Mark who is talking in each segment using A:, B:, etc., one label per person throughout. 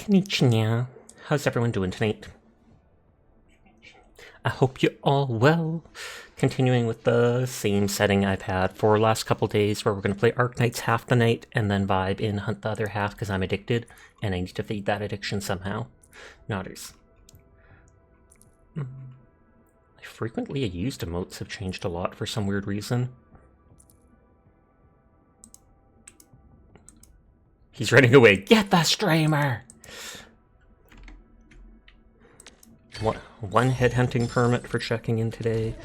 A: Konnichiwa. How's everyone doing tonight? I hope you're all well. Continuing with the same setting I've had for the last couple days, where we're going to play Arknights half the night and then vibe in Hunt the other half because I'm addicted and I need to feed that addiction somehow. Nodders. Frequently used emotes have changed a lot for some weird reason. He's running away. Get the streamer! One headhunting permit for checking in today.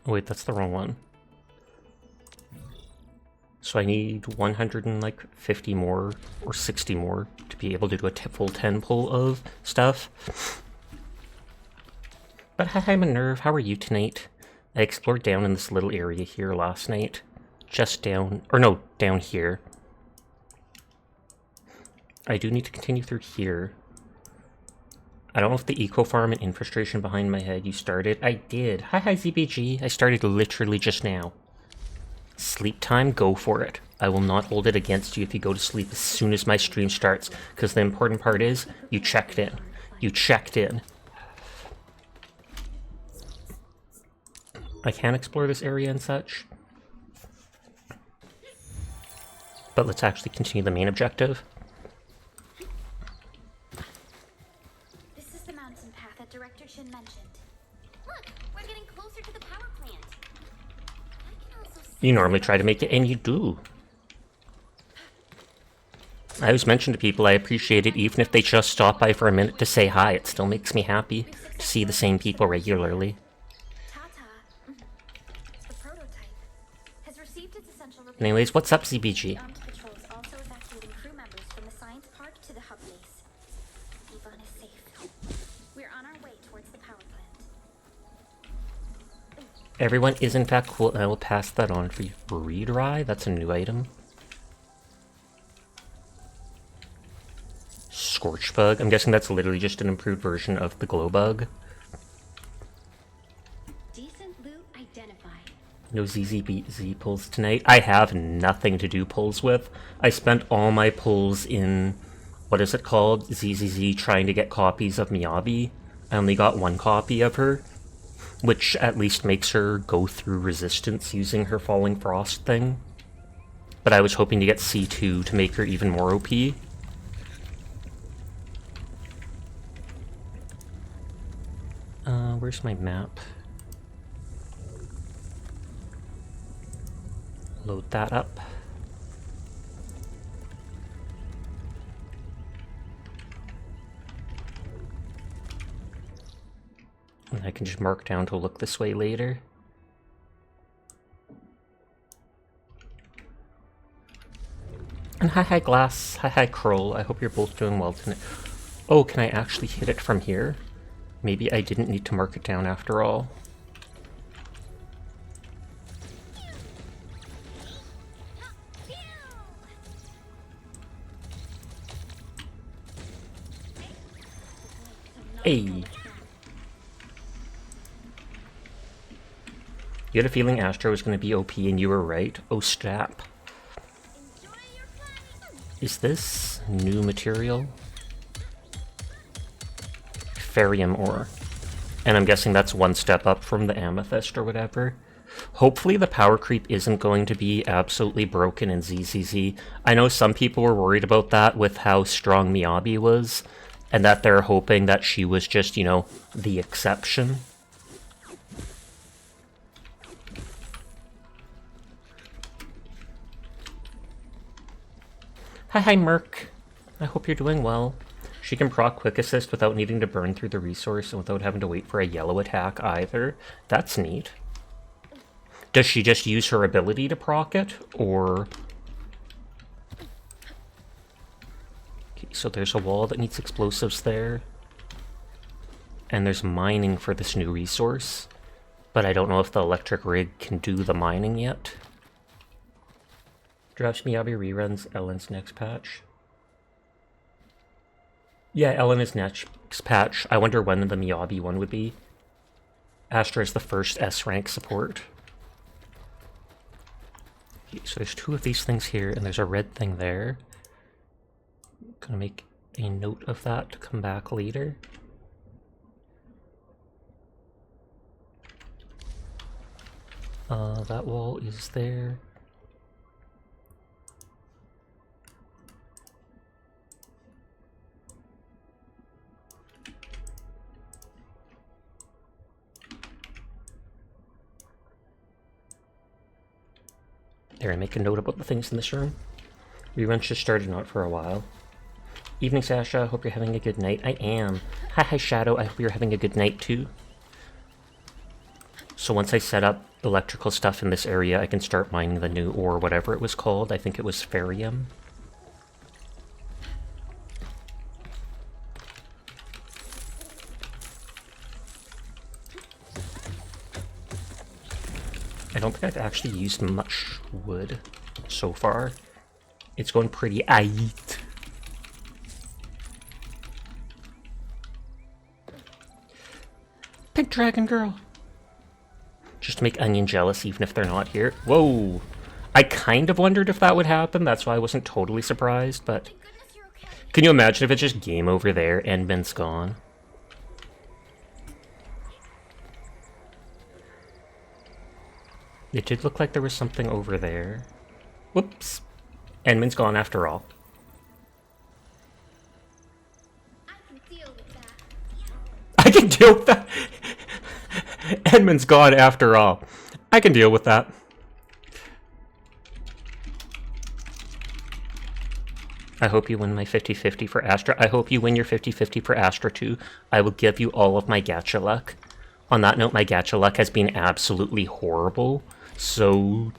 A: Oh wait, that's the wrong one. So I need 150 more or 60 more to be able to do a full 10 pull of stuff. But hi Minerve, how are you tonight? I explored down in this little area here last night. Just down, or no, down here. I do need to continue through here. I don't know if the eco farm and infiltration behind my head you started. I did. Hi ZBG, I started literally just now. Sleep time, go for it. I will not hold it against you if you go to sleep as soon as my stream starts, because the important part is, you checked in. You checked in. I can explore this area and such. But let's actually continue the main objective.
B: This is the mountain path that Director Shin mentioned. Look, we're getting closer to the power plant. I can also see
A: You normally try to make it, and you do. I always mention to people I appreciate it, even if they just stop by for a minute to say hi. It still makes me happy to see the same people regularly.
B: the prototype has received its essential repairs.
A: Anyways, what's up, ZBG?
B: Armed patrols also evacuating crew members from the science park to the hub base. Yvonne is safe. We're on our way towards the power plant.
A: Everyone is in fact cool, and I will pass that on for you. Read Rye? That's a new item. Scorch Bug? I'm guessing that's literally just an improved version of the Glow Bug.
B: Decent loot identified.
A: No ZZZ pulls tonight. I have nothing to do pulls with. I spent all my pulls in, what is it called? ZZZ trying to get copies of Miyabi. I only got one copy of her, which at least makes her go through resistance using her Falling Frost thing. But I was hoping to get C2 to make her even more OP. Where's my map? Load that up. And I can just mark down to look this way later. And hi Glass, hi Kroll, I hope you're both doing well tonight. Oh, can I actually hit it from here? Maybe I didn't need to mark it down after all. Hey! You had a feeling Astro was going to be OP and you were right. Oh, strap. Is this new material? Ferium ore. And I'm guessing that's one step up from the amethyst or whatever. Hopefully the power creep isn't going to be absolutely broken in ZZZ. I know some people were worried about that with how strong Miyabi was, and that they're hoping that she was just, you know, the exception. Hi Merc. I hope you're doing well. She can proc Quick Assist without needing to burn through the resource and without having to wait for a yellow attack either. That's neat. Does she just use her ability to proc it, or... Okay, so there's a wall that needs explosives there. And there's mining for this new resource. But I don't know if the electric rig can do the mining yet. Drops Miyabi reruns Ellen's next patch. Yeah, Ellen is next patch. I wonder when the Miyabi one would be. Astra is the first S-rank support. Okay, so there's 2 of these things here, and there's a red thing there. I'm gonna make a note of that to come back later. That wall is there. There, I make a note about the things in this room. Reruns just started, not for a while. Evening, Sasha. Hope you're having a good night. I am. Hi, Shadow. I hope you're having a good night, too. So once I set up electrical stuff in this area, I can start mining the new ore, whatever it was called. I think it was Ferrium. I don't think I've actually used much wood so far. It's going pretty aight. Pink Dragon Girl! Just to make Onion jealous even if they're not here. Whoa! I kind of wondered if that would happen, that's why I wasn't totally surprised, but... Can you imagine if it's just game over there and Ben's gone? It did look like there was something over there. Whoops. Enman's gone after all. I can deal with that. Enman's gone after all. I can deal with that. I hope you win my 50-50 for Astra. I hope you win your 50-50 for Astra too. I will give you all of my gacha luck. On that note, my gacha luck has been absolutely horrible, so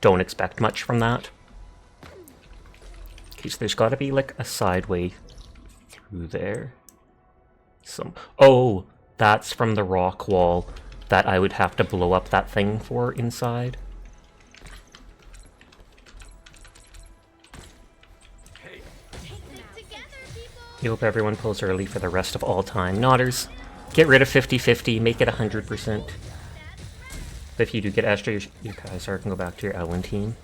A: don't expect much from that. Okay, so there's got to be like a side way through there. Oh, that's from the rock wall that I would have to blow up that thing for inside. I hope everyone pulls early for the rest of all time. Nodders, get rid of 50-50, make it 100%. But if you do get Astra, your Kaiser can go back to your Ellen team.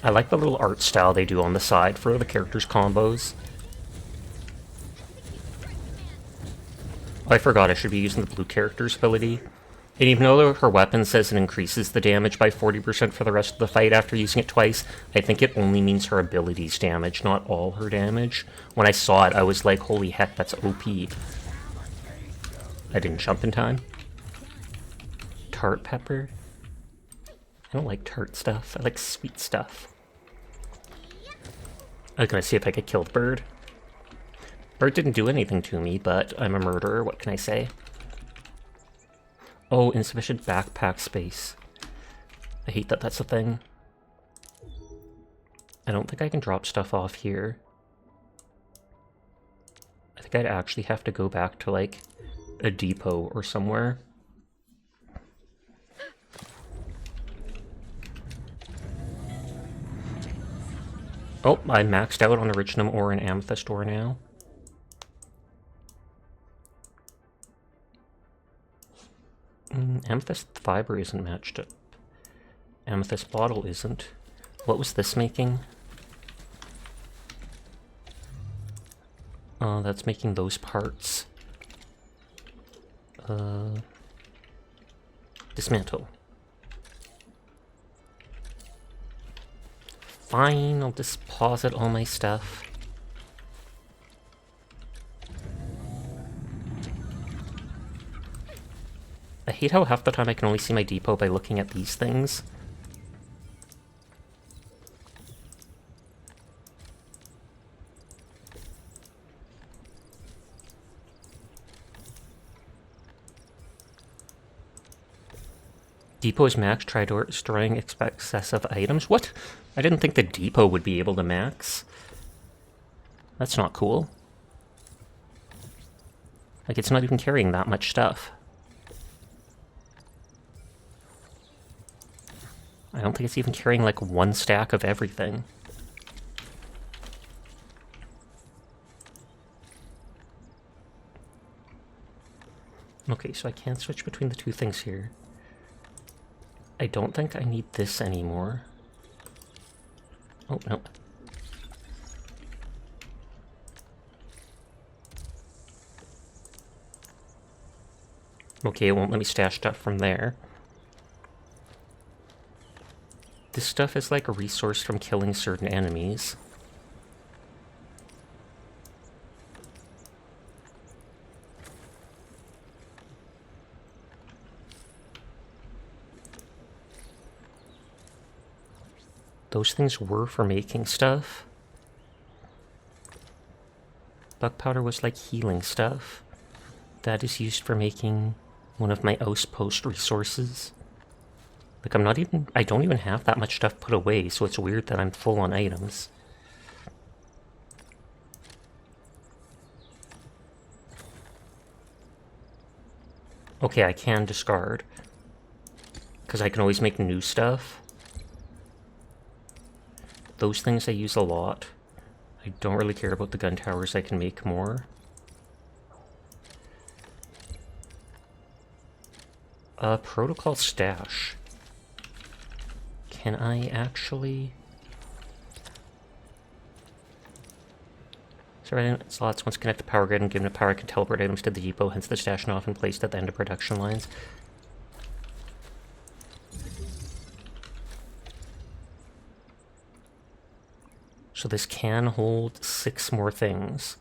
A: I like the little art style they do on the side for the characters' combos. Oh, I forgot I should be using the blue character's ability. And even though her weapon says it increases the damage by 40% for the rest of the fight after using it twice, I think it only means her ability's damage, not all her damage. When I saw it, I was like, holy heck, that's OP. I didn't jump in time. Tart pepper? I don't like tart stuff. I like sweet stuff. I was gonna see if I could kill the bird. Bird didn't do anything to me, but I'm a murderer. What can I say? Oh, insufficient backpack space. I hate that that's a thing. I don't think I can drop stuff off here. I think I'd actually have to go back to, like, a depot or somewhere. Oh, I maxed out on Originum ore and Amethyst ore now. Amethyst fiber isn't matched up. Amethyst bottle isn't. What was this making? Oh, that's making those parts. Dismantle. Fine, I'll deposit all my stuff. I hate how half the time I can only see my depot by looking at these things. Depot is max, try destroying excessive items. What? I didn't think the depot would be able to max. That's not cool. Like, it's not even carrying that much stuff. I don't think it's even carrying like one stack of everything. Okay, so I can't switch between the two things here. I don't think I need this anymore. Oh, no. Okay, it won't let me stash stuff from there. This stuff is like a resource from killing certain enemies. Those things were for making stuff. Bug powder was like healing stuff. That is used for making one of my outpost resources. Like I don't even have that much stuff put away, so it's weird that I'm full on items. Okay, I can discard. Because I can always make new stuff. Those things I use a lot. I don't really care about the gun towers, I can make more. Protocol stash. Can I actually... Sorry, slots once connect to power grid and given a power, I can teleport items to the depot, hence the stash and often placed at the end of production lines. So this can hold 6 more things.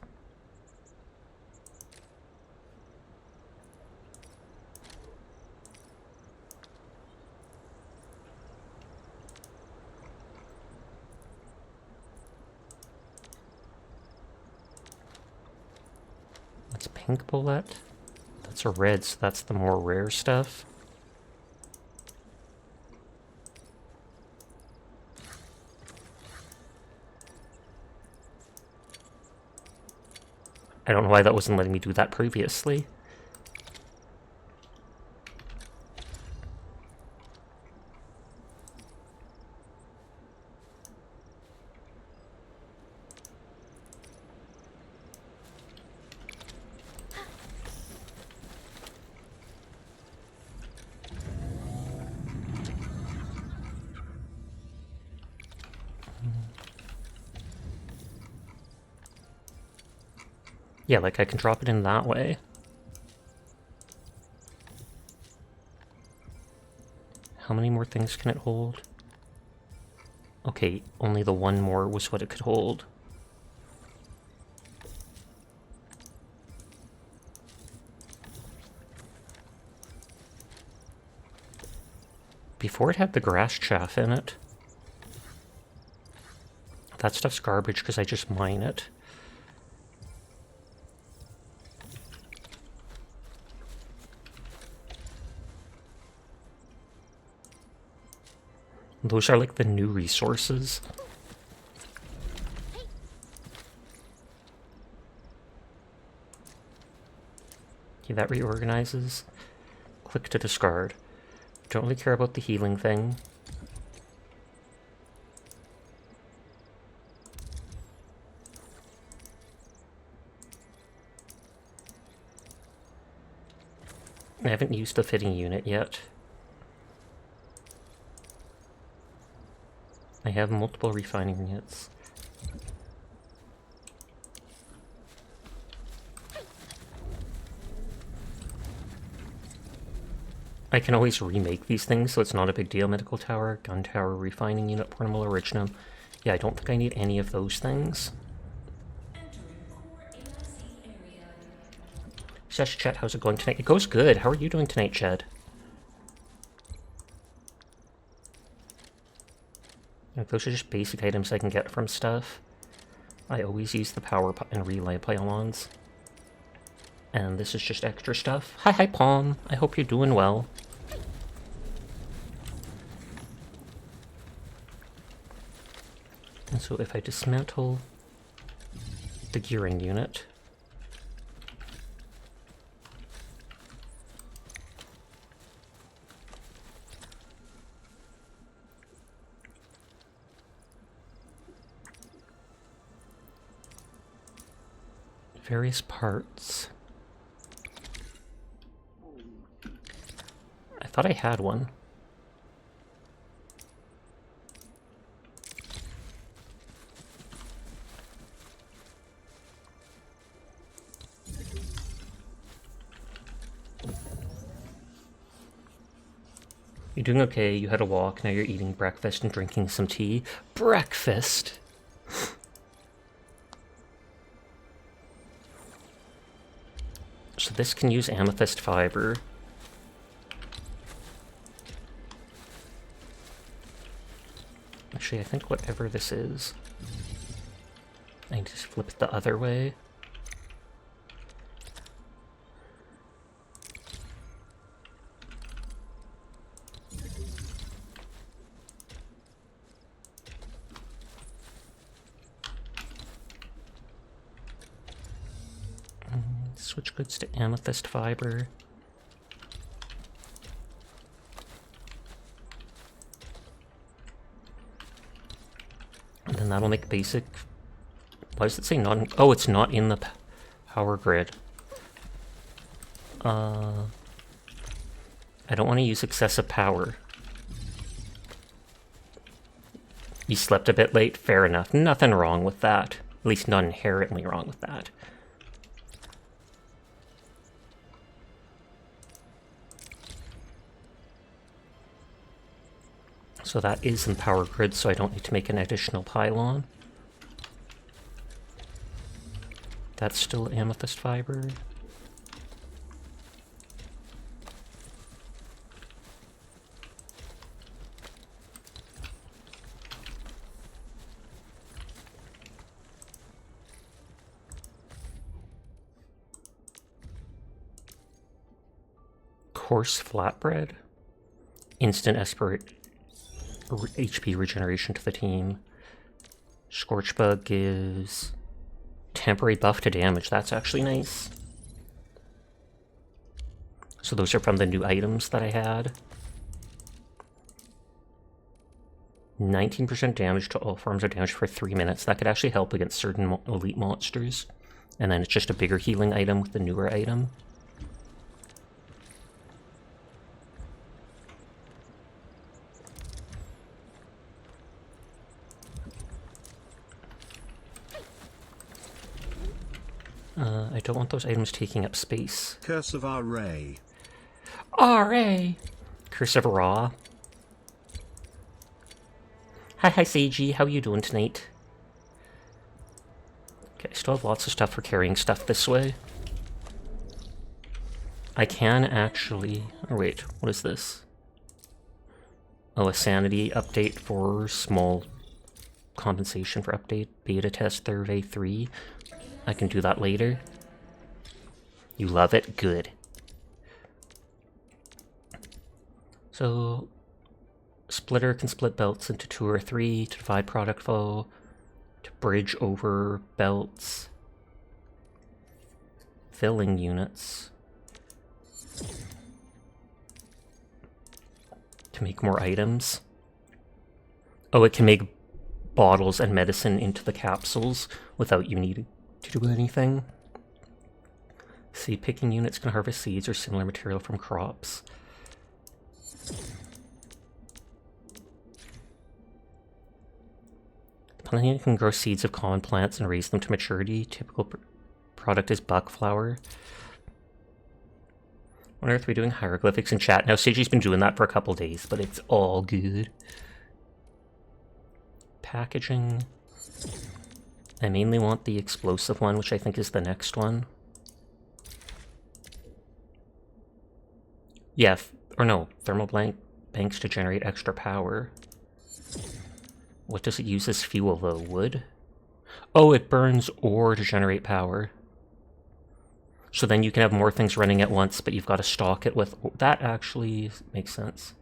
A: That's pink bullet. That's a red, so that's the more rare stuff. I don't know why that wasn't letting me do that previously. Yeah, like I can drop it in that way. How many more things can it hold? Okay, only the one more was what it could hold. Before it had the grass chaff in it. That stuff's garbage because I just mine it. Those are like the new resources. Okay, that reorganizes. Click to discard. Don't really care about the healing thing. I haven't used the fitting unit yet. I have multiple refining units. I can always remake these things, so it's not a big deal. Medical tower, gun tower, refining unit, portable originum. Yeah, I don't think I need any of those things. Sesh Chet, how's it going tonight? It goes good. How are you doing tonight, Ched? Like, those are just basic items I can get from stuff. I always use the power and relay pylons. And this is just extra stuff. Hi, Palm. I hope you're doing well. And so if I dismantle the gearing unit, Various parts. I thought I had one. You're doing okay, you had a walk, now you're eating breakfast and drinking some tea. Breakfast? So this can use amethyst fiber. Actually, I think whatever this is, I need to flip it the other way. Switch goods to amethyst fiber. And then that'll make basic... Why does it say not... Oh, it's not in the power grid. I don't want to use excessive power. You slept a bit late? Fair enough. Nothing wrong with that. At least not inherently wrong with that. So that is in power grid, so I don't need to make an additional pylon. That's still amethyst fiber. Coarse flatbread. Instant HP regeneration to the team. Scorchbug gives temporary buff to damage. That's actually nice. So those are from the new items that I had. 19% damage to all forms of damage for 3 minutes. That could actually help against certain elite monsters. And then it's just a bigger healing item with the newer item. I don't want those items taking up space.
C: Curse of RA.
A: RA! Curse of Ra. Hi, Seiji. How are you doing tonight? Okay, I still have lots of stuff for carrying stuff this way. I can actually... Oh, wait. What is this? Oh, a sanity update for small compensation for update. Beta test survey 3. I can do that later. You love it? Good. So, Splitter can split belts into 2 or 3 to divide product flow, to bridge over belts, filling units, to make more items. Oh, it can make bottles and medicine into the capsules without you needing to do anything. Seed picking units can harvest seeds or similar material from crops. The plant unit can grow seeds of common plants and raise them to maturity. Typical product is buckflower. On Earth, we're doing hieroglyphics in chat. Now, Seiji's been doing that for a couple days, but it's all good. Packaging. I mainly want the explosive one, which I think is the next one. Yeah, or no, thermal banks to generate extra power. What does it use as fuel, though? Wood? Oh, it burns ore to generate power. So then you can have more things running at once, but you've got to stock it with... That actually makes sense.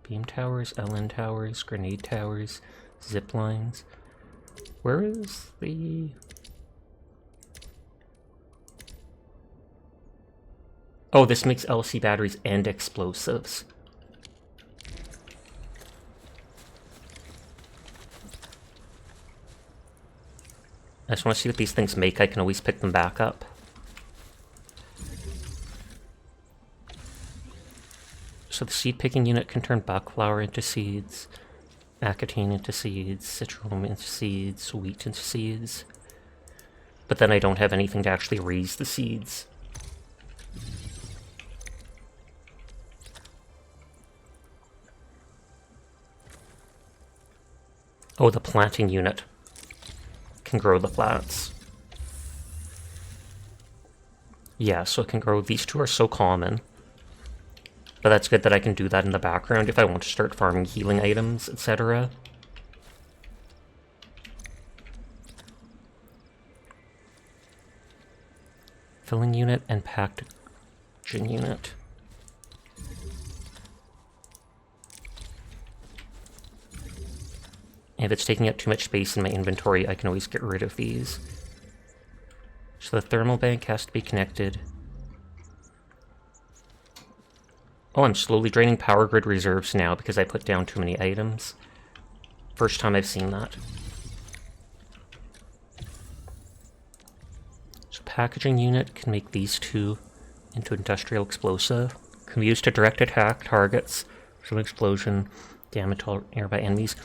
A: Beam towers, LN towers, grenade towers, zip lines. Where is the... Oh, this makes LC batteries and explosives. I just want to see what these things make. I can always pick them back up. So the seed picking unit can turn buckflower into seeds, acatine into seeds, citron into seeds, wheat into seeds. But then I don't have anything to actually raise the seeds. Oh, the planting unit can grow the plants. Yeah, so it can grow. These two are so common. But that's good that I can do that in the background if I want to start farming healing items, etc. Filling unit and packaging unit. If it's taking up too much space in my inventory, I can always get rid of these. So the thermal bank has to be connected. Oh, I'm slowly draining power grid reserves now because I put down too many items. First time I've seen that. So packaging unit can make these two into industrial explosive. Can be used to direct attack targets from explosion, damage to nearby enemies.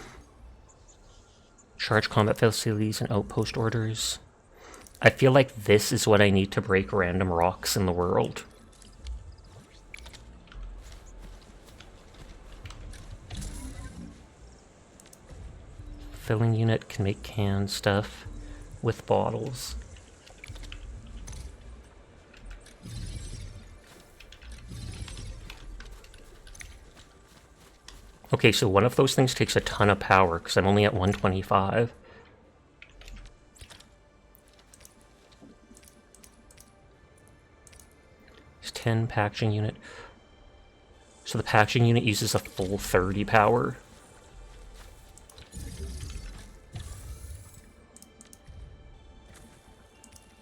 A: Charge combat facilities and outpost orders. I feel like this is what I need to break random rocks in the world. Filling unit can make canned stuff with bottles. Okay, so one of those things takes a ton of power because I'm only at 125. It's 10 packaging unit. So the packaging unit uses a full 30 power.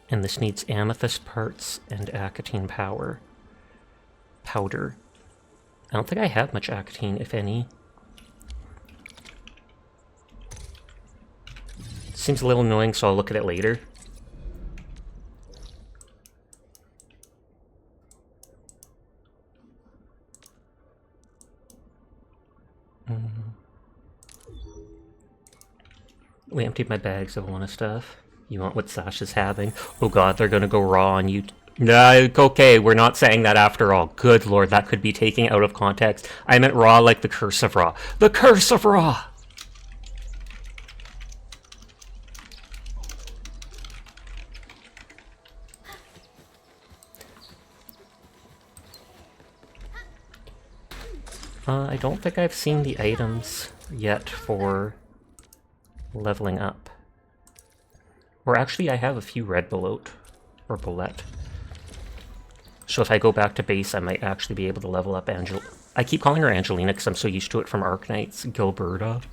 A: And this needs amethyst parts and acatine powder. I don't think I have much acatine, if any. Seems a little annoying, so I'll look at it later. We emptied my bags of Wanna stuff. You want what Sasha's having? Oh god, they're gonna go raw on you. No, okay, we're not saying that after all. Good lord, that could be taken out of context. I meant raw like the Curse of Ra. The Curse of Ra! I don't think I've seen the items yet for leveling up. Or actually, I have a few red bullet. Or bullet. So if I go back to base, I might actually be able to level up I keep calling her Angelina because I'm so used to it from Arknights. Gilberta.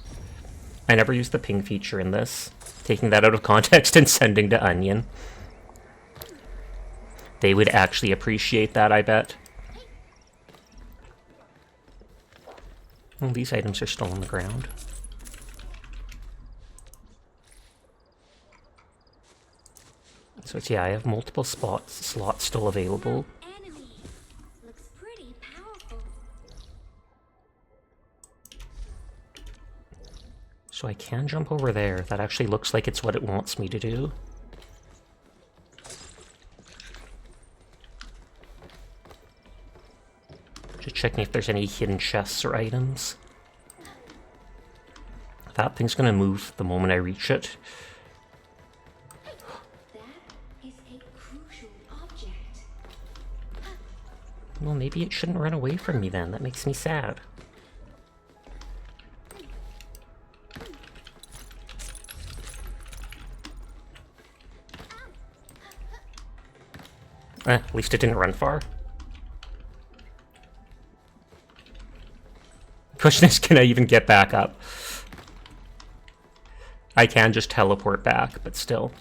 A: I never used the ping feature in this. Taking that out of context and sending to Onion. They would actually appreciate that, I bet. Well, these items are still on the ground. So it's, yeah, I have multiple slots still available.
B: Enemy. Looks pretty powerful.
A: So I can jump over there. That actually looks like it's what it wants me to do. Just checking if there's any hidden chests or items. That thing's gonna move the moment I reach it. Well, maybe it shouldn't run away from me then. That makes me sad. At least it didn't run far. Question is, can I even get back up? I can just teleport back, but still.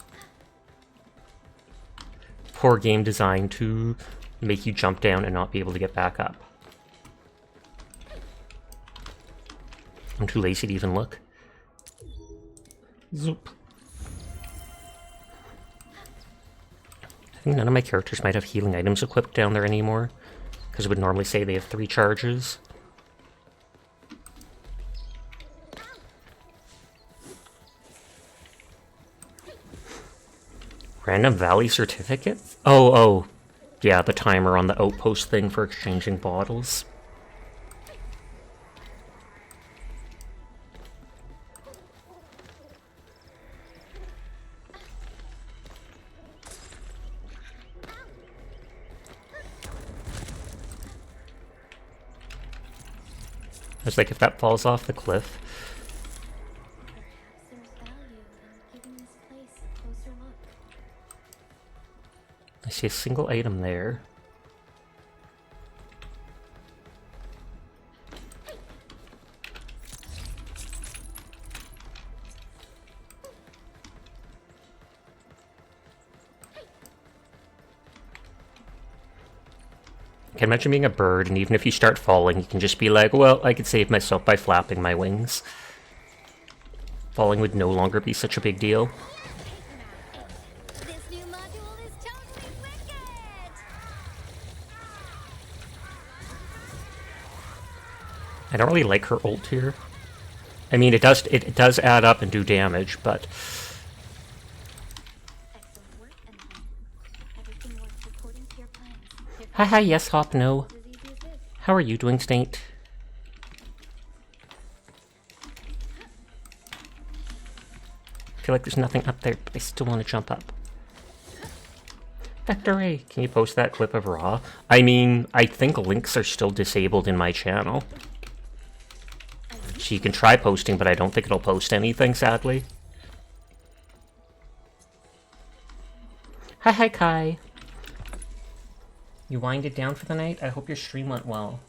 A: Poor game design to make you jump down and not be able to get back up. I'm too lazy to even look. Zoop. I think none of my characters might have healing items equipped down there anymore, because it would normally say they have 3 charges. Random Valley certificate? Oh, yeah, the timer on the outpost thing for exchanging bottles. It's like if that falls off the cliff.
B: Perhaps there's value in giving this place a closer look.
A: I see a single item there. I can imagine being a bird, and even if you start falling, you can just be like, well, I could save myself by flapping my wings. Falling would no longer be such a big deal.
B: This new module is totally wicked!
A: I don't really like her ult here. I mean, it does add up and do damage, but
B: Excellent work, Enfield. Everything works according to your plans.
A: haha, yes, Hop, no.
B: As easy as this.
A: How are you doing, Saint? I feel like there's nothing up there, but I still want to jump up. Vector A, can you post that clip of Raw? I mean, I think links are still disabled in my channel. So you can try posting, but I don't think it'll post anything, sadly. Hi, Kai. You winded down for the night? I hope your stream went well.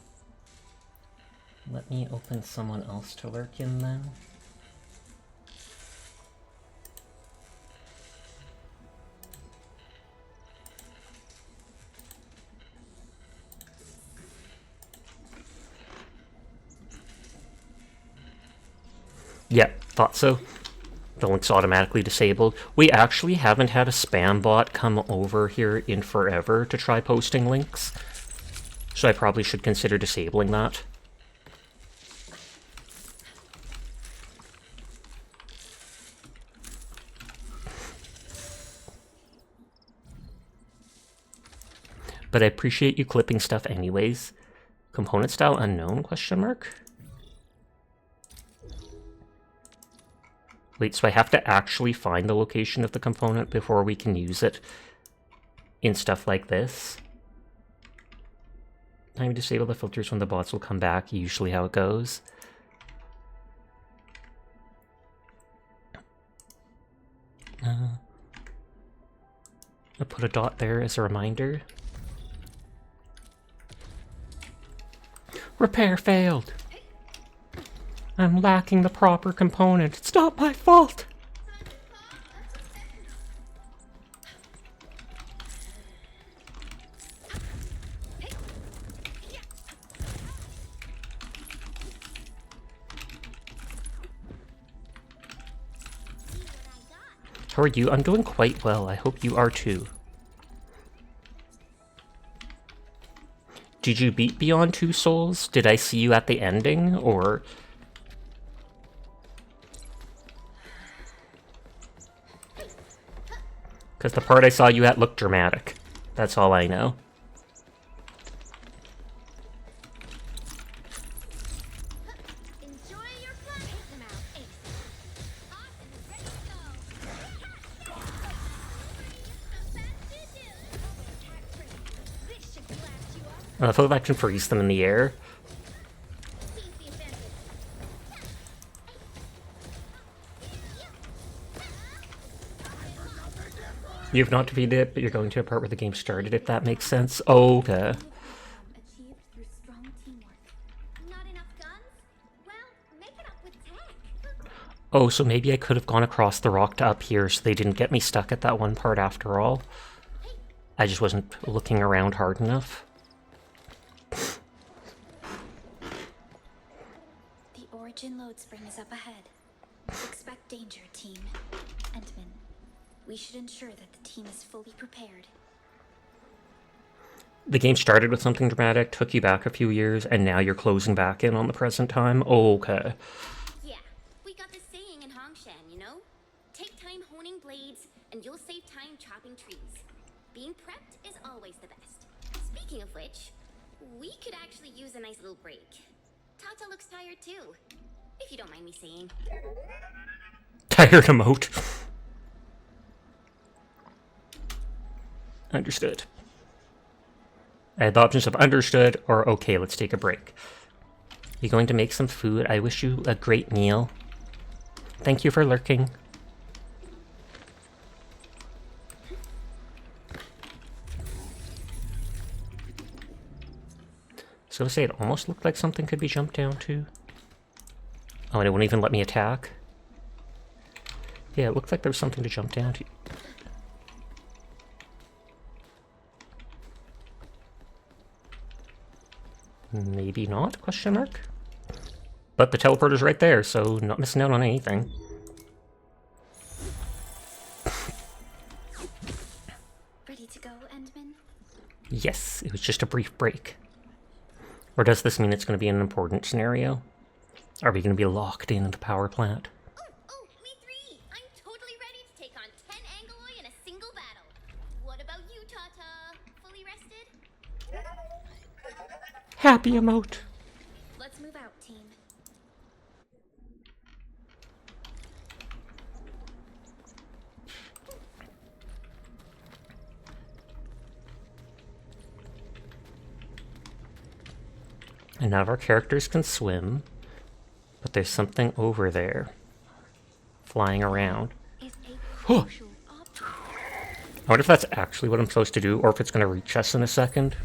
A: Let me open someone else to lurk in then. Yeah, thought so. The link's automatically disabled. We actually haven't had a spam bot come over here in forever to try posting links. So I probably should consider disabling that. But I appreciate you clipping stuff anyways. Component style unknown, question mark? Wait, so I have to actually find the location of the component before we can use it in stuff like this? Time to disable the filters when the bots will come back, usually how it goes. I'll put a dot there as a reminder. Repair failed! I'm lacking the proper component. It's not my fault! How are you? I'm doing quite well. I hope you are too. Did you beat Beyond Two Souls? Did I see you at the ending, or... Because the part I saw you at looked dramatic. That's all I know.
B: Enjoy your fun. Take them out, Ace. Austin is ready to go. This should blast you up.
A: I feel like I can freeze them in the air.
B: Seize the advantage.
A: You've not defeated it, but you're going to a part where the game started, if that makes sense. Okay.
B: Achieved through strong teamwork. Not enough guns? Well, make it up with tech.
A: Oh, so maybe I could have gone across the rock to up here so they didn't get me stuck at that one part after all. I just wasn't looking around hard enough.
B: The origin load spring is up ahead. Expect danger, team. Entman, we should ensure that the team is fully prepared.
A: The game started with something dramatic, took you back a few years, and now you're closing back in on the present time? Okay.
B: Yeah, we got this saying in Hongshan, you know? Take time honing blades, and you'll save time chopping trees. Being prepped is always the best. Speaking of which, we could actually use a nice little break. Tata looks tired too, if you don't mind me saying.
A: Tired emote. Understood. I had the options of understood or okay, let's take a break. You going to make some food? I wish you a great meal. Thank you for lurking. So I say it almost looked like something could be jumped down to. Oh, and it wouldn't even let me attack. Yeah, it looked like there was something to jump down to. Maybe not, question mark? But the teleporter's right there, so not missing out on anything.
B: Ready to go, Endman?
A: Yes, it was just a brief break. Or does this mean it's going to be an important scenario? Are we going to be locked in at the power plant?
B: Oh, me three! I'm totally ready to take on 10 Angoloi in a single battle. What about you, Tata? Fully rested?
A: Happy emote!
B: Let's move out, team.
A: And none of our characters can swim, but there's something over there, flying around. I wonder if that's actually what I'm supposed to do, or if it's going to reach us in a second.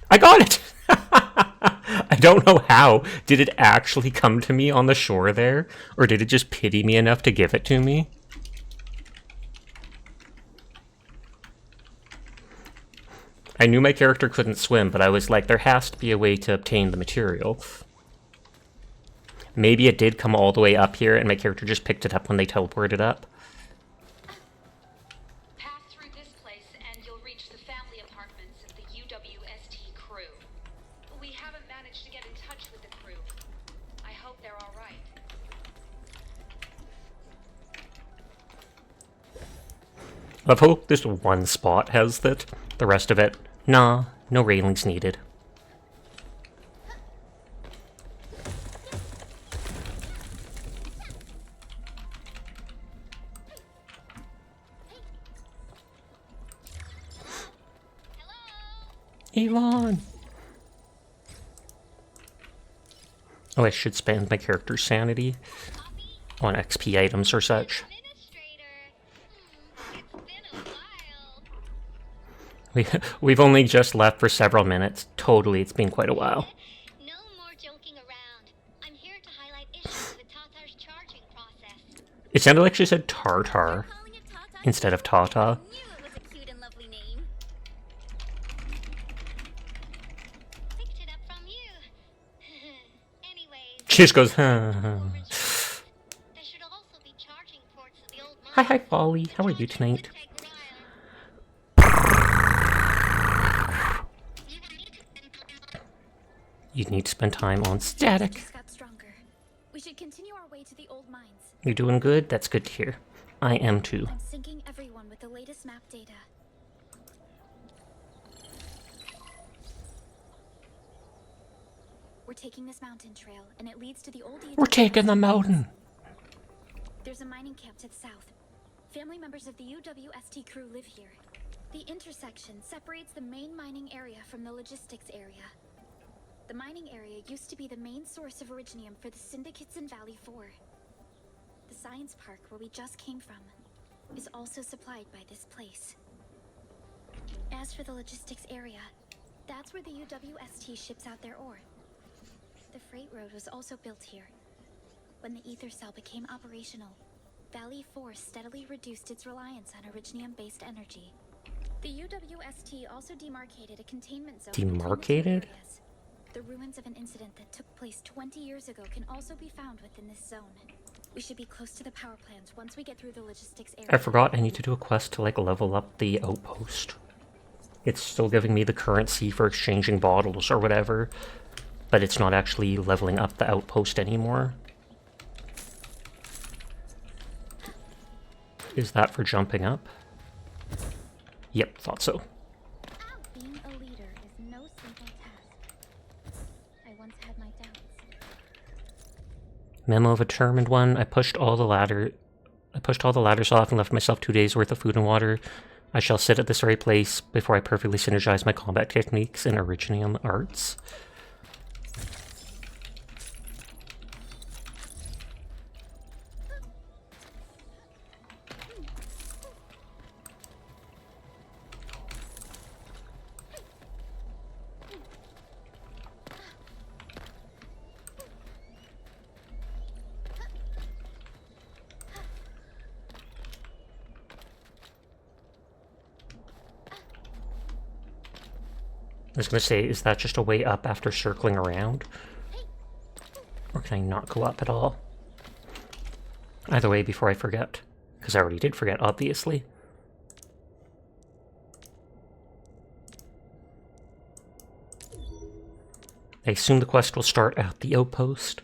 A: I got it! I don't know how. Did it actually come to me on the shore there, or did it just pity me enough to give it to me? I knew my character couldn't swim, but I was like, there has to be a way to obtain the material. Maybe it did come all the way up here, and my character just picked it up when they teleported up.
C: Pass through this place, and you'll reach the family apartments of the UWST crew. We haven't managed to get in touch with the crew. I hope they're all right.
A: Let's hope this one spot has that. The rest of it, nah, no railings needed. Elon! Oh, I should spend my character's sanity on XP items or such. We've only just left for several minutes. Totally, it's been quite a while.
B: No more joking around. I'm here to highlight issues with Tatar's charging process.
A: It sounded like she said tartar
B: Calling it Tata
A: instead of tata.
B: I knew it was a cute and lovely name. Picked it up from you. Anyways,
A: She just goes, huh.
B: there should also be charging ports of the old mine.
A: Hi, Folly. How are you tonight? You need to spend time on static.
B: Just got stronger. We should continue our way to the old mines.
A: You're doing good? That's good to hear. I am too.
B: I'm syncing everyone with the latest map data. We're taking this mountain trail, and it leads to the old.
A: We're taking the mountain.
B: There's a mining camp to the south. Family members of the UWST crew live here. The intersection separates the main mining area from the logistics area. The mining area used to be the main source of originium for the syndicates in Valley 4. The science park, where we just came from, is also supplied by this place. As for the logistics area, that's where the UWST ships out their ore. The freight road was also built here. When the ether cell became operational, Valley 4 steadily reduced its reliance on originium-based energy. The UWST also demarcated a containment zone.
A: Demarcated?
B: The ruins of an incident that took place 20 years ago can also be found within this zone. We should be close to the power plant once we get through the logistics area.
A: I forgot I need to do a quest to like level up the outpost. It's still giving me the currency for exchanging bottles or whatever, but it's not actually leveling up the outpost anymore. Is that for jumping up? Yep, thought so.
B: Being a leader is no simple task. I once had my doubts.
A: Memo of a determined one. I pushed all the ladders off and left myself 2 days worth of food and water. I shall sit at this very place before I perfectly synergize my combat techniques and originium arts. I was going to say, is that just a way up after circling around? Or can I not go up at all? Either way, before I forget. Because I already did forget, obviously. I assume the quest will start at the outpost.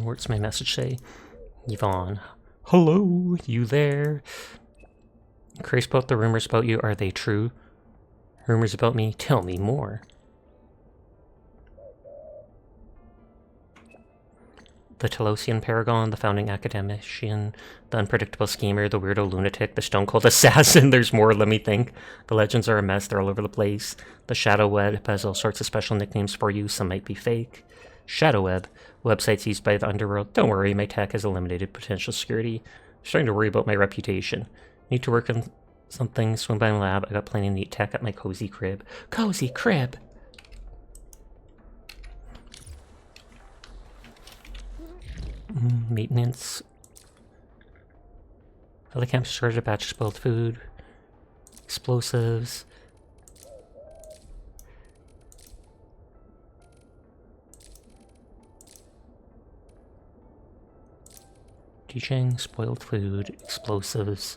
A: What's my message say? Yvonne. Hello, you there? Curious about the rumors about you. Are they true? Rumors about me? Tell me more. The Telosian Paragon, the founding academician, the unpredictable schemer, the weirdo lunatic, the stone-cold assassin. There's more, let me think. The legends are a mess, they're all over the place. The Shadow Web has all sorts of special nicknames for you, some might be fake. Shadow Web, websites used by the underworld. Don't worry, my tech has eliminated potential security. I'm starting to worry about my reputation. Need to work on something, swim by my lab. I got plenty of neat tech at my cozy crib. Cozy crib! Maintenance. Fill the camp started a batch of spoiled food. Explosives. Teaching, spoiled food, explosives.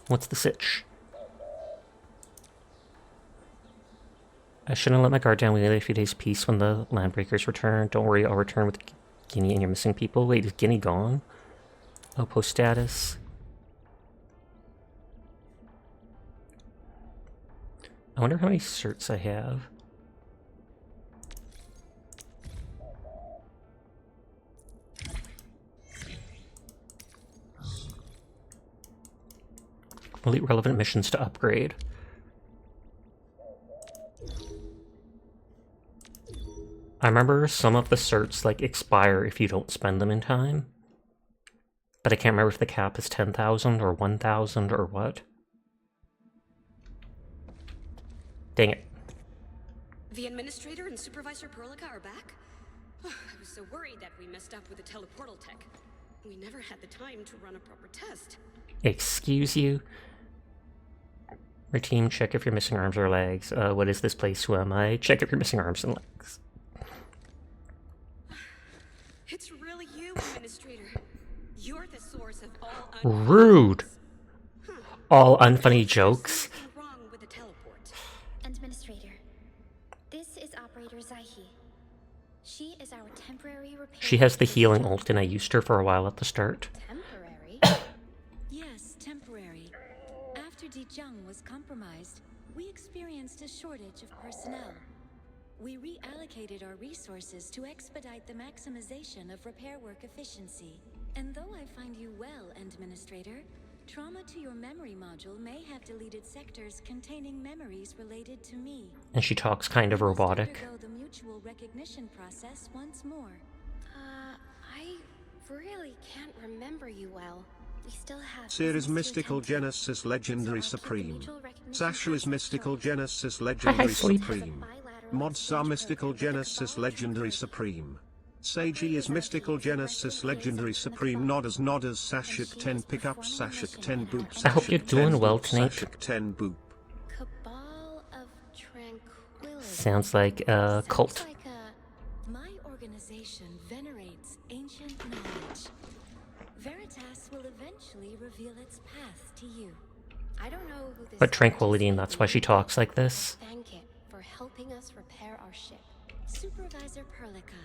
A: What's the sitch? I shouldn't let my guard down. We wait a few days peace when the Landbreakers return. Don't worry, I'll return with Guinea and your missing people. Wait, is Guinea gone? Outpost status. I wonder how many certs I have. Complete relevant missions to upgrade. I remember some of the certs like expire if you don't spend them in time. But I can't remember if the cap is 10,000 or 1,000 or what. Dang it.
D: The Administrator and Supervisor Perlica are back? I was so worried that we messed up with the teleportal tech. We never had the time to run a proper test.
A: Excuse you? Our team, check if you're missing arms or legs. What is this place? Who am I? Check if you're missing arms and legs.
D: It's really you, Administrator. You're the source of all
A: rude. All unfunny jokes.
D: Something wrong with the teleport.
B: Administrator, this is Operator Zaihi. She is our temporary repair.
A: She has the healing ult, and I used her for a while at the start.
B: Temporary?
E: Yes, temporary. After Dijung was compromised, we experienced a shortage of personnel. We reallocated our resources to expedite the maximization of repair work efficiency. And though I find you well, Administrator, trauma to your memory module may have deleted sectors containing memories related to me.
A: And she talks kind of robotic.
E: Let's undergo the mutual recognition process once more.
D: I really can't remember you well.
B: We still have
F: Seer is
B: business to
F: Mystical
B: attend to.
F: Genesis Legendary
B: So I'll put the
F: Supreme.
B: mutual recognition
F: Sasha is
B: process
F: Mystical
B: first.
F: Genesis
A: Hi,
F: Legendary
A: Sleep.
F: Supreme.
B: Bilateral
F: Mods are
B: exchange
F: Mystical
B: program with the
F: Genesis
B: Cabal
F: Legendary
B: Tranquility.
F: Supreme. Seiji is Mystical Genesis Legendary Supreme. Nodders Sashik 10 pickups Sashik 10 boop
A: I hope you're
F: Sashik
A: doing
F: 10
A: well
F: boop
A: tonight.
F: Sashik 10 boop.
B: Cabal of Tranquility.
A: Sounds like a cult.
B: Sounds like a...
E: My organization venerates ancient knowledge. Veritas will eventually reveal its path to you.
B: I don't know who this
A: But Tranquility, and that's why she talks like this.
B: Thank it for helping us repair our ship.
E: Supervisor Perlica.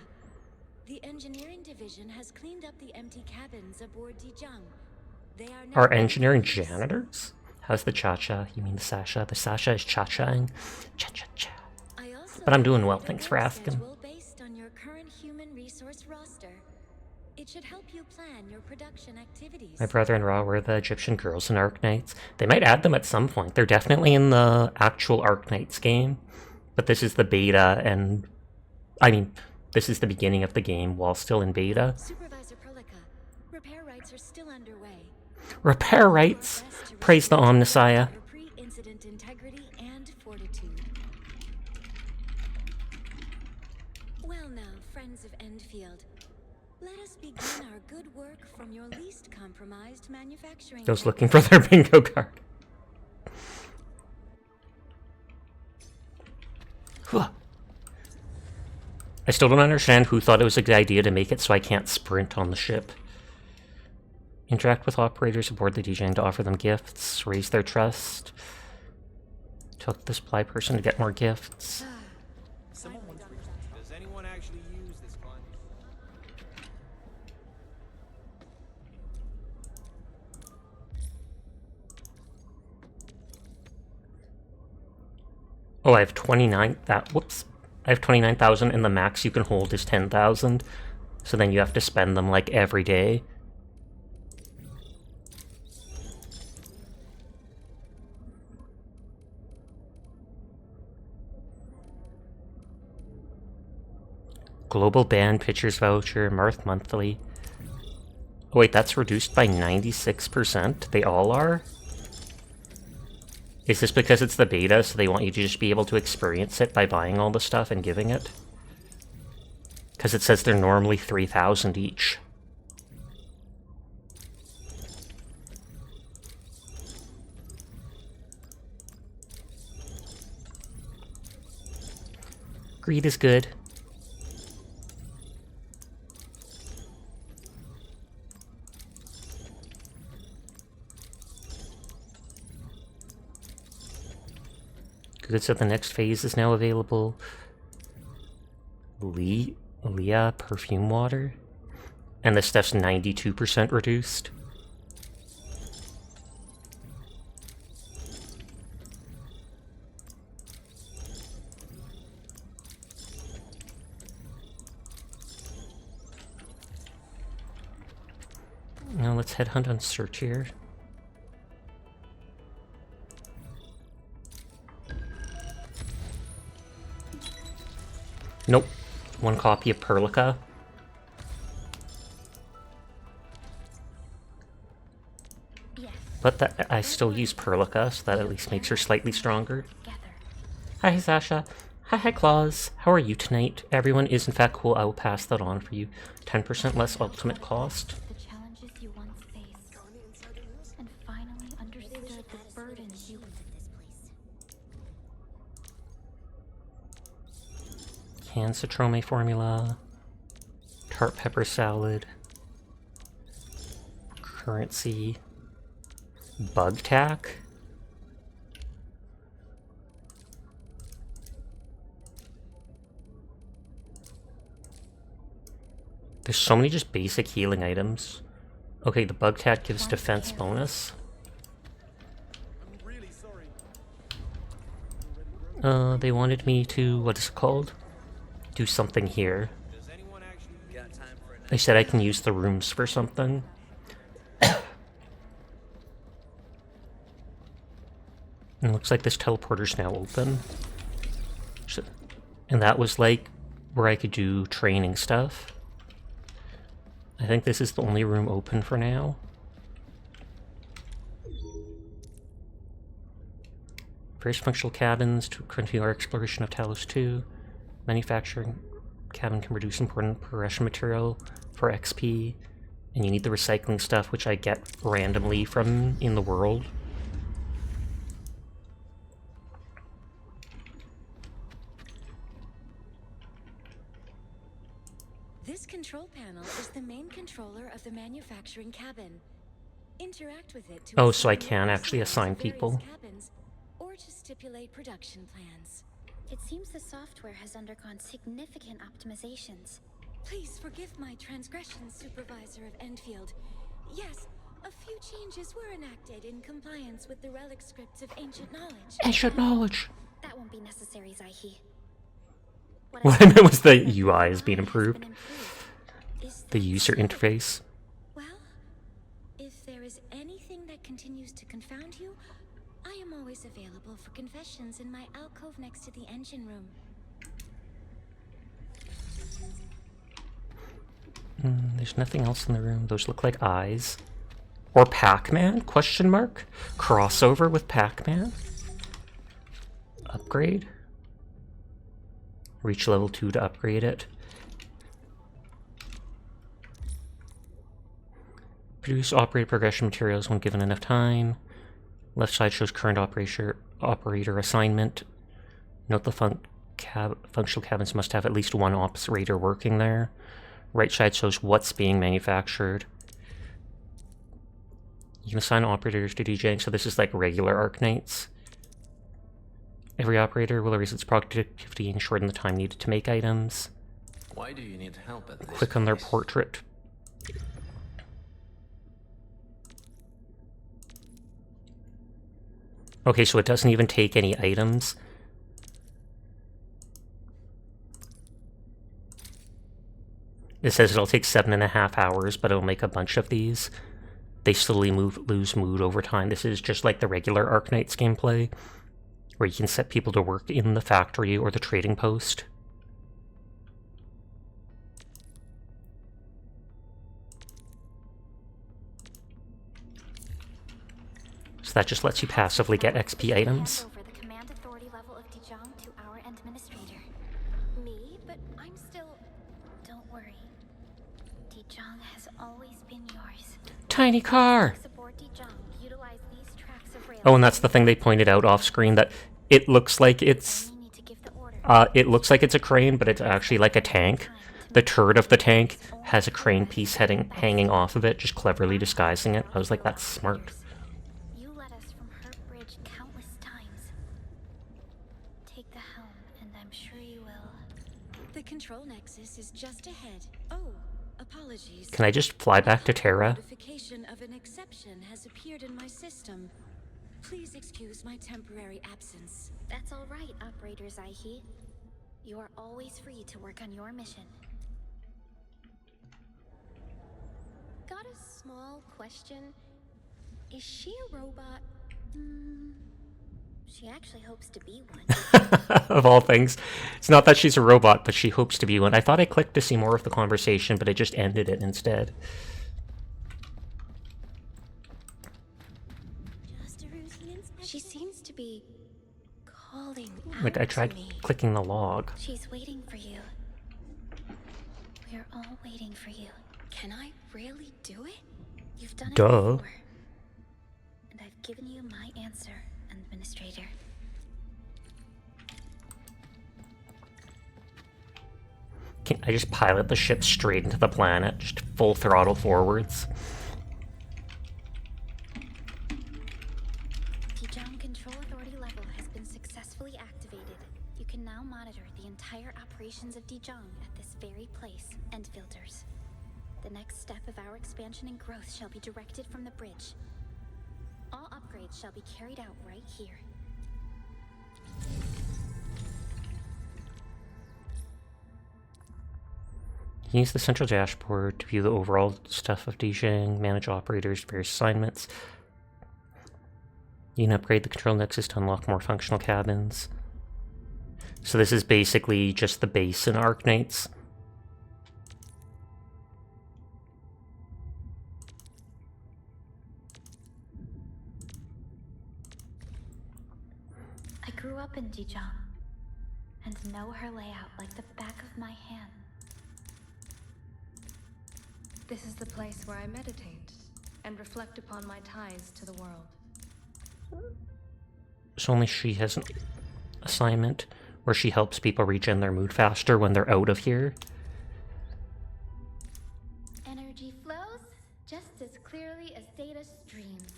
E: The engineering division has cleaned up the empty cabins aboard Dijang. They are now
A: Are engineering janitors? How's the cha-cha? You mean the Sasha? The Sasha is cha-chaing. Cha-cha-cha.
E: I also
A: But I'm doing well,
E: created a
A: thanks for
E: work
A: asking.
E: schedule based on your current human resource roster. It should help you plan your production activities.
A: My brother and Ra were the Egyptian girls in Arknights. They might add them at some point. They're definitely in the actual Arknights game. But this is the beta, and... I mean, this is the beginning of the game while still in beta.
E: Supervisor Perlica, repair rights are still underway.
A: Repair rights! Praise the Omnissiah.
E: Your pre-incident integrity and fortitude. Well now, friends of Enfield, let us begin our good work from your least compromised manufacturing.
A: I was looking for their bingo card. Huh. I still don't understand who thought it was a good idea to make it so I can't sprint on the ship. Interact with operators aboard the DJ to offer them gifts, raise their trust. Talk to the supply person to get more gifts.
G: Does anyone actually use this fund?
A: Oh, I have 29. Whoops. I have 29,000, and the max you can hold is 10,000. So then you have to spend them like every day. Global Band Pictures Voucher, Marth Monthly. Oh wait, that's reduced by 96%? They all are? Is this because it's the beta, so they want you to just be able to experience it by buying all the stuff and giving it? Because it says they're normally 3,000 each. Greed is good. Good, so the next phase is now available. Leah perfume water. And this stuff's 92% reduced. Now let's headhunt on search here. Nope. One copy of Perlica.
B: Yes.
A: But that I still use Perlica, so that at least makes her slightly stronger.
B: Together.
A: Hi, Sasha. Hi, Claus. How are you tonight? Everyone is in fact cool. I will pass that on for you. 10% less ultimate cost.
B: The challenges you once faced, and finally understood the burdens you...
A: Canned citrome formula. Tart pepper salad. Currency. Bug tack. There's so many just basic healing items. Okay, the bug tack gives defense bonus.
G: I'm really sorry.
A: They wanted me to, what is it called? Do something here.
G: Does anyone actually got time for a
A: They said I can use the rooms for something. And it looks like this teleporter's now open. And that was like where I could do training stuff. I think this is the only room open for now. Various functional cabins to continue our exploration of Talos 2. Manufacturing cabin can produce important progression material for XP. And you need the recycling stuff, which I get randomly from in the world.
E: This control panel is the main controller of the manufacturing cabin. Interact with it to
A: Oh, so I
E: assign
A: can
E: your
A: actually
E: personnel
A: assign
E: to various
A: people.
E: cabins, or to stipulate production plans.
B: It seems the software has undergone significant optimizations.
E: Please forgive my transgressions, Supervisor of Enfield. Yes, a few changes were enacted in compliance with the relic scripts of ancient knowledge.
A: Ancient knowledge!
B: That won't be necessary, Zaihi.
A: What I meant was the UI is being improved.
B: Is
A: The
B: that
A: user
B: so?
A: interface.
E: Well, if there is anything that continues to confound you, I am always available for confessions in my alcove next to the engine room.
A: There's nothing else in the room. Those look like eyes. Or Pac-Man? Question mark? Crossover with Pac-Man? Upgrade? Reach level 2 to upgrade it. Produce operator progression materials when given enough time. Left side shows current operator assignment. Note the functional cabins must have at least one operator working there. Right side shows what's being manufactured. You can assign operators to DJing, so this is like regular Arknights. Every operator will raise its productivity and shorten the time needed to make items.
H: Why do you need help at this
A: Click on their
H: place?
A: portrait. Okay, so it doesn't even take any items. It says it'll take 7.5 hours, but it'll make a bunch of these. They slowly lose mood over time. This is just like the regular Arknights gameplay, where you can set people to work in the factory or the trading post. So that just lets you passively get XP items.
B: Hand over the command authority level of Dijong to our administrator. Me? But I'm still... Don't worry. Dijong has always been yours.
A: Tiny car!
B: Support Dijong. Utilize these tracks of rail.
A: Oh, and that's the thing they pointed out off screen, that it looks like it's...
B: We need to give the order.
A: It looks like it's a crane, but it's actually like a tank. The turret of the tank has a crane piece hanging off of it, just cleverly disguising it. I was like, that's smart.
B: You led us from her bridge countless times. Take the helm, and I'm sure you will.
E: The control nexus is just ahead. Oh, apologies.
A: Can I just fly back to Terra?
E: Notification of an exception has appeared in my system. Please excuse my temporary absence.
B: That's all right, Operator Zaihi. You are always free to work on your mission.
D: Got a small question. Is she a robot?
B: She actually hopes to be one.
A: Of all things. It's not that she's a robot, but she hopes to be one. I thought I clicked to see more of the conversation, but it just ended it instead.
E: Just a routine inspection.
D: She seems to be calling
A: Like, I
D: out
A: tried
D: to me.
A: clicking the log.
B: She's waiting for you. We're all waiting for you.
D: Can I really do it?
B: You've done it
A: Duh.
B: before. And I've given you my answer, Administrator.
A: Can I just pilot the ship straight into the planet, just full throttle forwards?
B: Dijong Control Authority level has been successfully activated. You can now monitor the entire operations of Dijong at this very place, and filters. The next step of our expansion and growth shall be directed from the bridge. All upgrades shall be carried out right here.
A: Use the central dashboard to view the overall stuff of Dijong, manage operators, various assignments. You can upgrade the control nexus to unlock more functional cabins. So this is basically just the base in Arknights.
B: grew up in Dijon and know her layout like the back of my hand.
I: This is the place where I meditate and reflect upon my ties to the world.
A: So only she has an assignment where she helps people regen their mood faster when they're out of here.
B: Energy flows just as clearly as data streams.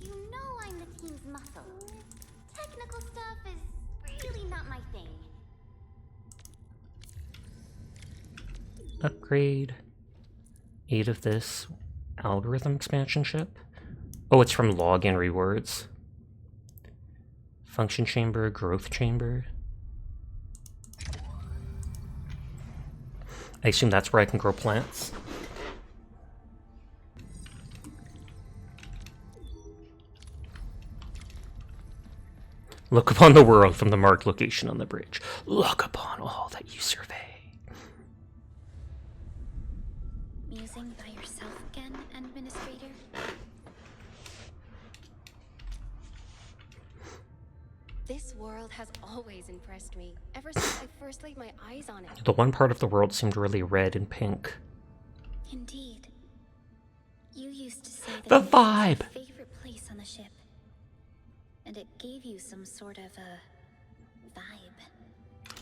B: You know I'm the team's muscle. Technical stuff is really not my thing.
A: Upgrade 8 of this algorithm expansion ship. Oh, it's from login rewards. Function chamber, growth chamber. I assume that's where I can grow plants. Look upon the world from the marked location on the bridge. Look upon all that you survey.
B: Musing by yourself again, Administrator?
D: This world has always impressed me, ever since I first laid my eyes on it.
A: The one part of the world seemed really red and pink.
B: Indeed. You used to say that
A: The
B: it was
A: vibe!
B: your favorite place on the ship. And it gave you some sort of a vibe.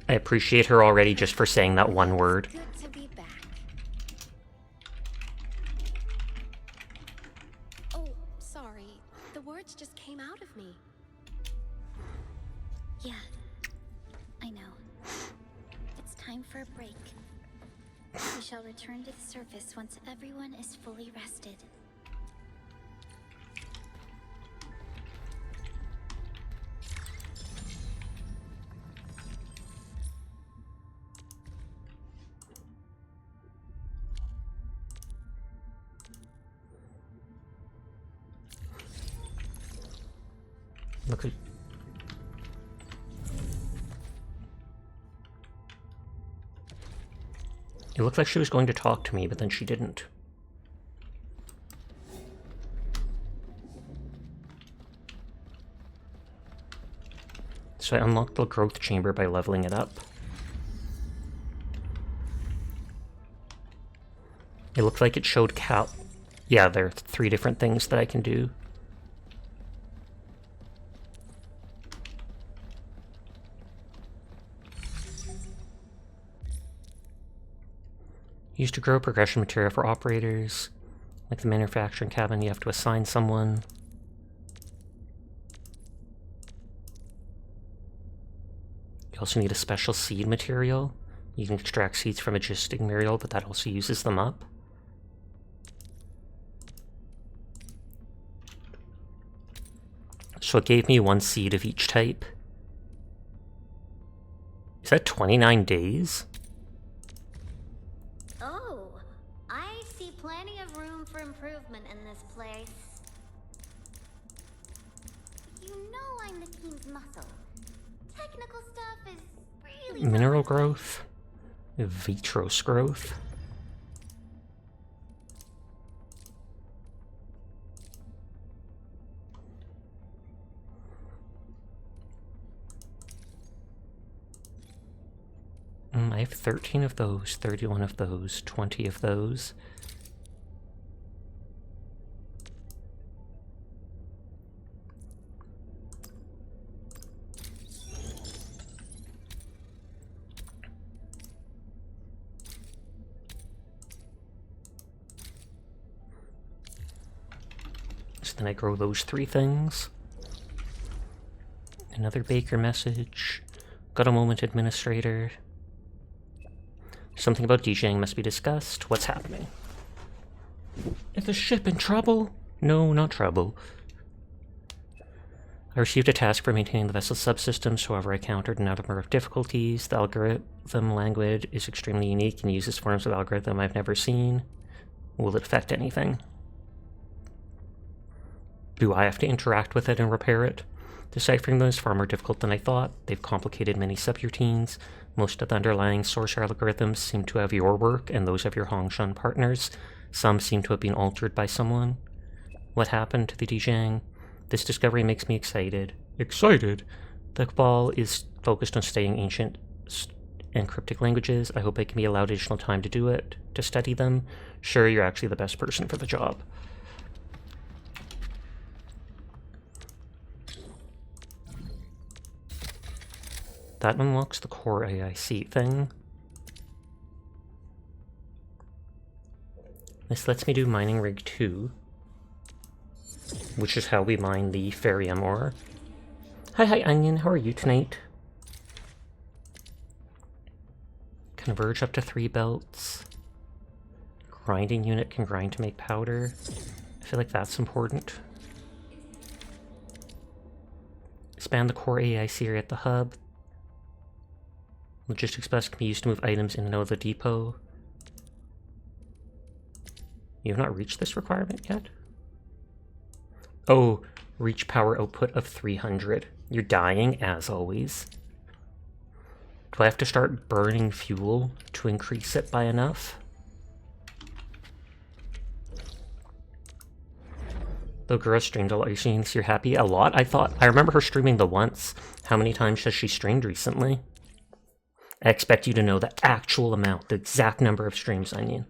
A: I appreciate her already just for saying that one word.
D: Good to be back. Oh, sorry. The words just came out of me.
B: Yeah, I know. It's time for a break. We shall return to the surface once everyone is fully rested.
A: Look at... It looked like she was going to talk to me, but then she didn't. So I unlocked the growth chamber by leveling it up. It looked like it showed cal... Yeah, there are 3 different things that I can do. Used to grow progression material for operators. Like the manufacturing cabin, you have to assign someone. You also need a special seed material. You can extract seeds from existing material, but that also uses them up. So it gave me 1 seed of each type. Is that 29 days?
B: Oh, I see plenty of room for improvement in this place. You know I'm the team's muscle. Technical stuff is really
A: Mineral growth. Vitros growth. I have 13 of those, 31 of those, 20 of those. So then I grow those 3 things. Another baker message. Got a moment, Administrator. Something about DJing must be discussed. What's happening? Is the ship in trouble? No, not trouble. I received a task for maintaining the vessel's subsystems. However, I encountered a number of difficulties. The algorithm language is extremely unique and uses forms of algorithm I've never seen. Will it affect anything? Do I have to interact with it and repair it? Deciphering them is far more difficult than I thought. They've complicated many subroutines. Most of the underlying source algorithms seem to have your work and those of your Hongshan partners. Some seem to have been altered by someone. What happened to the Dijang? This discovery makes me excited. Excited? The Cabal is focused on studying ancient and cryptic languages. I hope I can be allowed additional time to do it, to study them. Sure, you're actually the best person for the job. That unlocks the core AIC thing. This lets me do mining rig 2, which is how we mine the Ferium ore. Hi Onion, how are you tonight? Converge up to 3 belts. Grinding unit can grind to make powder. I feel like that's important. Expand the core AIC area at the hub. Logistics bus can be used to move items in and out of the depot. You have not reached this requirement yet? Oh, reach power output of 300. You're dying, as always. Do I have to start burning fuel to increase it by enough? The girl streamed a lot. You're happy? A lot? I remember her streaming the once. How many times has she streamed recently? I expect you to know the actual amount, the exact number of streams, Onion.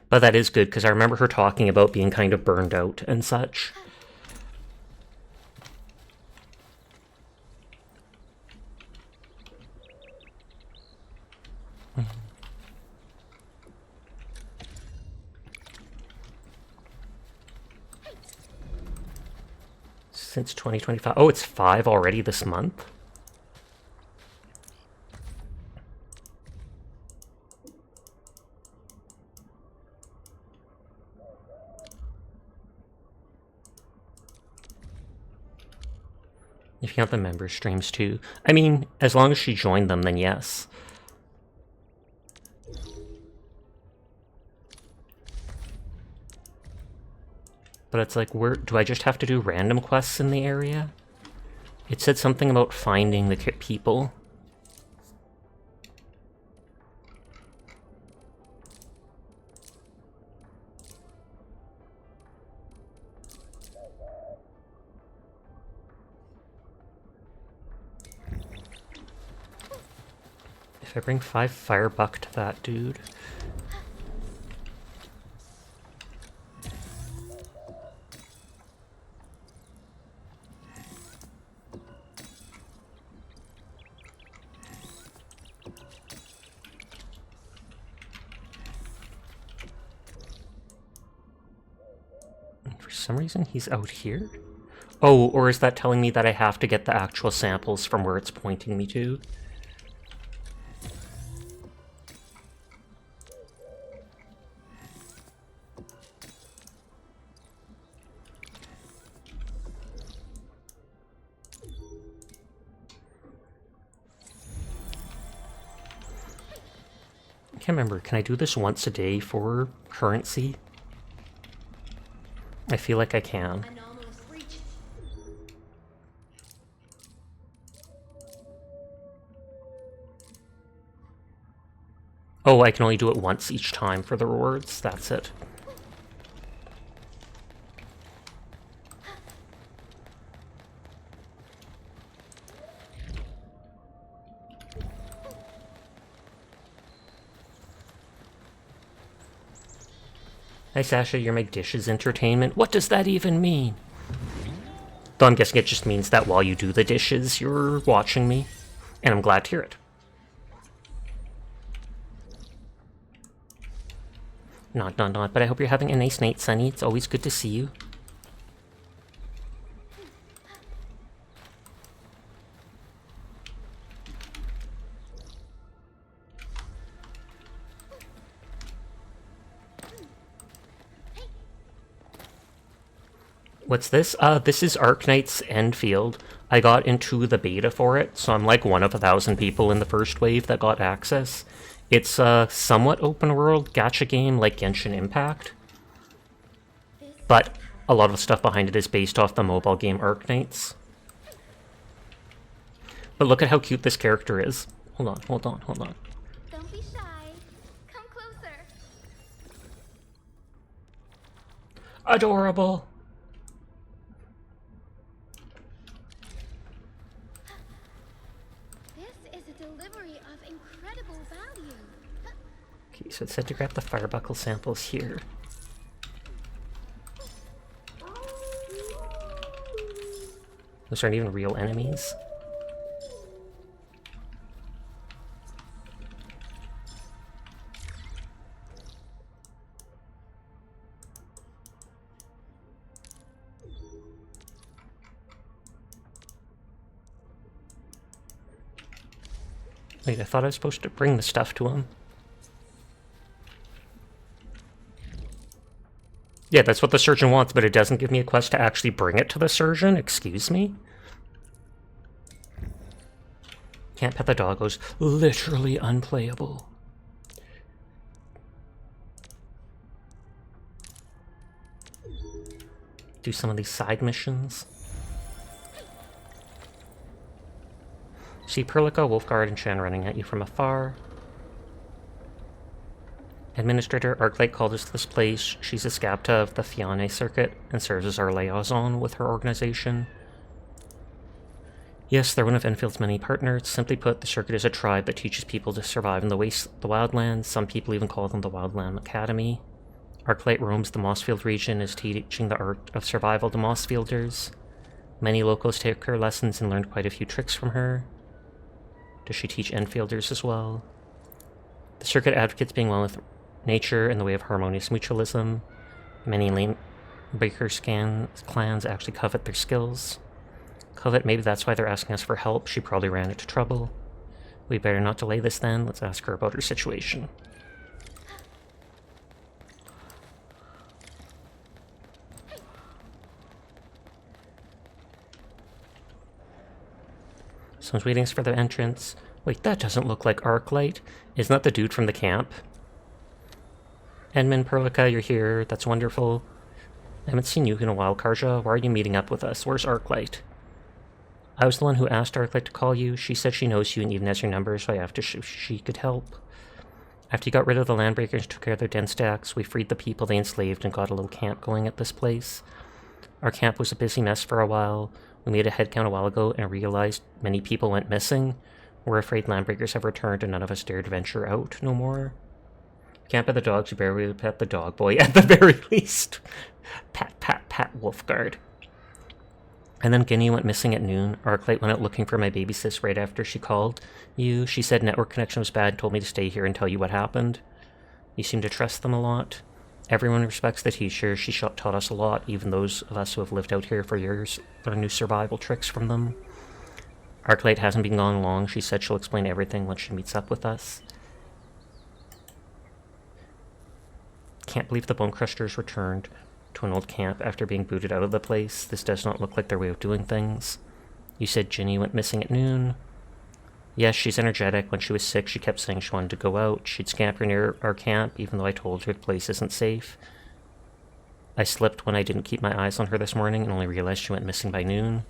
A: But that is good, because I remember her talking about being kind of burned out and such. Since 2025. Oh, it's 5 already this month? If you count the member streams too. I mean, as long as she joined them, then yes. But it's like, where do I just have to do random quests in the area? It said something about finding the people. If I bring 5 firebuck to that dude. For some reason he's out here? Oh, or is that telling me that I have to get the actual samples from where it's pointing me to? I can't remember. Can I do this once a day for currency? I feel like I can. Oh, I can only do it once each time for the rewards. That's it. Hi Sasha, you're my dishes entertainment. What does that even mean? Though I'm guessing it just means that while you do the dishes, you're watching me. And I'm glad to hear it. Not, but I hope you're having a nice night, Sunny. It's always good to see you. What's this? This is Arknights Enfield. I got into the beta for it, so I'm like one of 1,000 people in the first wave that got access. It's a somewhat open world gacha game like Genshin Impact. But a lot of the stuff behind it is based off the mobile game Arknights. But look at how cute this character is. Hold on.
B: Don't be shy. Come closer.
A: Adorable. So it said to grab the firebuckle samples here. Those aren't even real enemies. Wait, I thought I was supposed to bring the stuff to him. Yeah, that's what the surgeon wants, but it doesn't give me a quest to actually bring it to the surgeon? Excuse me? Can't pet the doggos. Literally unplayable. Do some of these side missions. See Perlica, Wolfguard, and Shen running at you from afar. Administrator Arknight called us to this place. She's a Scapta of the Fianne circuit and serves as our liaison with her organization. Yes, they're one of Enfield's many partners. Simply put, the circuit is a tribe that teaches people to survive in the wildlands. Some people even call them the Wildland Academy. Arknight roams the Mossfield region, is teaching the art of survival to Mossfielders. Many locals take her lessons and learned quite a few tricks from her. Does she teach Enfielders as well? The circuit advocates being one with nature in the way of harmonious mutualism. Many Lanebreaker clans actually covet their skills. Covet, maybe that's why they're asking us for help. She probably ran into trouble. We better not delay this then. Let's ask her about her situation. Someone's waiting for their entrance. Wait, that doesn't look like Arknight. Isn't that the dude from the camp? Edmund, Perlica, you're here. That's wonderful. I haven't seen you in a while, Karja. Why are you meeting up with us? Where's Arknight? I was the one who asked Arknight to call you. She said she knows you and even has your number, so I asked if she could help. After you got rid of the Landbreakers and took care of their den stacks, we freed the people they enslaved and got a little camp going at this place. Our camp was a busy mess for a while. We made a head count a while ago and realized many people went missing. We're afraid Landbreakers have returned and none of us dared venture out no more. Can't pet the dogs, you barely pet the dog boy at the very least. Pat, pat, pat, Wolfguard. And then Guinea went missing at noon. Arknight went out looking for my baby sis right after she called you. She said network connection was bad and told me to stay here and tell you what happened. You seem to trust them a lot. Everyone respects the teacher. She taught us a lot, even those of us who have lived out here for years learn new survival tricks from them. Arknight hasn't been gone long. She said she'll explain everything once she meets up with us. Can't believe the Bone Crushers returned to an old camp after being booted out of the place. This does not look like their way of doing things. You said Ginny went missing at noon. Yes, she's energetic. When she was sick, she kept saying she wanted to go out. She'd scamper near our camp, even though I told her the place isn't safe. I slipped when I didn't keep my eyes on her this morning and only realized she went missing by noon.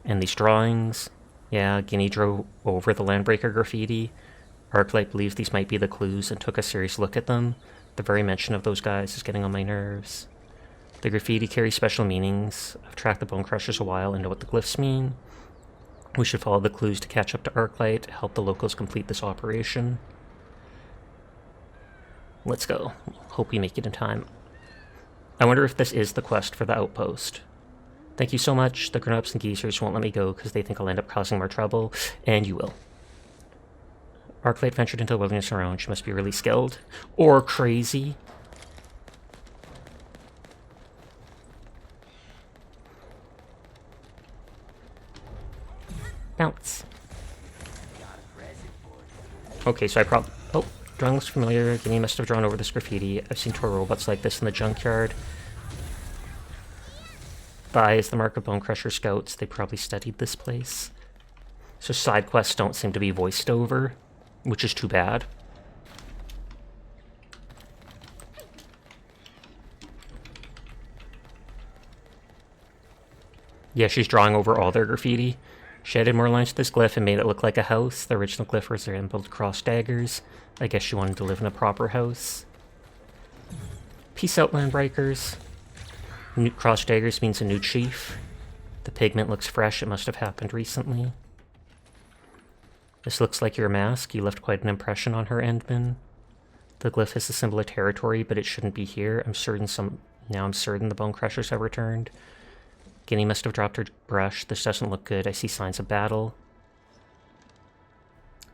A: And these drawings. Yeah, Guinea drew over the Landbreaker graffiti. Arknight believes these might be the clues and took a serious look at them. The very mention of those guys is getting on my nerves. The graffiti carries special meanings. I've tracked the Bone Crushers a while and know what the glyphs mean. We should follow the clues to catch up to Arknight, help the locals complete this operation. Let's go. Hope we make it in time. I wonder if this is the quest for the outpost. Thank you so much. The grown-ups and geezers won't let me go because they think I'll end up causing more trouble, and you will. Arknight ventured into the wilderness on her own. She must be really skilled. Or crazy. Bounce. Okay, so I probably... Oh, drawing looks familiar. Guinea must have drawn over this graffiti. I've seen toy robots like this in the junkyard. The eye is the mark of Bone Crusher scouts. They probably studied this place. So side quests don't seem to be voiced over, which is too bad. Yeah, she's drawing over all their graffiti. She added more lines to this glyph and made it look like a house. The original glyph was resembled cross daggers. I guess she wanted to live in a proper house. Peace out, Landbreakers. New cross daggers means a new chief. The pigment looks fresh. It must have happened recently. This looks like your mask. You left quite an impression on her, Endman. The glyph is a symbol of territory, but it shouldn't be here. I'm certain the Bone Crushers have returned. Guinea must have dropped her brush. This doesn't look good. I see signs of battle.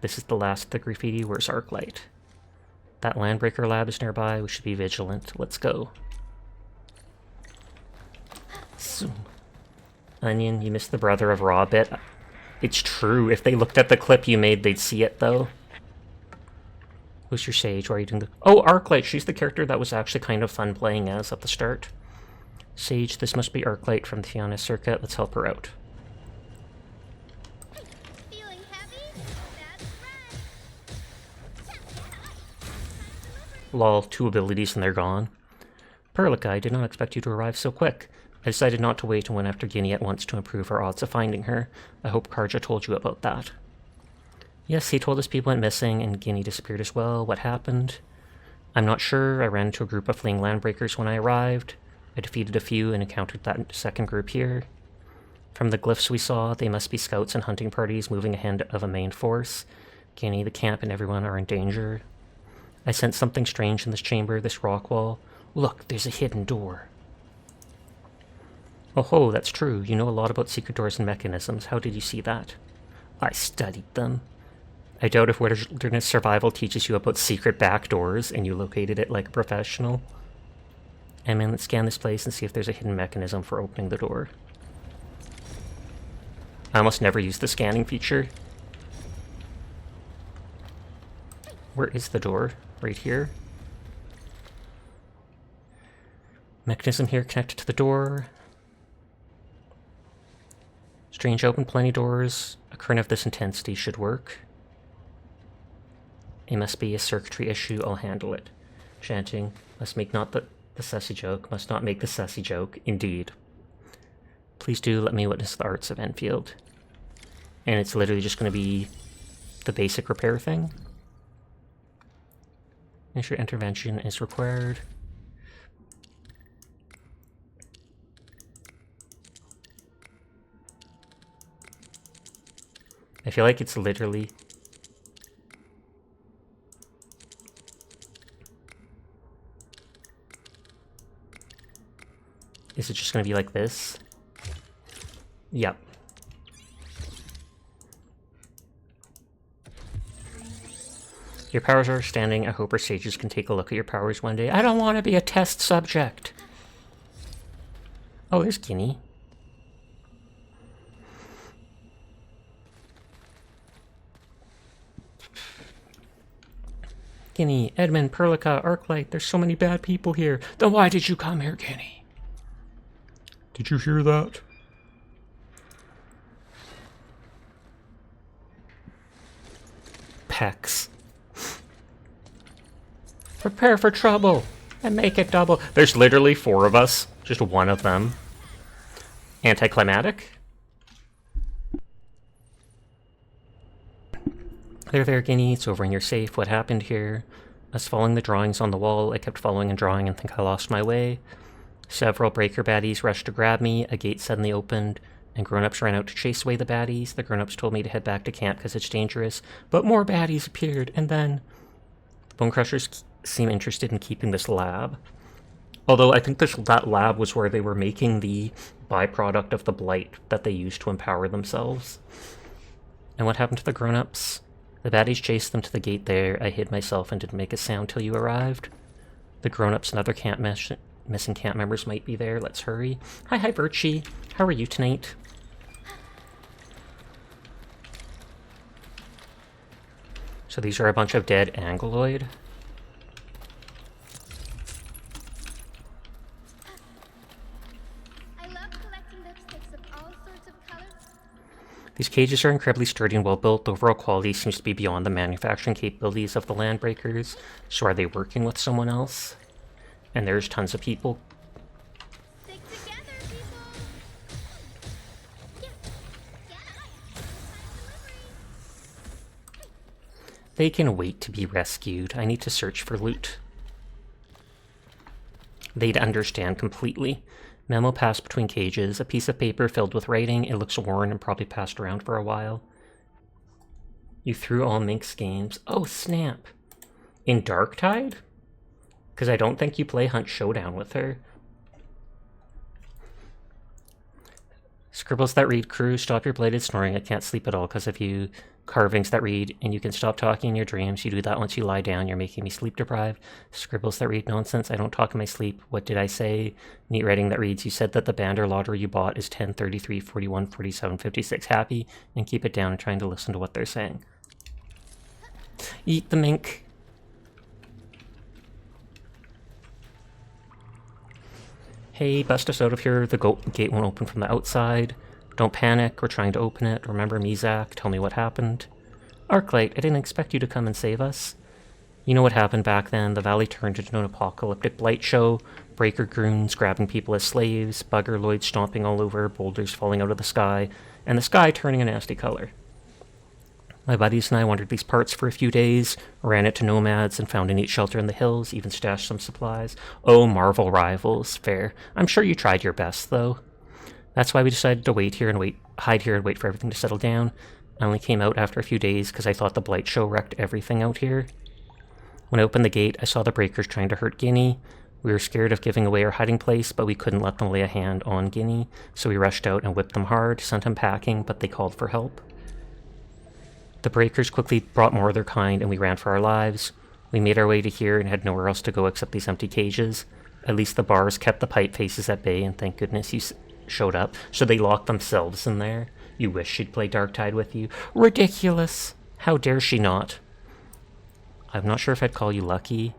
A: This is the last of the graffiti. Where's Arklight? That Landbreaker lab is nearby. We should be vigilant. Let's go. Onion, you missed the brother of Raw bit. It's true. If they looked at the clip you made, they'd see it, though. Who's your sage? Why are you doing the... Oh, Arklight! She's the character that was actually kind of fun playing as at the start. Sage, this must be Arklight from the Fiona Circuit. Let's help her out.
B: Feeling heavy? That's right.
A: Lol, 2 abilities and they're gone. Perlica, I did not expect you to arrive so quick. I decided not to wait and went after Guinea at once to improve our odds of finding her. I hope Karja told you about that. Yes, he told us people went missing and Guinea disappeared as well. What happened? I'm not sure. I ran into a group of fleeing Landbreakers when I arrived. I defeated a few and encountered that second group here. From the glyphs we saw, they must be scouts and hunting parties moving ahead of a main force. Guinea, the camp, and everyone are in danger. I sensed something strange in this chamber, this rock wall. Look, there's a hidden door. Oh ho, that's true. You know a lot about secret doors and mechanisms. How did you see that? I studied them. I doubt if Wilderness Survival teaches you about secret back doors and you located it like a professional. I mean, let's scan this place and see if there's a hidden mechanism for opening the door. I almost never use the scanning feature. Where is the door? Right here. Mechanism here connected to the door. Strange open plenty doors. A current of this intensity should work. It must be a circuitry issue. I'll handle it. Chanting. Must make not the sussy joke. Must not make the sussy joke. Indeed. Please do let me witness the arts of Enfield. And it's literally just going to be the basic repair thing. Initial intervention is required. I feel like it's literally... Is it just going to be like this? Yep. Your powers are outstanding. I hope our sages can take a look at your powers one day. I don't want to be a test subject. Oh, there's Guinea. Guinea, Edmund, Perlica, Arklight, there's so many bad people here. Then why did you come here, Guinea? Did you hear that? Pecs. Prepare for trouble and make it double. There's literally 4 of us. Just one of them. Anticlimactic. There, Guinea. It's over in your safe. What happened here? I was following the drawings on the wall. I kept following and drawing and think I lost my way. Several breaker baddies rushed to grab me. A gate suddenly opened, and grown-ups ran out to chase away the baddies. The grown-ups told me to head back to camp because it's dangerous, but more baddies appeared, and then... The Bone Crushers seem interested in keeping this lab. Although I think that lab was where they were making the byproduct of the blight that they used to empower themselves. And what happened to the grown-ups? The baddies chased them to the gate there. I hid myself and didn't make a sound till you arrived. The grown-ups and other missing camp members might be there. Let's hurry. Hi, Virtue. How are you tonight? So these are a bunch of dead Angloid.
B: I love collecting lipsticks of all sorts of colors.
A: These cages are incredibly sturdy and well built. The overall quality seems to be beyond the manufacturing capabilities of the Landbreakers. So are they working with someone else? And there's tons of people.
B: Stick together, people.
A: They can wait to be rescued. I need to search for loot. They'd understand completely. Memo passed between cages. A piece of paper filled with writing. It looks worn and probably passed around for a while. You threw all Minx games. Oh, snap. In Darktide? Because I don't think you play Hunt Showdown with her. Scribbles that read, crew, stop your bladed snoring. I can't sleep at all because of you. Carvings that read, and you can stop talking in your dreams. You do that once you lie down. You're making me sleep deprived. Scribbles that read, nonsense. I don't talk in my sleep. What did I say? Neat writing that reads, you said that the band or lottery you bought is 10, 33, 41, 47, 56. Happy, and keep it down and trying to listen to what they're saying. Eat the mink. Hey, bust us out of here. The gate won't open from the outside. Don't panic. We're trying to open it. Remember me, Zach? Tell me what happened. Arklight, I didn't expect you to come and save us. You know what happened back then. The valley turned into an apocalyptic blight show. Breaker goons grabbing people as slaves. Bugger Lloyd stomping all over. Boulders falling out of the sky. And the sky turning a nasty color. My buddies and I wandered these parts for a few days, ran into nomads, and found a neat shelter in the hills, even stashed some supplies. Oh, Marvel rivals. Fair. I'm sure you tried your best, though. That's why we decided to hide here and wait for everything to settle down. I only came out after a few days because I thought the blight show wrecked everything out here. When I opened the gate, I saw the breakers trying to hurt Guinea. We were scared of giving away our hiding place, but we couldn't let them lay a hand on Guinea, so we rushed out and whipped them hard, sent them packing, but they called for help. The breakers quickly brought more of their kind, and we ran for our lives. We made our way to here and had nowhere else to go except these empty cages. At least the bars kept the pipe faces at bay, and thank goodness you showed up. So they locked themselves in there. You wish she'd play Darktide with you. Ridiculous! How dare she not? I'm not sure if I'd call you lucky.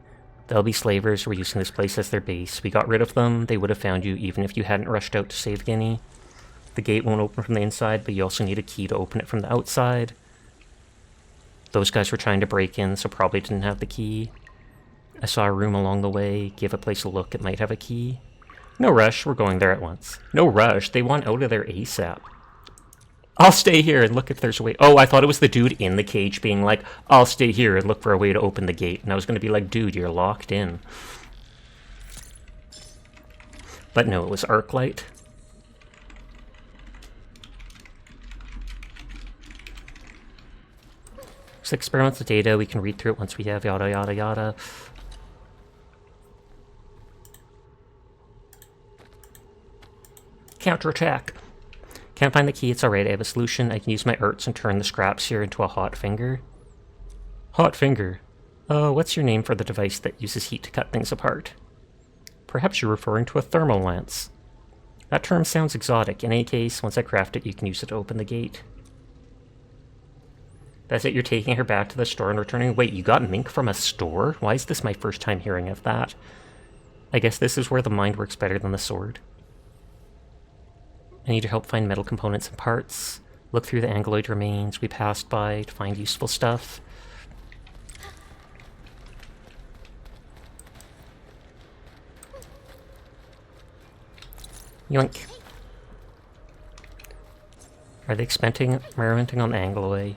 A: They'll be slavers who were using this place as their base. We got rid of them. They would have found you even if you hadn't rushed out to save Guinea. The gate won't open from the inside, but you also need a key to open it from the outside. Those guys were trying to break in, so probably didn't have the key. I saw a room along the way. Give a place a look. It might have a key. No rush. We're going there at once. No rush. They want out of there ASAP. I'll stay here and look if there's a way. Oh, I thought it was the dude in the cage being like, I'll stay here and look for a way to open the gate. And I was going to be like, dude, you're locked in. But no, it was Arklight. So experiments with data, we can read through it once we have yada yada yada. Counterattack. Can't find the key, it's alright, I have a solution. I can use my Erts and turn the scraps here into a hot finger. Hot finger? What's your name for the device that uses heat to cut things apart? Perhaps you're referring to a thermal lance. That term sounds exotic. In any case, once I craft it, you can use it to open the gate. That's it, you're taking her back to the store and returning. Wait, you got mink from a store? Why is this my first time hearing of that? I guess this is where the mind works better than the sword. I need your help find metal components and parts. Look through the anguloid remains we passed by to find useful stuff. Yoink. Are they experimenting on the Angloid?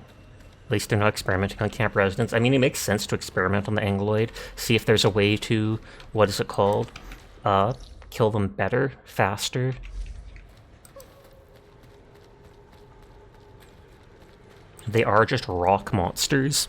A: At least they're not experimenting on camp residents. I mean, it makes sense to experiment on the Angloid. See if there's a way to, what is it called? Kill them better, faster. They are just rock monsters.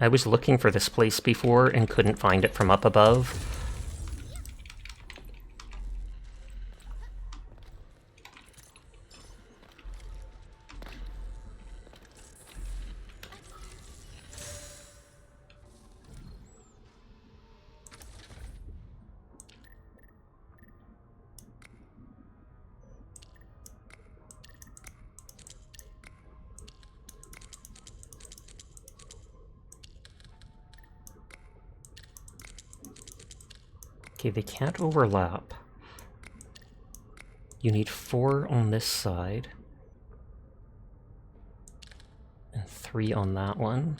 A: I was looking for this place before and couldn't find it from up above. Okay, they can't overlap. You need 4 on this side. And 3 on that one.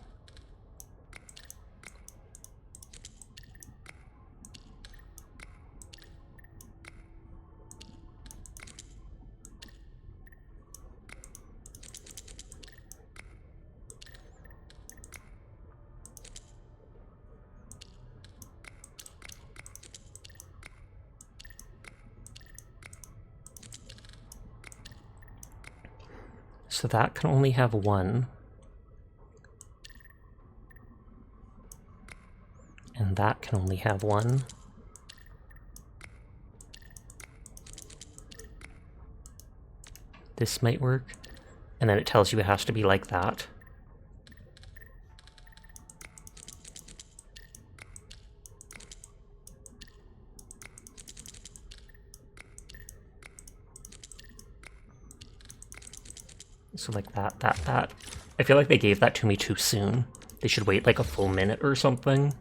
A: So that can only have one. And that can only have one. This might work. And then it tells you it has to be like that. So like that. I feel like they gave that to me too soon. They should wait like a full minute or something.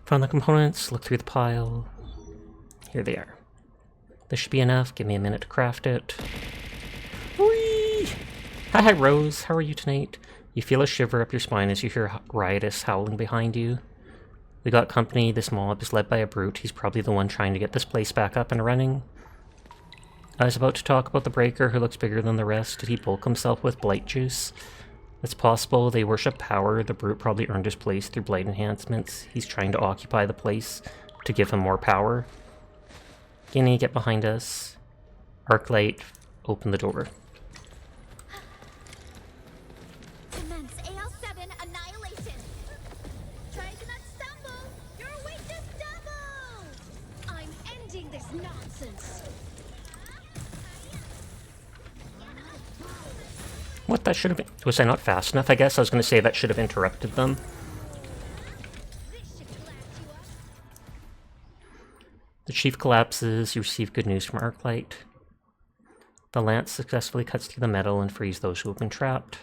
A: Found the components, look through the pile. Here they are. This should be enough. Give me a minute to craft it. Whee! Hi, Rose. How are you tonight? You feel a shiver up your spine as you hear riotous howling behind you. We got company. This mob is led by a brute. He's probably the one trying to get this place back up and running. I was about to talk about the breaker who looks bigger than the rest. Did he bulk himself with blight juice? It's possible. They worship power. The brute probably earned his place through blight enhancements. He's trying to occupy the place to give him more power. Guinea, get behind us. Arklight, open the door.
B: Immense AL7 annihilation. Try to not stumble. Your weight is double. I'm ending this nonsense.
A: What? That should have been... Was I not fast enough, I guess? I was going to say that should have interrupted them. The chief collapses. You receive good news from Arklight. The lance successfully cuts through the metal and frees those who have been trapped.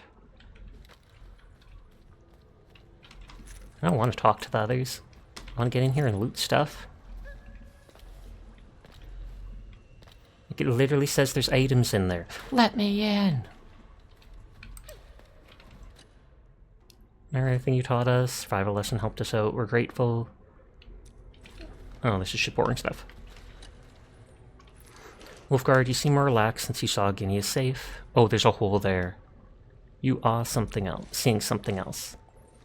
A: I don't want to talk to the others. I want to get in here and loot stuff. Like it literally says there's items in there. Let me in! Everything you taught us, survival lesson helped us out, we're grateful. Oh, this is shit boring stuff. Wolfguard, you seem more relaxed since you saw Guinea is safe. Oh, there's a hole there. You are something else, seeing something else.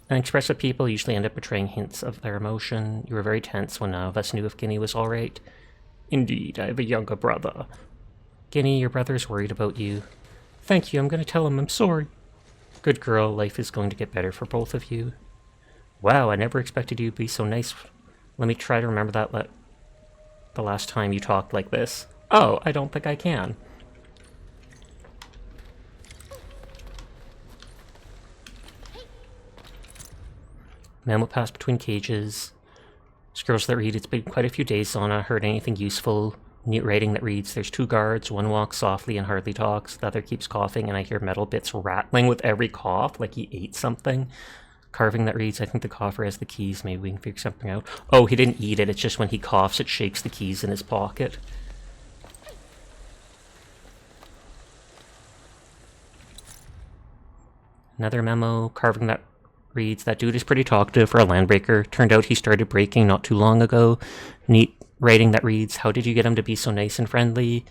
A: Unexpressive people usually end up betraying hints of their emotion. You were very tense when none of us knew if Guinea was alright. Indeed, I have a younger brother. Guinea, your brother is worried about you. Thank you, I'm going to tell him I'm sorry. Good girl, life is going to get better for both of you. Wow, I never expected you to be so nice. Let me try to remember that the last time you talked like this. Oh, I don't think I can. Man will pass between cages. Scrolls that read, it's been quite a few days on I heard anything useful. Neat writing that reads, there's 2 guards, one walks softly and hardly talks, the other keeps coughing, and I hear metal bits rattling with every cough, like he ate something. Carving that reads, I think the coffer has the keys, maybe we can figure something out. Oh, he didn't eat it, it's just when he coughs it shakes the keys in his pocket. Another memo, carving that reads, that dude is pretty talkative for a landbreaker. Turned out he started breaking not too long ago. Neat writing that reads, how did you get him to be so nice and friendly?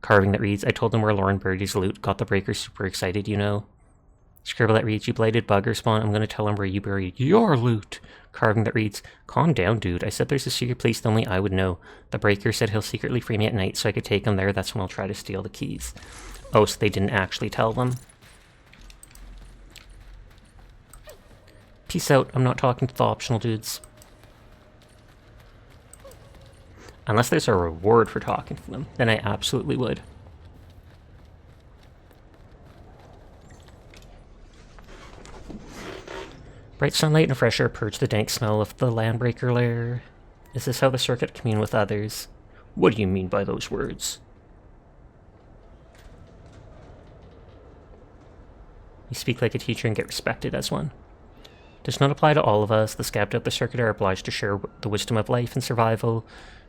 A: Carving that reads, I told him where Lauren Birdie's loot, got the breaker super excited, you know. Scribble that reads, you blighted bugger spawn, I'm gonna tell him where you buried your loot. Carving that reads, calm down dude, I said there's a secret place that only I would know. The breaker said he'll secretly free me at night so I could take him there, that's when I'll try to steal the keys. Oh, so they didn't actually tell them? Peace out, I'm not talking to the optional dudes. Unless there's a reward for talking to them, then I absolutely would. Bright sunlight and fresh air purge the dank smell of the landbreaker lair. Is this how the circuit commune with others? What do you mean by those words? You speak like a teacher and get respected as one. Does not apply to all of us. The scabbed out the circuit are obliged to share the wisdom of life and survival.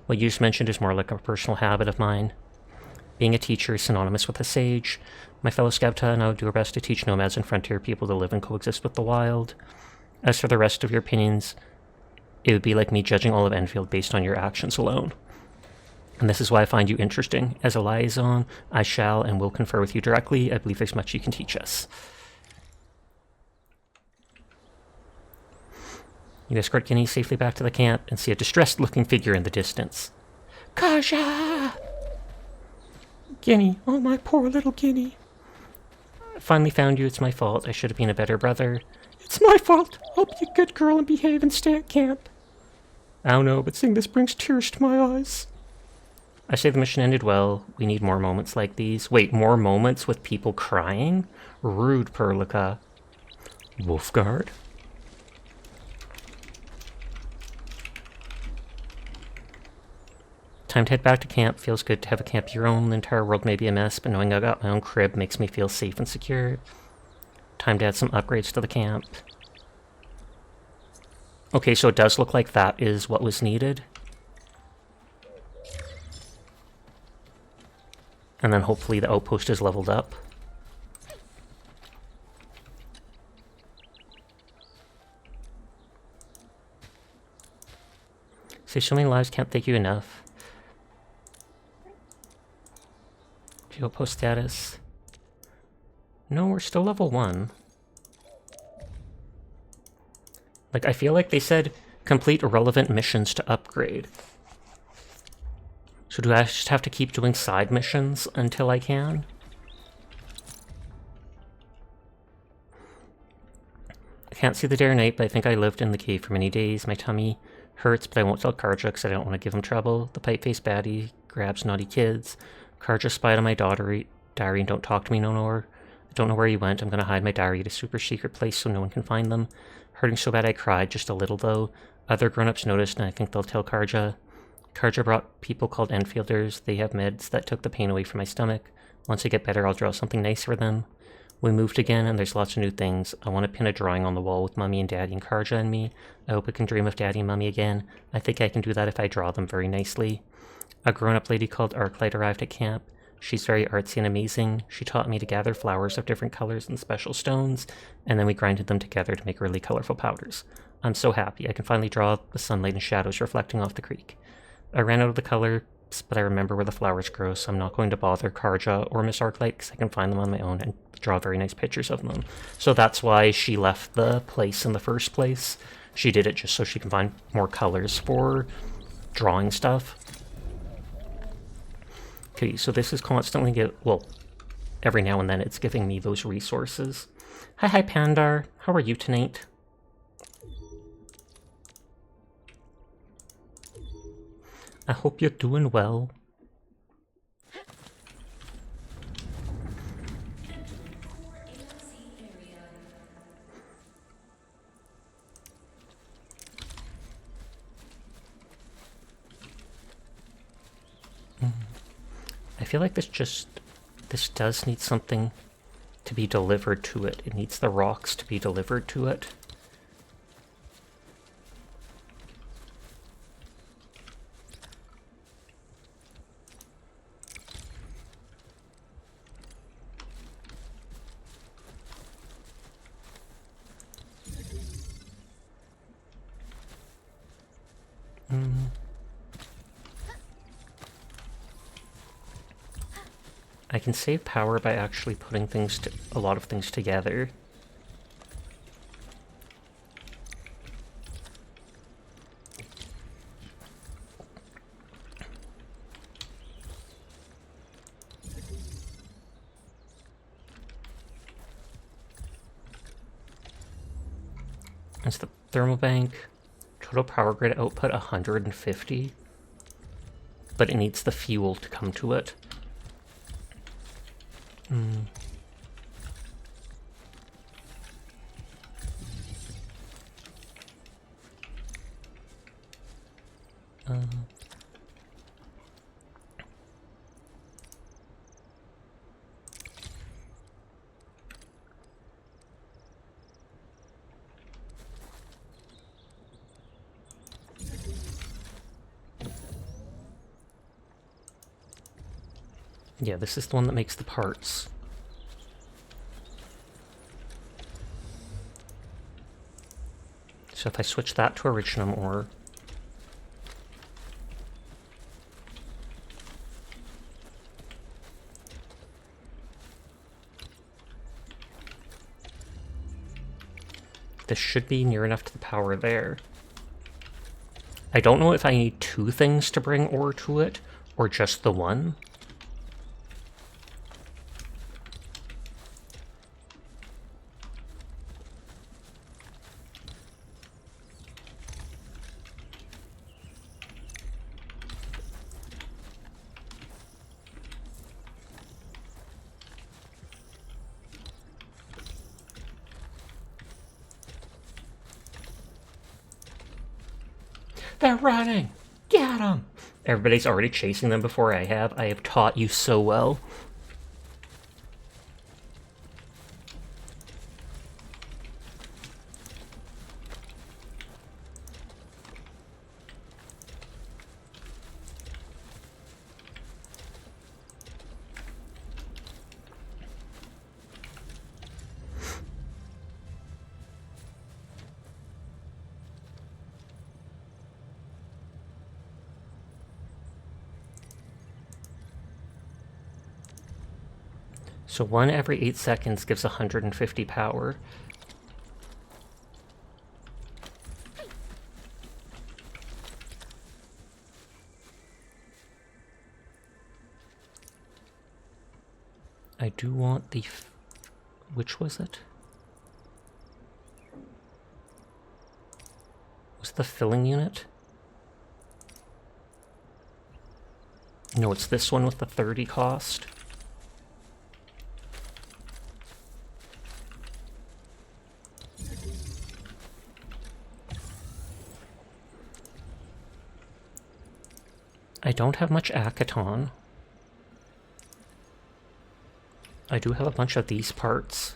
A: What you just mentioned is more like a personal habit of mine. Being a teacher is synonymous with a sage. My fellow Skepta and I would do our best to teach nomads and frontier people to live and coexist with the wild. As for the rest of your opinions, it would be like me judging all of Enfield based on your actions alone. And this is why I find you interesting. As a liaison, I shall and will confer with you directly. I believe there's much you can teach us. You escort Guinea safely back to the camp and see a distressed-looking figure in the distance. Kaja! Guinea, oh my poor little Guinea. I finally found you, it's my fault. I should have been a better brother. It's my fault. I'll be a good girl and behave and stay at camp. I don't know, but seeing this brings tears to my eyes. I say the mission ended well. We need more moments like these. Wait, more moments with people crying? Rude, Perlica. Wolfguard? Time to head back to camp. Feels good to have a camp of your own. The entire world may be a mess, but knowing I got my own crib makes me feel safe and secure. Time to add some upgrades to the camp. Okay, so it does look like that is what was needed. And then hopefully the outpost is leveled up. Say so many lives can't thank you enough. Outpost status. No, we're still level 1. Like, I feel like they said complete irrelevant missions to upgrade. So do I just have to keep doing side missions until I can? I can't see the day or night, but I think I lived in the cave for many days. My tummy hurts, but I won't tell Karja because I don't want to give him trouble. The pipe-faced baddie grabs naughty kids. Karja spied on my diary and don't talk to me no more. I don't know where he went. I'm going to hide my diary at a super secret place so no one can find them. Hurting so bad I cried, just a little though. Other grown-ups noticed and I think they'll tell Karja. Karja brought people called Enfielders. They have meds that took the pain away from my stomach. Once I get better, I'll draw something nice for them. We moved again and there's lots of new things. I want to pin a drawing on the wall with Mummy and Daddy and Karja and me. I hope I can dream of Daddy and Mummy again. I think I can do that if I draw them very nicely. A grown-up lady called Arknight arrived at camp. She's very artsy and amazing. She taught me to gather flowers of different colors and special stones, and then we grinded them together to make really colorful powders. I'm so happy. I can finally draw the sunlight and shadows reflecting off the creek. I ran out of the colors, but I remember where the flowers grow, so I'm not going to bother Karja or Miss Arknight because I can find them on my own and draw very nice pictures of them. So that's why she left the place in the first place. She did it just so she can find more colors for drawing stuff. Okay, so this is constantly every now and then it's giving me those resources. Hi Pandar, how are you tonight? I hope you're doing well. I feel like this does need something to be delivered to it. It needs the rocks to be delivered to it. I can save power by actually putting a lot of things together. That's the thermal bank. Total power grid output 150. But it needs the fuel to come to it. Yeah, this is the one that makes the parts. So if I switch that to Originum ore, This should be near enough to the power there. I don't know if I need 2 things to bring ore to it, or just the one. They're running! Get them! Everybody's already chasing them before I have. I have taught you so well. So 1 every 8 seconds gives 150 power. I do want the... which was it? Was it the filling unit? No, it's this one with the 30 cost. I don't have much Akaton. I do have a bunch of these parts.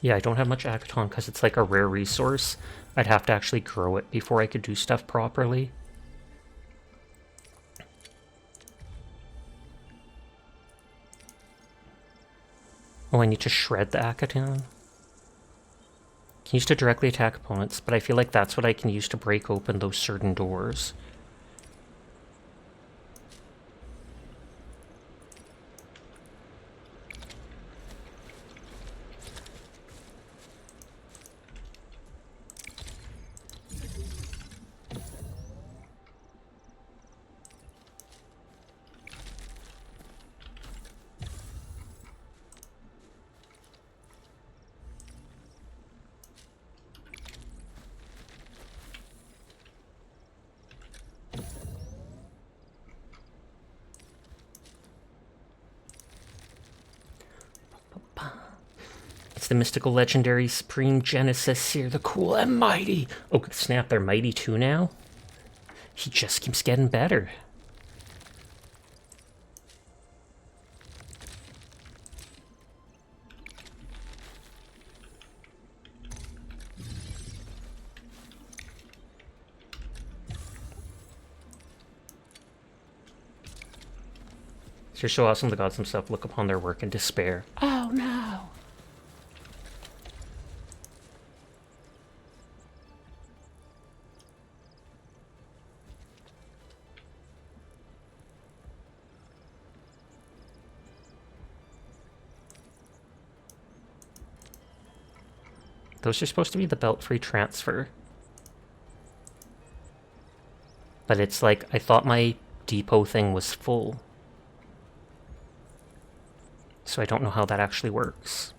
A: Yeah, I don't have much Akaton because it's like a rare resource. I'd have to actually grow it before I could do stuff properly. Oh, I need to shred the Akaton. Can use to directly attack opponents, but I feel like that's what I can use to break open those certain doors. It's the mystical legendary Supreme Genesis Seer, the cool and mighty. Oh snap, they're mighty too now? He just keeps getting better. You're so awesome, the gods themselves look upon their work in despair. Oh no! Those are supposed to be the belt-free transfer. But it's like, I thought my depot thing was full. So I don't know how that actually works.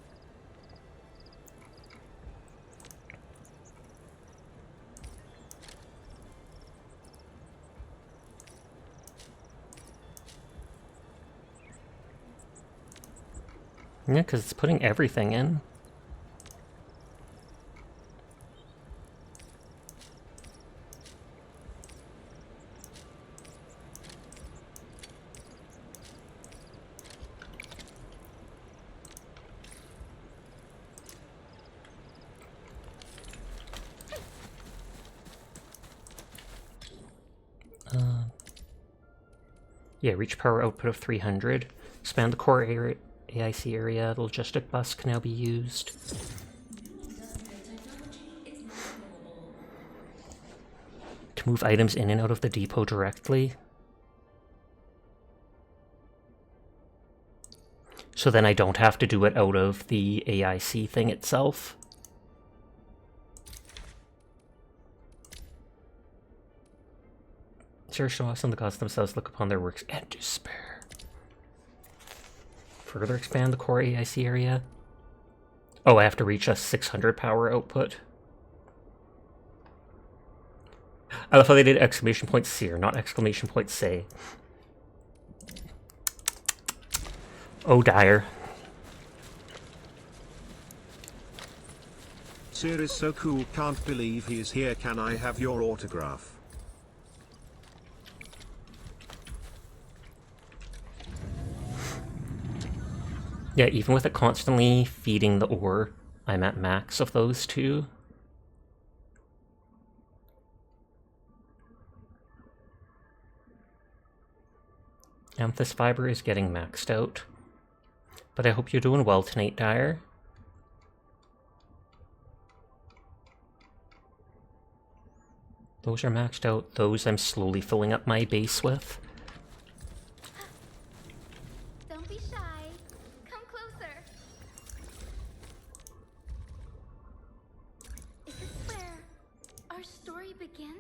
A: Yeah, because it's putting everything in. Yeah, reach power output of 300. Expand the core area, AIC area. The logistic bus can now be used. To move items in and out of the depot directly. So then I don't have to do it out of the AIC thing itself. Sure, show us on the gods themselves look upon their works and despair. Further expand the core AIC area. Oh, I have to reach a 600 power output. I love how they did exclamation point seer, not exclamation point say. Oh, dire.
F: Seer is so cool, can't believe he is here. Can I have your autograph?
A: Yeah, even with it constantly feeding the ore, I'm at max of those two. Amethyst fiber is getting maxed out. But I hope you're doing well tonight, Dyer. Those are maxed out. Those I'm slowly filling up my base with.
B: Don't be shy. Come closer. Is this where our story begins?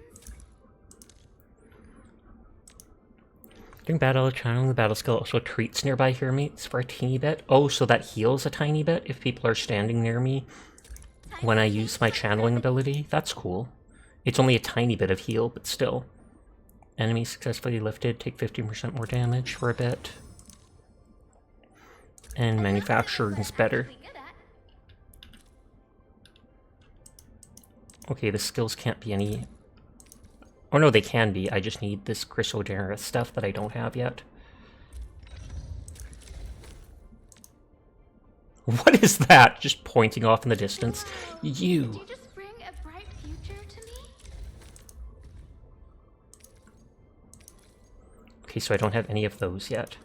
A: During battle, channeling the battle skill also treats nearby hero mates for a teeny bit. Oh, so that heals a tiny bit if people are standing near me when I use my channeling ability. That's cool. It's only a tiny bit of heal, but still. Enemy successfully lifted, take 15% more damage for a bit. And manufacturing is better. Okay, the skills can't be any... Oh no, they can be. I just need this Chrysoderus stuff that I don't have yet. What is that? Just pointing off in the distance. You!
B: Did you just bring a bright future to me?
A: Okay, so I don't have any of those yet.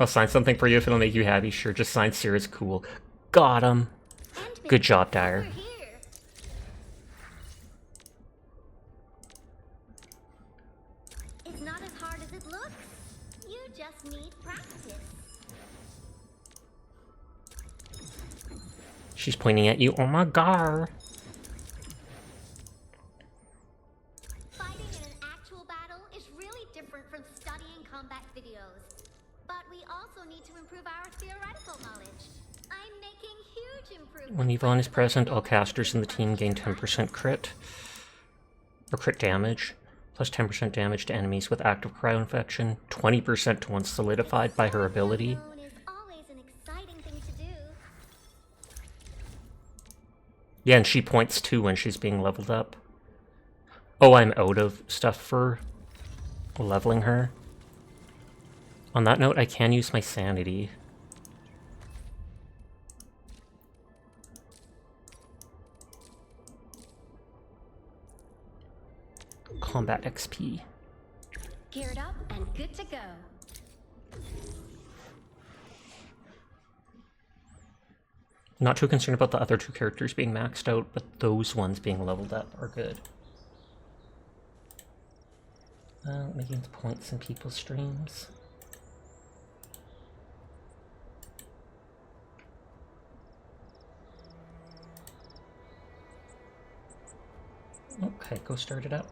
A: I'll sign something for you if it'll make you happy. Sure, just sign Sierra's cool. Got him. Good job, Dyer.
B: It's not as hard as it looks. You just need practice.
A: She's pointing at you. Oh my god.
B: Fighting in an actual battle is really different from studying combat videos. But we also need to improve our theoretical knowledge. I'm making huge improvements.
A: When Yvonne is present, all casters in the team gain 10% crit. Or crit damage. Plus 10% damage to enemies with active cryo infection. 20% to once solidified by her ability.
B: Is always an exciting thing to do.
A: Yeah, and she points too when she's being leveled up. Oh, I'm out of stuff for leveling her. On that note, I can use my sanity. Combat XP.
E: Geared up and good to go.
A: Not too concerned about the other two characters being maxed out, but those ones being leveled up are good. Let me get into points in people's streams. Okay, go start it up.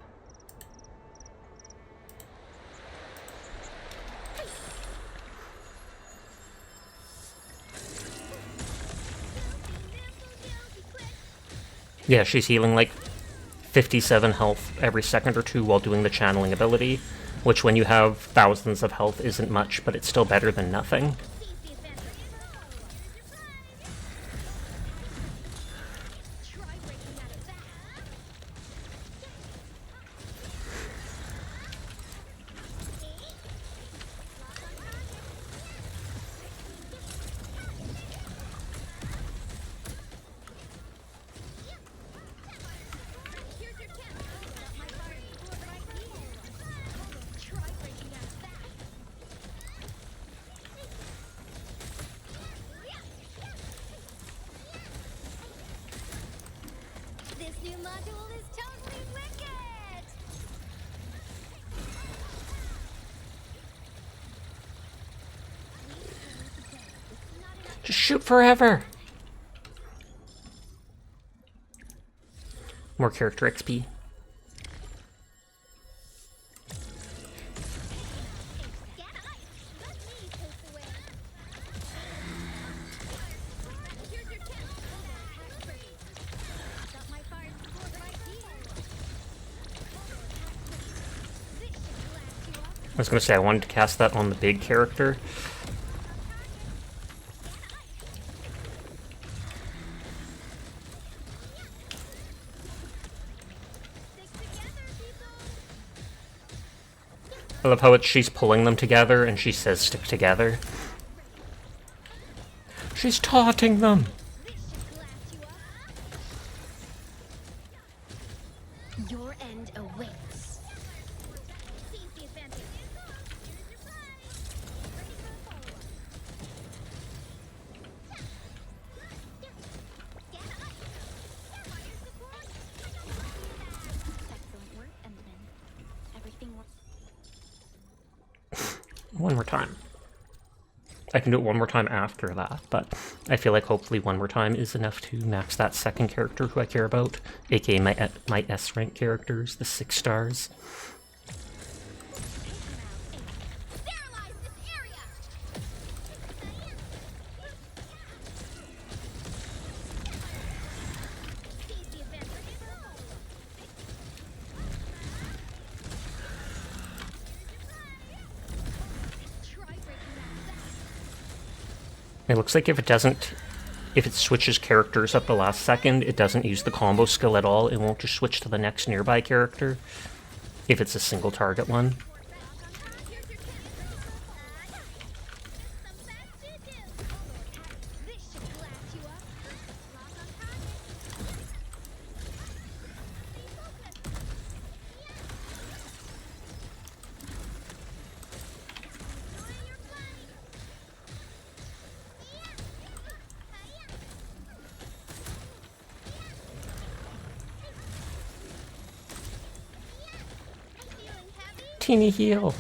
A: Yeah, she's healing like 57 health every second or two while doing the channeling ability, which when you have thousands of health isn't much, but it's still better than nothing.
B: module is totally wicked!
A: Just shoot forever! More character XP. I was gonna say I wanted to cast that on the big character. I love how she's pulling them together and she says stick together. She's taunting them!
B: Your end awaits. Excellent work, Eminem. Everything works.
A: One more time. I can do it one more time after that, but I feel like hopefully one more time is enough to max that second character who I care about, aka my S rank characters, the 6 stars. It looks like if it switches characters at the last second, it doesn't use the combo skill at all. It won't just switch to the next nearby character if it's a single target one. Teeny heal.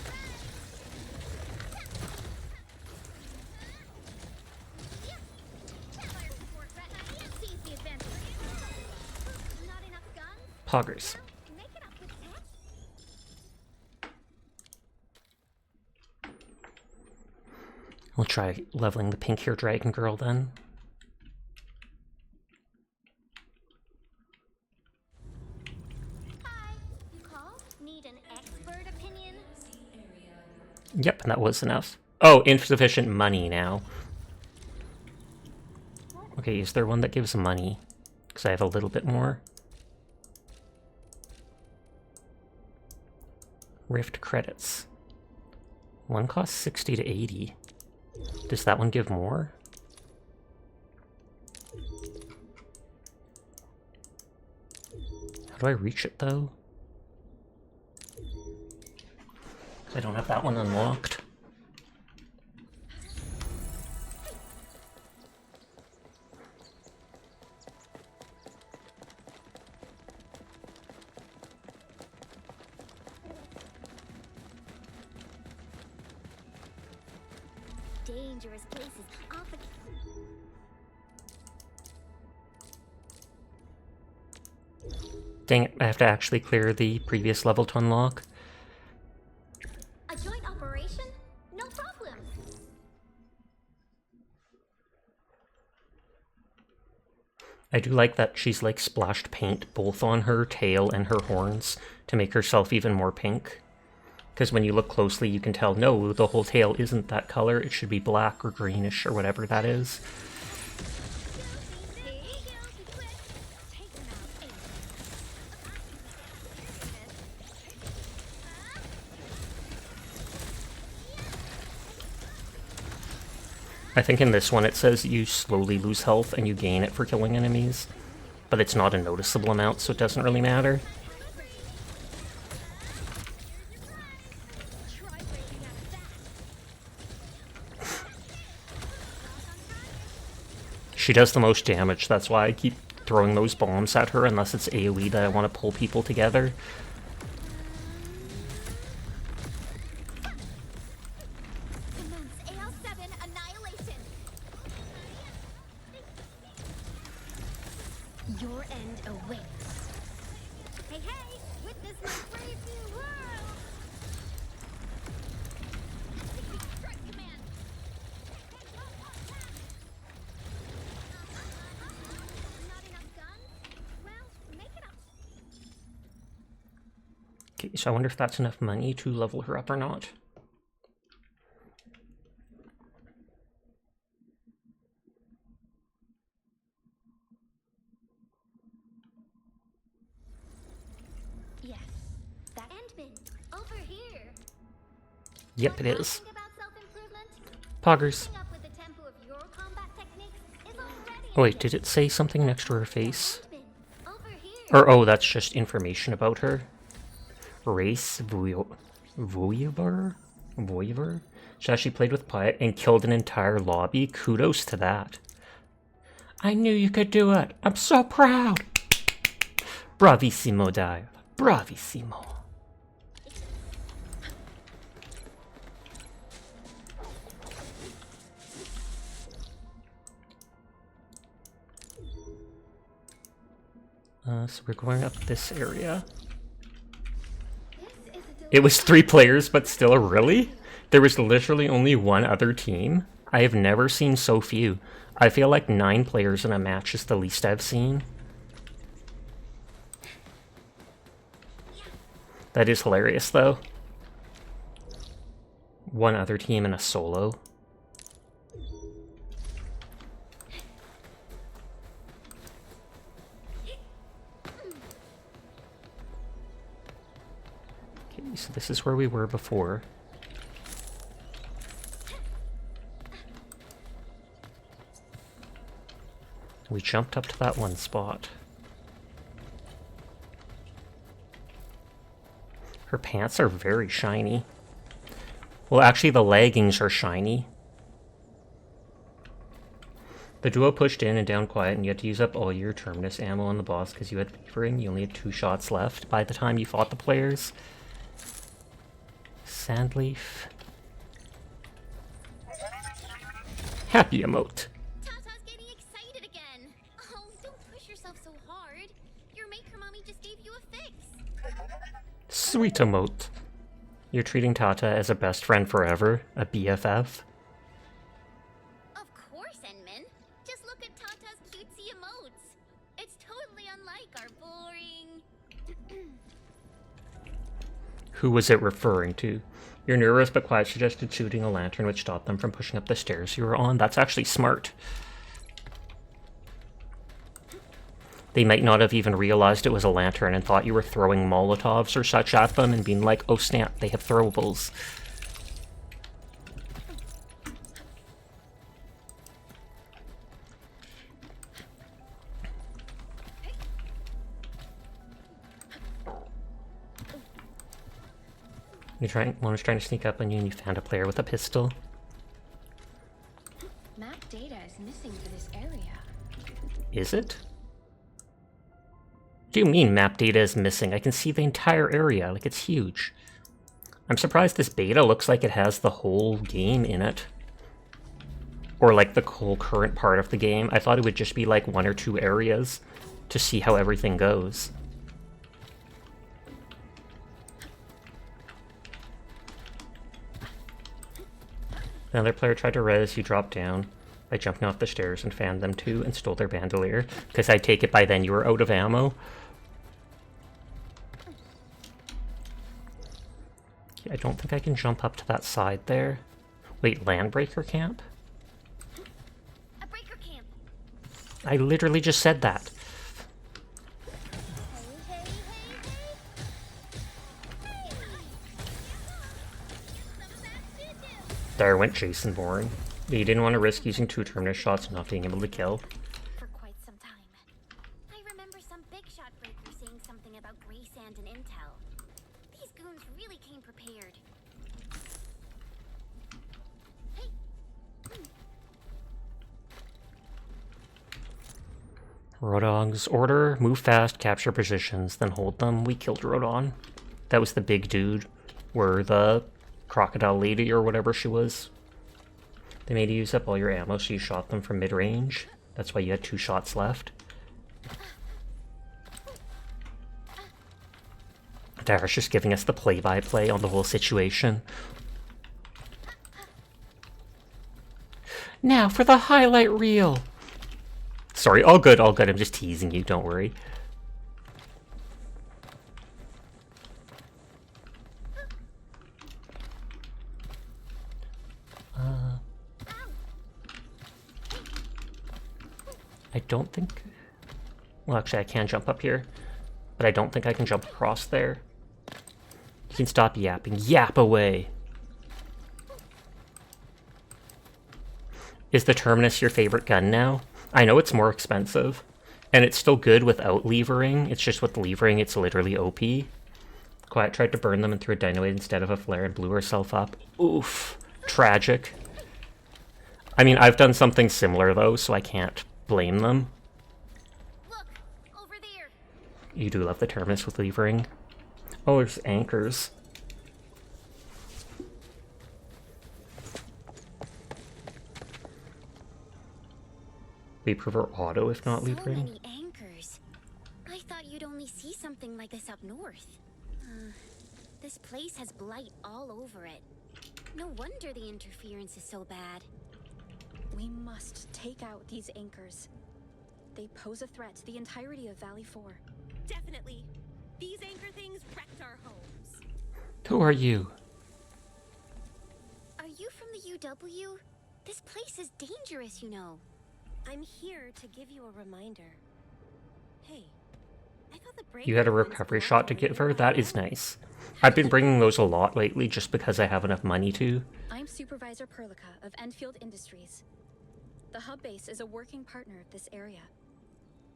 A: Poggers. We'll try leveling the pink hair dragon girl then. Yep, and that was enough. Oh, insufficient money now. Okay, is there one that gives money? Because I have a little bit more. Rift credits. One costs 60 to 80. Does that one give more? How do I reach it though? I don't have that one unlocked.
B: Dangerous places often.
A: Dang it, I have to actually clear the previous level to unlock.
B: A joint operation? No problem.
A: I do like that she's like splashed paint both on her tail and her horns to make herself even more pink. Because when you look closely you can tell, no, the whole tail isn't that color, it should be black or greenish or whatever that is. I think in this one it says you slowly lose health and you gain it for killing enemies, but it's not a noticeable amount, so it doesn't really matter. She does the most damage, that's why I keep throwing those bombs at her unless it's AoE that I want to pull people together.
B: Commence AL7 annihilation. Your end awaits. Hey, hey! Witness my brave new world! Strike command! Not enough guns? Well, make it up.
A: Okay, so I wonder if that's enough money to level her up or not.
B: Yes. That Endman, over here.
A: Yep, it is.
B: Think about self-improvement?
A: Poggers.
B: Keeping up with the tempo of your combat techniques is already
A: Oh wait, did it say something next to her face?
B: Endman, over here.
A: Or, oh, that's just information about her. Race Voyeur? She actually played with Piet and killed an entire lobby. Kudos to that. I knew you could do it. I'm so proud. Bravissimo, Dive. Bravissimo. So we're going up this area. It was 3 players, but still, really? There was literally only one other team? I have never seen so few. I feel like 9 players in a match is the least I've seen. That is hilarious, though. One other team in a solo. Okay, so this is where we were before. We jumped up to that one spot. Her pants are very shiny. Well, actually, the leggings are shiny. The duo pushed in and down quiet, and you had to use up all your Terminus ammo on the boss because you had fevering. You only had 2 shots left by the time you fought the players. Sandleaf. Happy emote.
B: Tata's getting excited again. Oh, don't push yourself so hard. Your maker mommy just gave you a fix.
A: Sweet emote. You're treating Tata as a best friend forever, a BFF.
B: Of course, Enman. Just look at Tata's cutesy emotes. It's totally unlike our boring...
A: Who was it referring to? Your nervous but quiet suggested shooting a lantern which stopped them from pushing up the stairs you were on. That's actually smart. They might not have even realized it was a lantern and thought you were throwing Molotovs or such at them and being like, oh snap, they have throwables. One was trying to sneak up on you and you found a player with a pistol.
I: Map data is missing for this area.
A: Is it? What do you mean map data is missing? I can see the entire area, like it's huge. I'm surprised this beta looks like it has the whole game in it. Or like the whole current part of the game. I thought it would just be like 1 or 2 areas to see how everything goes. Another player tried to res, you dropped down by jumping off the stairs and fanned them too and stole their bandolier. Because I take it by then you were out of ammo. I don't think I can jump up to that side there. Wait, Landbreaker Camp?
B: A breaker camp.
A: I literally just said that.
B: Hey, hey, hey, hey.
A: There went Jason Bourne. He didn't want to risk using 2 Terminus shots and not being able to kill.
B: For quite some time. I remember some big shot breaker saying something about gray sand and intel. These goons really came prepared. Hey.
A: Rodog's order, move fast, capture positions, then hold them. We killed Rodon. That was the big dude, where the crocodile lady or whatever she was. They made you use up all your ammo, so you shot them from mid-range. That's why you had 2 shots left. Dara's just giving us the play-by-play on the whole situation. Now for the highlight reel! Sorry, all good, I'm just teasing you, don't worry. I don't think... Well, actually, I can jump up here. But I don't think I can jump across there. You can stop yapping. Yap away! Is the Terminus your favorite gun now? I know it's more expensive. And it's still good without levering. It's just with levering, it's literally OP. Quiet tried to burn them and threw a dynamite instead of a flare and blew herself up. Oof. Tragic. I mean, I've done something similar, though, so I can't blame them.
B: Look, over there.
A: You do love the Terminus with levering. Oh, there's anchors. We prefer auto if not levering.
B: So many anchors. I thought you'd only see something like this up north. This place has blight all over it. No wonder the interference is so bad.
J: We must take out these anchors. They pose a threat to the entirety of Valley 4.
D: Definitely. These anchor things wrecked our homes.
A: Who are you?
B: Are you from the UW? This place is dangerous, you know.
D: I'm here to give you a reminder. Hey, I thought the break.
A: You had a recovery shot to give her? That is nice. I've been bringing those a lot lately just because I have enough money to.
J: I'm Supervisor Perlica of Enfield Industries. The hub base is a working partner of this area.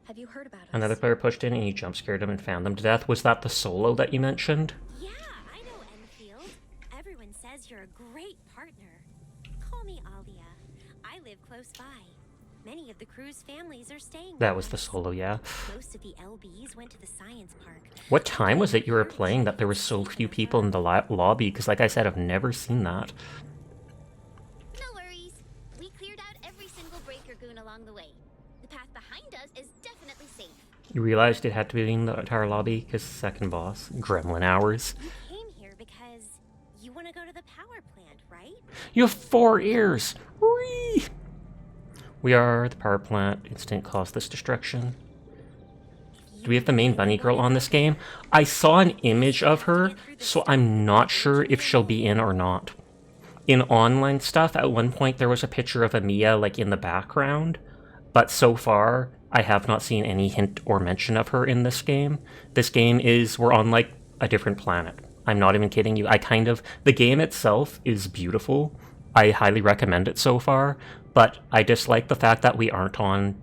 J: Have you heard about us?
A: Another player pushed in and you jump scared them and found them to death. Was that the solo that you mentioned?
D: Yeah, I know Enfield. Everyone says you're a great partner. Call me Alia. I live close by. Many of the crew's families are staying.
A: That was the solo, yeah.
D: Most of the LBs went to the science park.
A: What time was it you were playing that there were so few people in the lobby? Because like I said, I've never seen that.
B: No worries. We cleared out every single breaker goon along the way. The path behind us is definitely safe.
A: You realized it had to be in the entire lobby? Because second boss. Gremlin hours.
D: You came here because you want to go to the power plant, right?
A: You have 4 ears! Whee! We are the power plant. Instant costless destruction. Do we have the main bunny girl on this game? I saw an image of her, so I'm not sure if she'll be in or not. In online stuff, at one point there was a picture of Amiya like in the background, but so far I have not seen any hint or mention of her in this game. This game is, we're on like a different planet. I'm not even kidding you. The game itself is beautiful. I highly recommend it so far, but I dislike the fact that we aren't on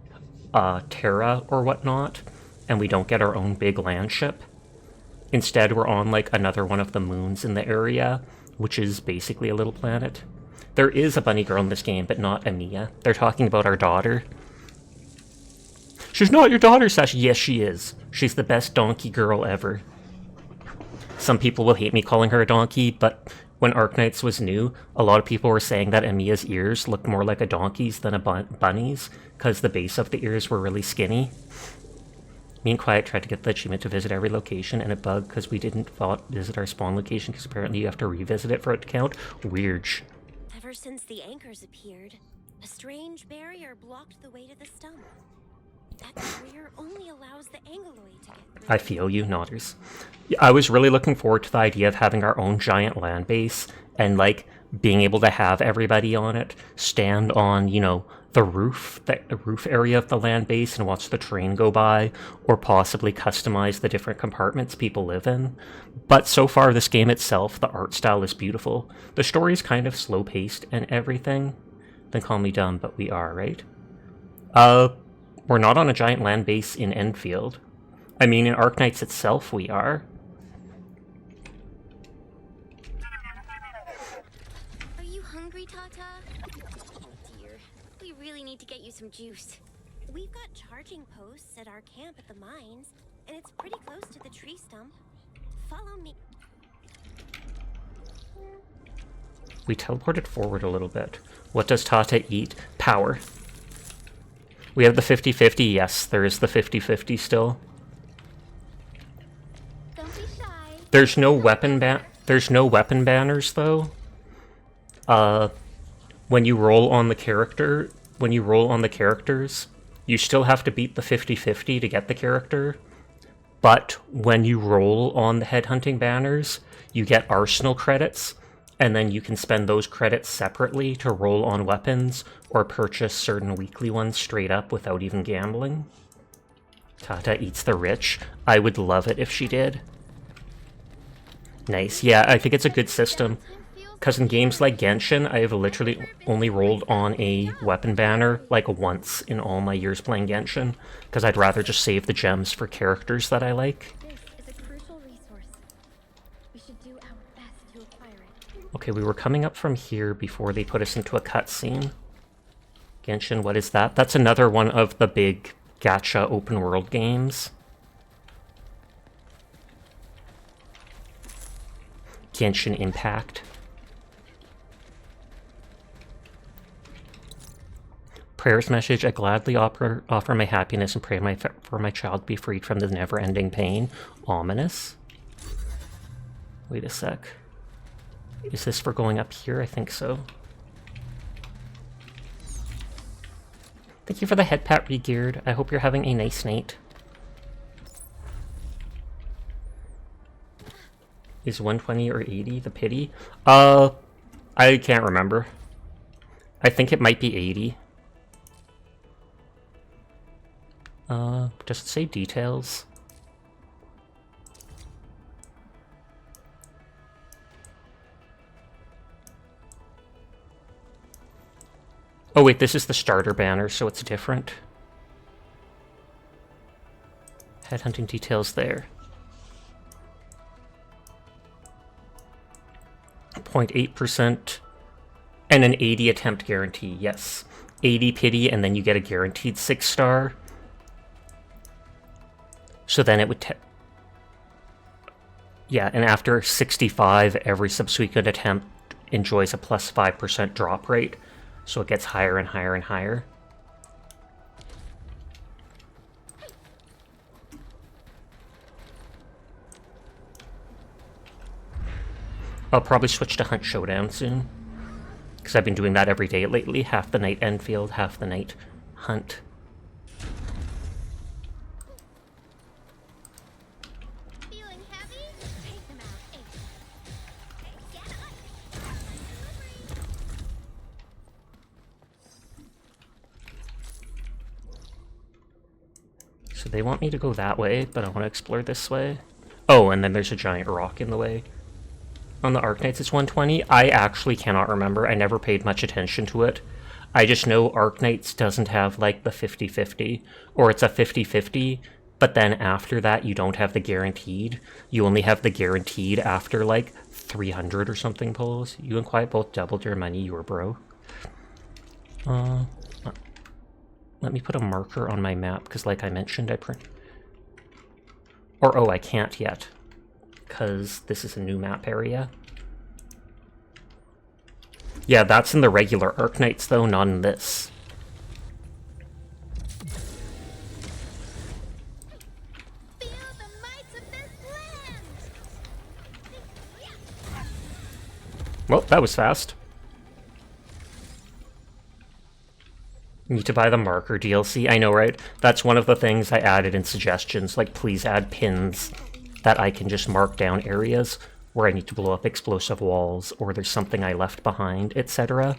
A: Terra or whatnot, and we don't get our own big land ship. Instead, we're on like another one of the moons in the area, which is basically a little planet. There is a bunny girl in this game, but not Amiya. They're talking about our daughter. She's not your daughter, Sash. Yes, she is. She's the best donkey girl ever. Some people will hate me calling her a donkey, but when Arknights was new, a lot of people were saying that Amiya's ears looked more like a donkey's than a bunny's, because the base of the ears were really skinny. Me and Quiet tried to get the achievement to visit every location, and it bugged because we didn't visit our spawn location, because apparently you have to revisit it for it to count. Weird.
D: Ever since the anchors appeared, a strange barrier blocked the way to the stump. That barrier only allows the Angloid to get through.
A: I feel you, Nodders. I was really looking forward to the idea of having our own giant land base, and like being able to have everybody on it stand on, you know, the roof area of the land base and watch the train go by, or possibly customize the different compartments people live in. But so far, this game itself, the art style is beautiful. The story is kind of slow-paced and everything. Then call me dumb, but we are, right? We're not on a giant land base in Enfield. I mean, in Arknights itself, we are.
B: Are you hungry, Tata? Oh dear. We really need to get you some juice.
K: We've got charging posts at our camp at the mines, and it's pretty close to the tree stump. Follow me.
A: We teleported forward a little bit. What does Tata eat? Power. We have the 50-50. Yes, there is the 50-50 still.
B: Don't be shy.
A: There's no weapon banners though. When you roll on the characters, you still have to beat the 50-50 to get the character. But when you roll on the headhunting banners, you get arsenal credits, and then you can spend those credits separately to roll on weapons or purchase certain weekly ones straight up without even gambling. Tata eats the rich. I would love it if she did. Nice. Yeah, I think it's a good system. Because in games like Genshin, I have literally only rolled on a weapon banner like once in all my years playing Genshin. Because I'd rather just save the gems for characters that I like.
B: This is a crucial resource. We should do our best to acquire it.
A: Okay, we were coming up from here before they put us into a cutscene. Genshin, what is that? That's another one of the big gacha open world games. Genshin Impact. Prayers message, I gladly offer my happiness and pray for my child to be freed from the never-ending pain. Ominous. Wait a sec. Is this for going up here? I think so. Thank you for the head pat, Regeared. I hope you're having a nice night. Is 120 or 80 the pity? I can't remember. I think it might be 80. Does it say details? Oh wait, this is the starter banner, so it's different. Headhunting details there. 0.8% and an 80 attempt guarantee, yes. 80 pity, and then you get a guaranteed 6-star. So then it would... yeah, and after 65, every subsequent attempt enjoys a plus 5% drop rate. So it gets higher and higher and higher. I'll probably switch to Hunt Showdown soon. Because I've been doing that every day lately. Half the night Enfield, half the night Hunt.
B: Feeling heavy? Take them out. Get up.
A: So they want me to go that way, but I want to explore this way. Oh, and then there's a giant rock in the way. On the Arknights it's 120. I actually cannot remember. I never paid much attention to it. I just know Arknights doesn't have like the 50-50, or it's a 50-50, but then after that you don't have the guaranteed. You only have the guaranteed after like 300 or something pulls. You and Quiet both doubled your money, you were broke. Let me put a marker on my map, because like I mentioned, oh, I can't yet. Because this is a new map area. Yeah, that's in the regular Arknights, though, not in this.
B: Feel the might of this land.
A: Well, that was fast. Need to buy the marker DLC. I know, right? That's one of the things I added in suggestions, like please add pins that I can just mark down areas where I need to blow up explosive walls, or there's something I left behind, etc.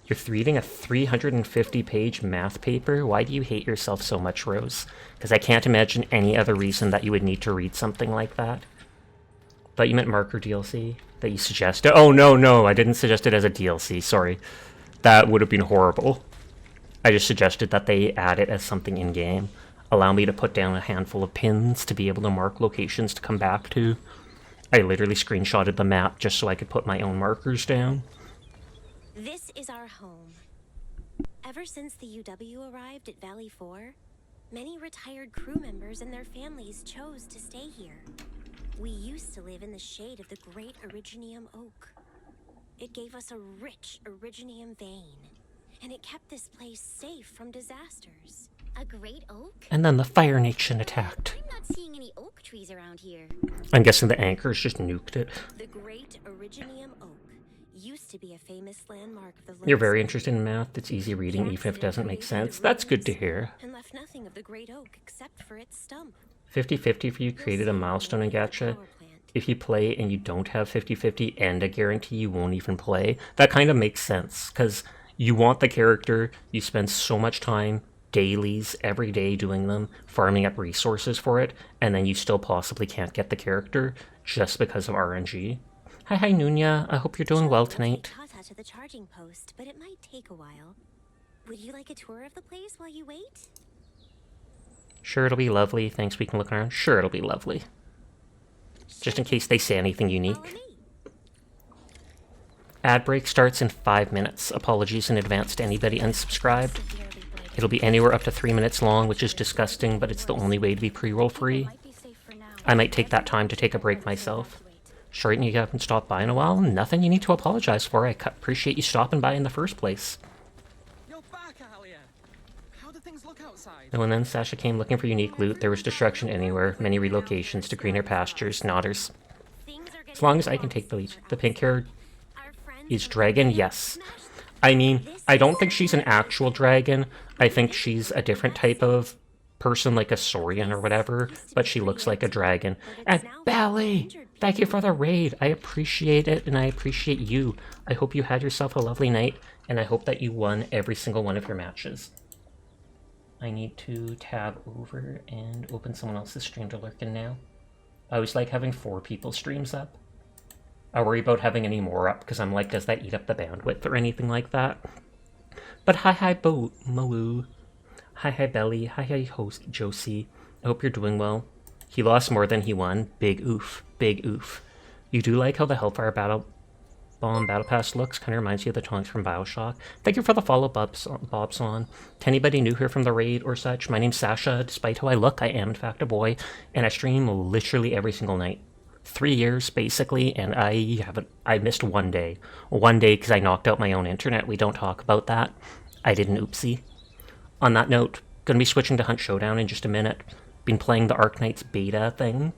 A: You're reading a 350-page math paper? Why do you hate yourself so much, Rose? Because I can't imagine any other reason that you would need to read something like that. But you meant marker DLC that you suggested? Oh, no, I didn't suggest it as a DLC, sorry. That would have been horrible. I just suggested that they add it as something in-game. Allow me to put down a handful of pins to be able to mark locations to come back to. I literally screenshotted the map just so I could put my own markers down.
K: This is our home. Ever since the UW arrived at Valley 4, many retired crew members and their families chose to stay here. We used to live in the shade of the great Originium oak. It gave us a rich Originium vein, and it kept this place safe from disasters.
B: A great oak?
A: And then the Fire Nation attacked.
B: I'm not seeing any oak trees around here.
A: I'm guessing the anchors just nuked it.
K: The great Originium oak used to be a famous landmark of the Lone
A: You're very
K: Star.
A: interested in math. It's easy reading even if it doesn't make sense. That's good to hear.
K: And left nothing of the great oak except for its stump.
A: 50-50 for you created a milestone in gacha. If you play and you don't have 50-50 and a guarantee you won't even play, that kind of makes sense, because you want the character, you spend so much time, dailies, every day doing them, farming up resources for it, and then you still possibly can't get the character just because of RNG. Hi Nunya, I hope you're doing well tonight.
K: Tata to the charging post, but it might take a while. Would you like a tour of the place while you wait?
A: Sure, it'll be lovely. Thanks, we can look around. Sure, it'll be lovely. Just in case they say anything unique. Ad break starts in 5 minutes. Apologies in advance to anybody unsubscribed. It'll be anywhere up to 3 minutes long, which is disgusting, but it's the only way to be pre-roll free. I might take that time to take a break myself. Sorry you haven't stopped by in a while. Nothing you need to apologize for. I appreciate you stopping by in the first place.
G: You're back, Alia. How do things look outside?
A: And then Sasha came looking for unique loot. There was destruction anywhere. Many relocations to greener pastures. Nodders. As long as I can take the lead. The pink hair is dragon? Yes. I mean, I don't think she's an actual dragon. I think she's a different type of person, like a Saurian or whatever, but she looks like a dragon. And Bally! Thank you for the raid. I appreciate it, and I appreciate you. I hope you had yourself a lovely night, and I hope that you won every single one of your matches. I need to tab over and open someone else's stream to lurk in now. I always like having 4 people's streams up. I worry about having any more up, because I'm like, does that eat up the bandwidth or anything like that? But hi Mooo. Hi Belly. Hi host Josie. I hope you're doing well. He lost more than he won. Big oof. Big oof. You do like how the Hellfire Battle Pass looks? Kind of reminds you of the taunts from Bioshock. Thank you for the follow, Bobson. To anybody new here from the raid or such, my name's Sasha. Despite how I look, I am in fact a boy, and I stream literally every single night. 3 years, basically, and I missed 1 day. 1 day because I knocked out my own internet. We don't talk about that. I did an oopsie. On that note, gonna be switching to Hunt Showdown in just a minute. Been playing the Arknights beta thing,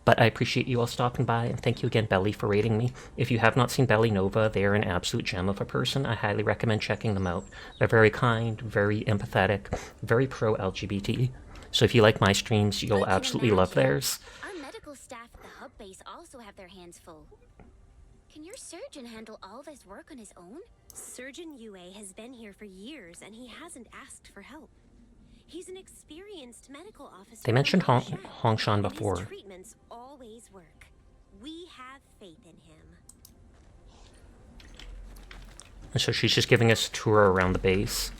A: but I appreciate you all stopping by, and thank you again, Belly, for raiding me. If you have not seen Belly Nova, they are an absolute gem of a person. I highly recommend checking them out. They're very kind, very empathetic, very pro-LGBT. So if you like my streams, you'll absolutely love theirs.
B: Our medical staff at the hub base also have their hands full. Can your surgeon handle all this work on his own?
K: Surgeon Yue has been here for years, and he hasn't asked for help. He's an experienced medical officer.
A: They mentioned Hongshan before.
K: His treatments always work. We have faith in him.
A: And so she's just giving us a tour around the base.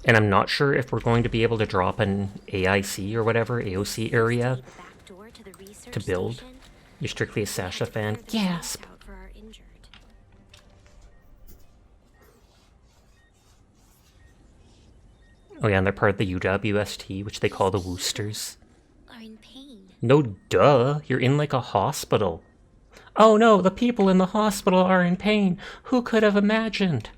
A: And I'm not sure if we're going to be able to drop an AIC or whatever, AOC area to build. You're strictly a Sasha fan. Gasp! Oh yeah, and they're part of the UWST, which they call the Woosters.
B: Are in pain.
A: No duh, you're in like a hospital. Oh no, the people in the hospital are in pain. Who could have imagined?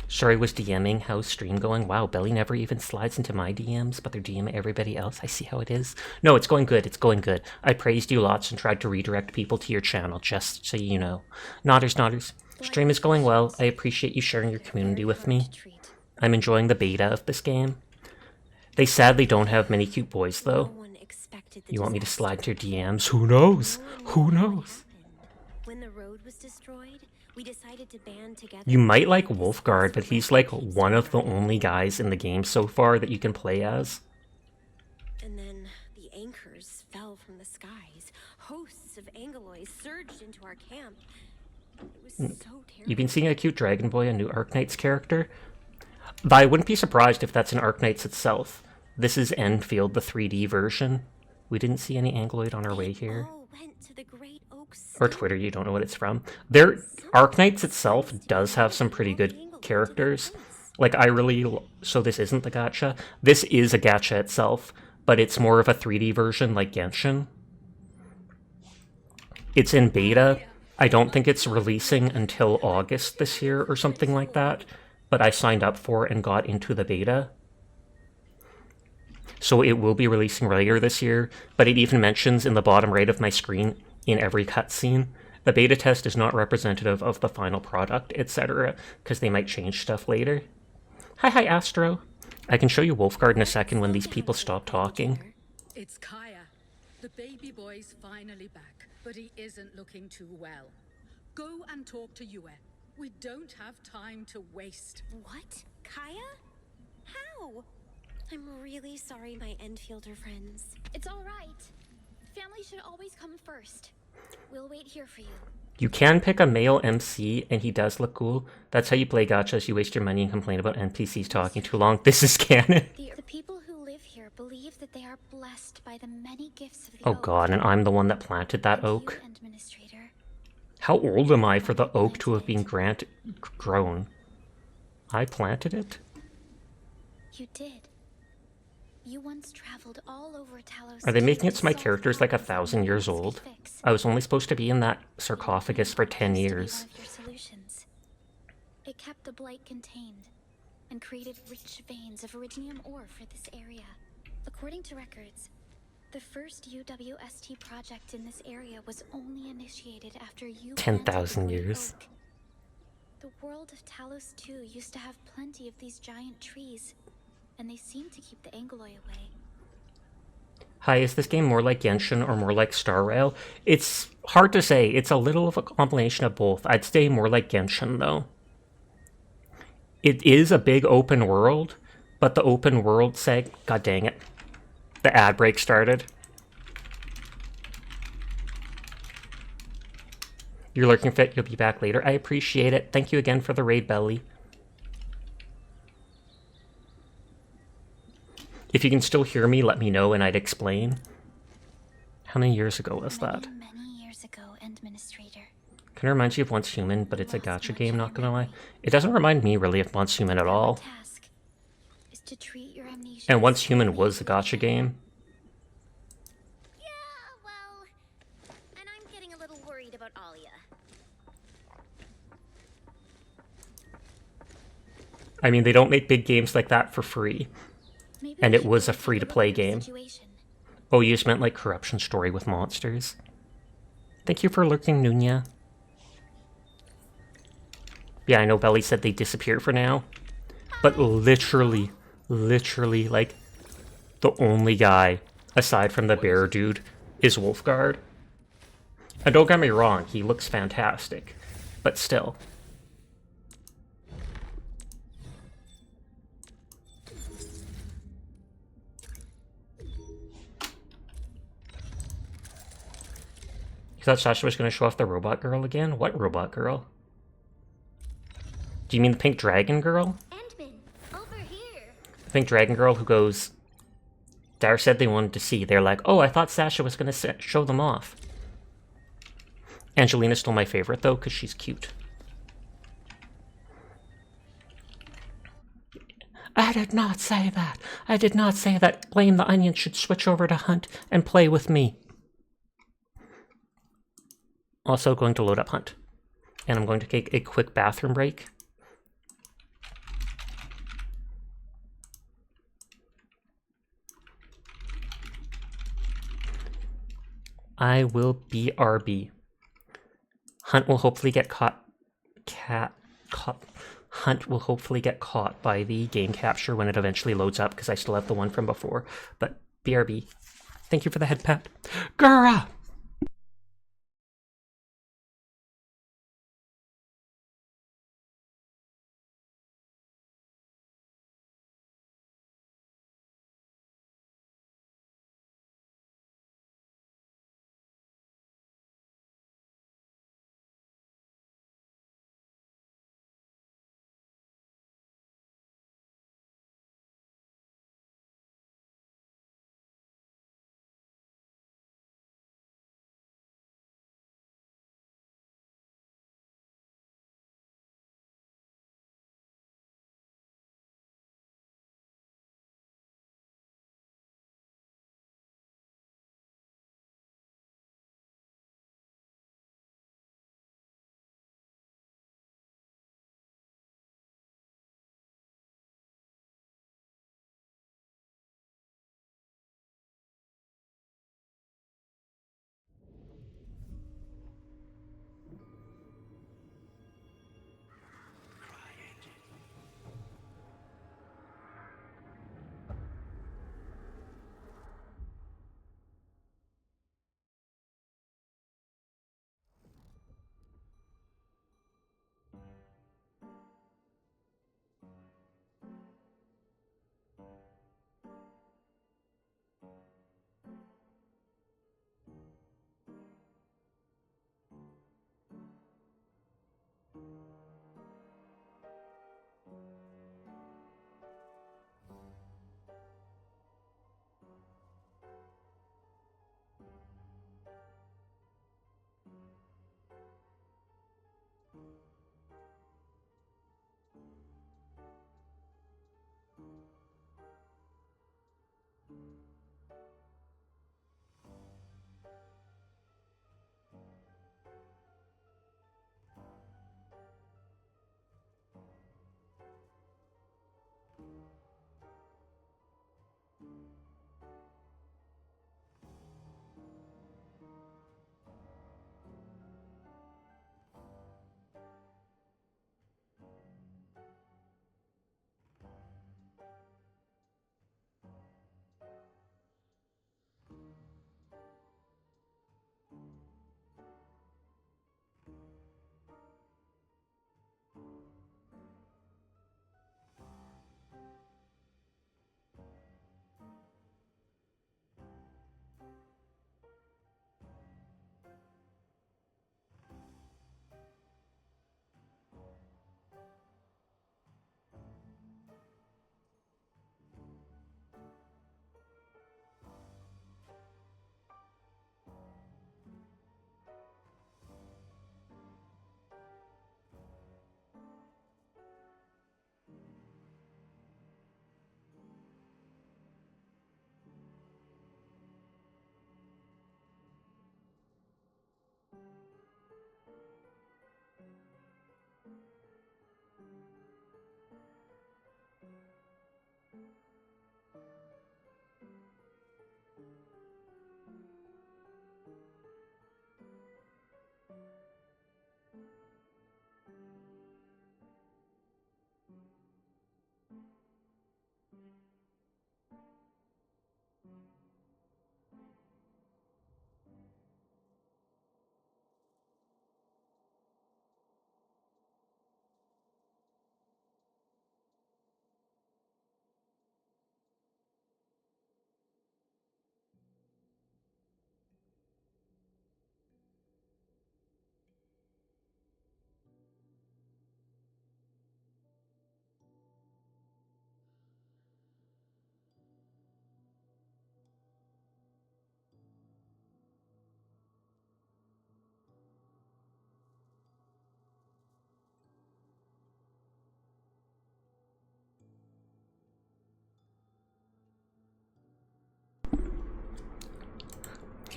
A: Sorry, was DMing. How's stream going? Wow, Belly never even slides into my DMs, but they're DMing everybody else. I see how it is. No, it's going good. It's going good. I praised you lots and tried to redirect people to your channel, just so you know. Nodders. Stream is going well. I appreciate you sharing your community with me. I'm enjoying the beta of this game. They sadly don't have many cute boys, though. You want me to slide to your DMs? Who knows? Who knows?
K: When the road was destroyed, we decided to band together.
A: You might like Wolfguard, but he's like one of the only guys in the game so far that you can play as.
K: And then the anchors fell from the skies. Hosts of Angelois surged into our camp. It was so terrible.
A: You've been seeing a cute Dragon Boy, a new Arknights character? But I wouldn't be surprised if that's an Arknights itself. This is Enfield, the 3D version. We didn't see any Angloid on our way here. Or Twitter, you don't know what it's from. Arknights itself does have some pretty good characters. Like, so this isn't the gacha. This is a gacha itself, but it's more of a 3D version like Genshin. It's in beta. I don't think it's releasing until August this year or something like that, but I signed up for and got into the beta. So it will be releasing later this year, but it even mentions in the bottom right of my screen, in every cutscene, the beta test is not representative of the final product, etc., because they might change stuff later. Hi, Astro. I can show you Wolfguard in a second when these people stop talking.
L: It's Kaya. The baby boy's finally back, but he isn't looking too well. Go and talk to Yue. We don't have time to waste.
K: What? Kaya? How? I'm really sorry, my Enfielder friends.
B: It's all right. Family should always come first. We'll wait here for you.
A: You can pick a male MC, and he does look cool. That's how you play gachas. You waste your money and complain about NPCs talking too long. This is canon.
B: The people who live here believe that they are blessed by the many gifts of the
A: Oh
B: oak.
A: god, and I'm the one that planted that oak. How old am I for the oak to have been grown? I planted it?
B: You did. You once traveled all over Talos.
A: Are they making it so my character's like 1,000 years old? I was only supposed to be in that sarcophagus for 10 years.
B: It kept the blight contained and created rich veins of iridium ore for this area. According to records, the first UWST project in this area was only initiated after you
A: 10,000 years.
B: oak. The world of Talos 2 used to have plenty of these giant trees, and they seem to keep the Angoloi away.
A: Hi, is this game more like Genshin or more like Star Rail? It's hard to say. It's a little of a combination of both. I'd say more like Genshin, though. It is a big open world, but the open world God dang it. The ad break started. You're lurking fit, you'll be back later. I appreciate it. Thank you again for the raid, Belly. If you can still hear me, let me know and I'd explain. How many years ago was that?
B: Many years ago, Administrator.
A: Kind of reminds you of Once Human, but it's a gacha game, not gonna lie. It doesn't remind me really of Once Human at all.
B: Is to treat your amnesia.
A: And Once Human was a gacha game.
K: Yeah, well, and I'm getting a little worried about Alia.
A: I mean, they don't make big games like that for free. And it was a free-to-play game. Oh, you just meant like Corruption Story with monsters. Thank you for lurking, Nunya. Yeah, I know Belly said they disappeared for now. But literally, like, the only guy, aside from the bear dude, is Wolfguard. And don't get me wrong, he looks fantastic. But still. You thought Sasha was going to show off the robot girl again? What robot girl? Do you mean the pink dragon girl?
B: Over here.
A: The pink dragon girl who goes... Dar said they wanted to see. They're like, oh, I thought Sasha was going to show them off. Angelina's still my favorite, though, because she's cute. I did not say that. I did not say that Blametheonions should switch over to Hunt and play with me. Also going to load up Hunt. And I'm going to take a quick bathroom break. I will BRB. Hunt will hopefully get Hunt will hopefully get caught by the game capture when it eventually loads up, because I still have the one from before. But BRB. Thank you for the head pat. Gura!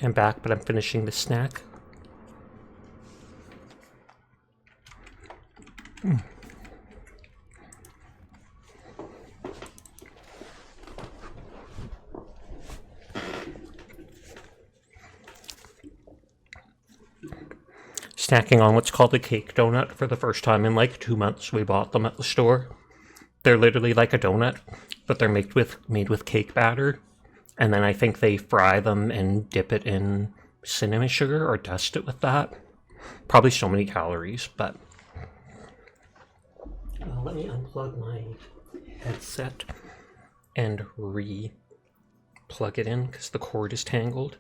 A: I'm back, but I'm finishing the snack. Snacking on what's called a cake donut for the first time in like 2 months. We bought them at the store. They're literally like a donut, but they're made with cake batter. And then I think they fry them and dip it in cinnamon sugar or dust it with that. Probably so many calories, but... let me unplug my headset and re-plug it in because the cord is tangled.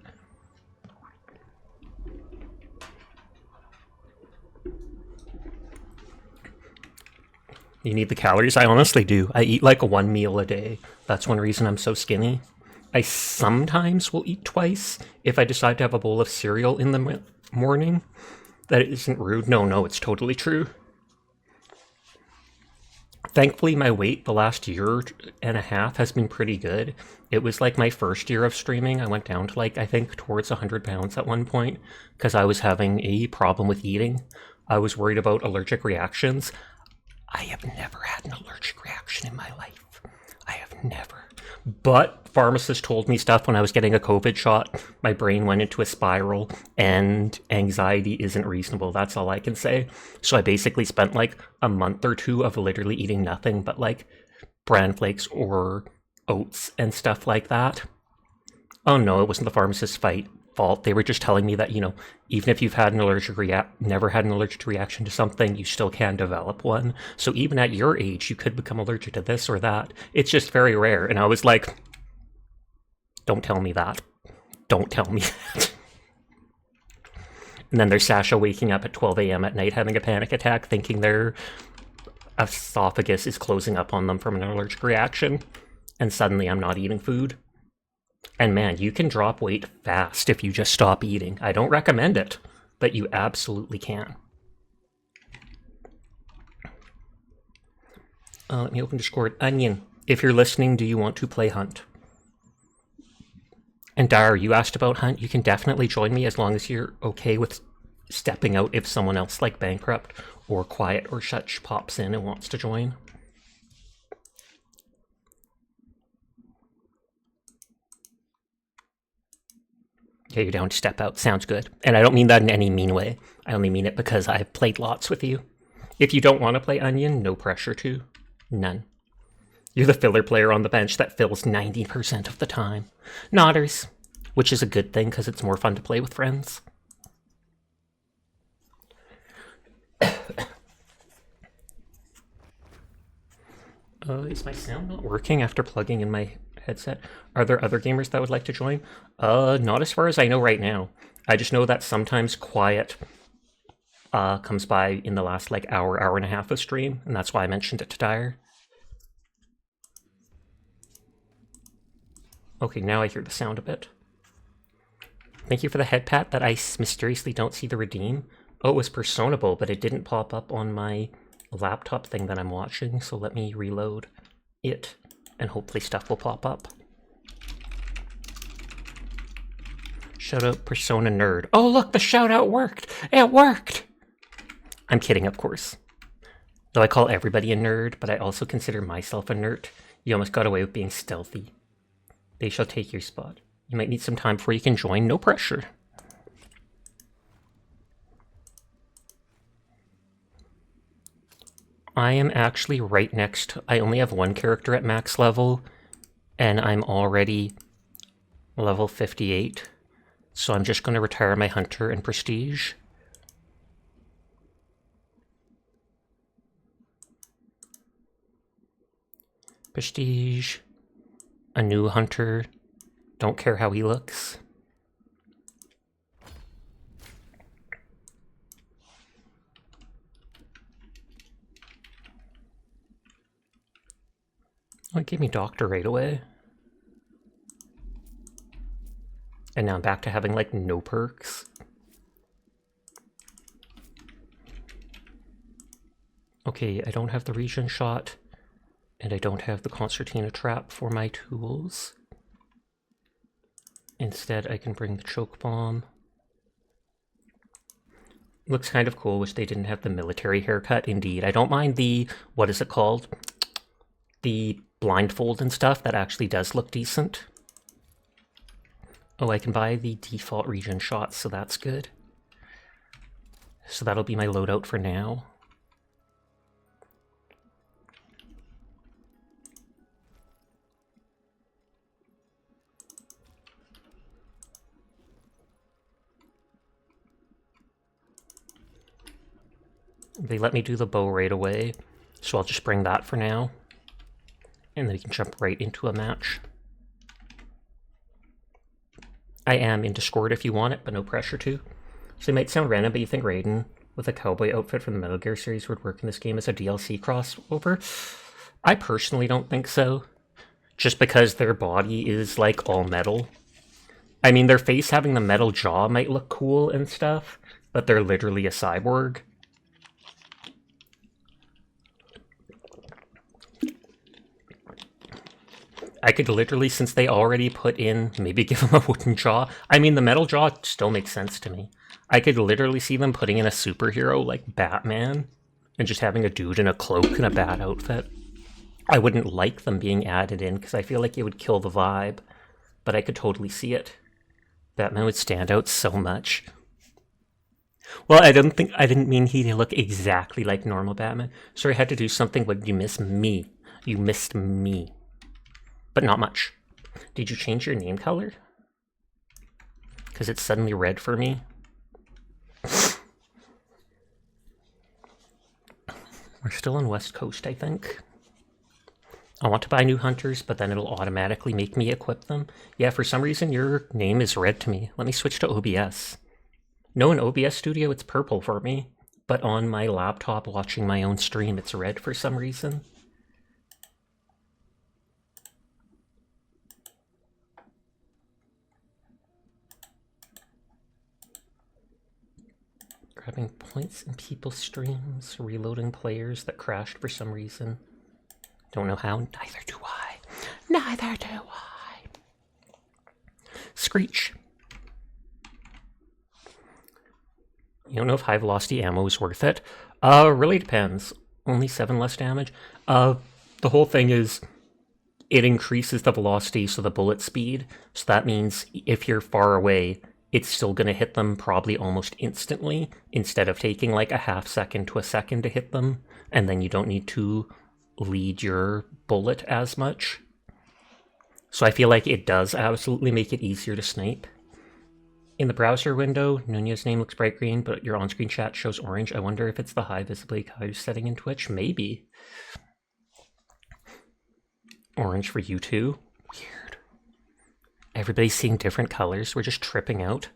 A: You need the calories? I honestly do. I eat like 1 meal a day. That's one reason I'm so skinny. I sometimes will eat twice if I decide to have a bowl of cereal in the morning. That isn't rude. No, it's totally true. Thankfully, my weight the last year and a half has been pretty good. It was like my first year of streaming. I went down to like, I think, towards 100 pounds at one point because I was having a problem with eating. I was worried about allergic reactions. I have never had an allergic reaction in my life. I have never. But pharmacists told me stuff when I was getting a COVID shot. My brain went into a spiral and anxiety isn't reasonable. That's all I can say. So I basically spent like a month or two of literally eating nothing but like bran flakes or oats and stuff like that. Oh no, it wasn't the pharmacist's fault. They were just telling me that, you know, even if you've had an never had an allergic reaction to something, you still can develop one. So even at your age, you could become allergic to this or that. It's just very rare. And I was like, don't tell me that. Don't tell me that. And then there's Sasha waking up at 12 a.m. at night having a panic attack, thinking their esophagus is closing up on them from an allergic reaction. And suddenly I'm not eating food. And man, you can drop weight fast if you just stop eating. I don't recommend it, but you absolutely can. Let me open Discord. Onion, if you're listening, do you want to play Hunt? And Dar, you asked about Hunt. You can definitely join me as long as you're okay with stepping out if someone else like Bankrupt or Quiet or Such pops in and wants to join. Okay, you're down to step out. Sounds good. And I don't mean that in any mean way. I only mean it because I've played lots with you. If you don't want to play Onion, no pressure to. None. You're the filler player on the bench that fills 90% of the time. Nodders. Which is a good thing because it's more fun to play with friends. Is my sound not working after plugging in my headset? Are there other gamers that would like to join? Not as far as I know right now. I just know that sometimes Quiet comes by in the last like hour and a half of stream, and that's why I mentioned it to Dyer. Okay, now I hear the sound a bit. Thank you for the head pat that I mysteriously don't see the redeem. Oh, it was personable, but it didn't pop up on my laptop thing that I'm watching, so let me reload it, and hopefully stuff will pop up. Shout out Persona Nerd. Oh look, the shout out worked! It worked! I'm kidding, of course. Though I call everybody a nerd, but I also consider myself a nerd. You almost got away with being stealthy. They shall take your spot. You might need some time before you can join. No pressure. I am actually right next to... I only have one character at max level, and I'm already level 58. So I'm just going to retire my Hunter and Prestige. Prestige. A new Hunter. Don't care how he looks. Oh, it gave me Doctor right away. And now I'm back to having, like, no perks. Okay, I don't have the regen shot. And I don't have the Concertina trap for my tools. Instead, I can bring the choke bomb. Looks kind of cool. Wish they didn't have the military haircut. Indeed. I don't mind the... what is it called? The blindfold and stuff. That actually does look decent. Oh, I can buy the default regen shots, so that's good. So that'll be my loadout for now. They let me do the bow right away, so I'll just bring that for now. And then we can jump right into a match. I am in Discord if you want it, but no pressure to. So it might sound random, but you think Raiden with a cowboy outfit from the Metal Gear series would work in this game as a DLC crossover? I personally don't think so. Just because their body is like all metal. I mean, their face having the metal jaw might look cool and stuff, but they're literally a cyborg. I could literally, since they already put in, maybe give them a wooden jaw. I mean, the metal jaw still makes sense to me. I could literally see them putting in a superhero like Batman and just having a dude in a cloak and a bat outfit. I wouldn't like them being added in because I feel like it would kill the vibe, but I could totally see it. Batman would stand out so much. Well, I didn't mean he'd look exactly like normal Batman. Sorry, I had to do something. But you missed me. You missed me. But not much. Did you change your name color? Because it's suddenly red for me. We're still on West Coast, I think. I want to buy new hunters, but then it'll automatically make me equip them. Yeah, for some reason your name is red to me. Let me switch to OBS. No, in OBS Studio it's purple for me, but on my laptop watching my own stream it's red for some reason. Grabbing points in people's streams, reloading players that crashed for some reason. Don't know how, neither do I. Neither do I. Screech. You don't know if high velocity ammo is worth it? Really depends. Only 7 less damage. The whole thing is it increases the velocity, so the bullet speed. So that means if you're far away, it's still going to hit them probably almost instantly, instead of taking like a half second to a second to hit them, and then you don't need to lead your bullet as much. So I feel like it does absolutely make it easier to snipe. In the browser window, Nunez's name looks bright green, but your on-screen chat shows orange. I wonder if it's the high visibility color setting in Twitch? Maybe. Orange for you too? Weird. Everybody's seeing different colors. We're just tripping out.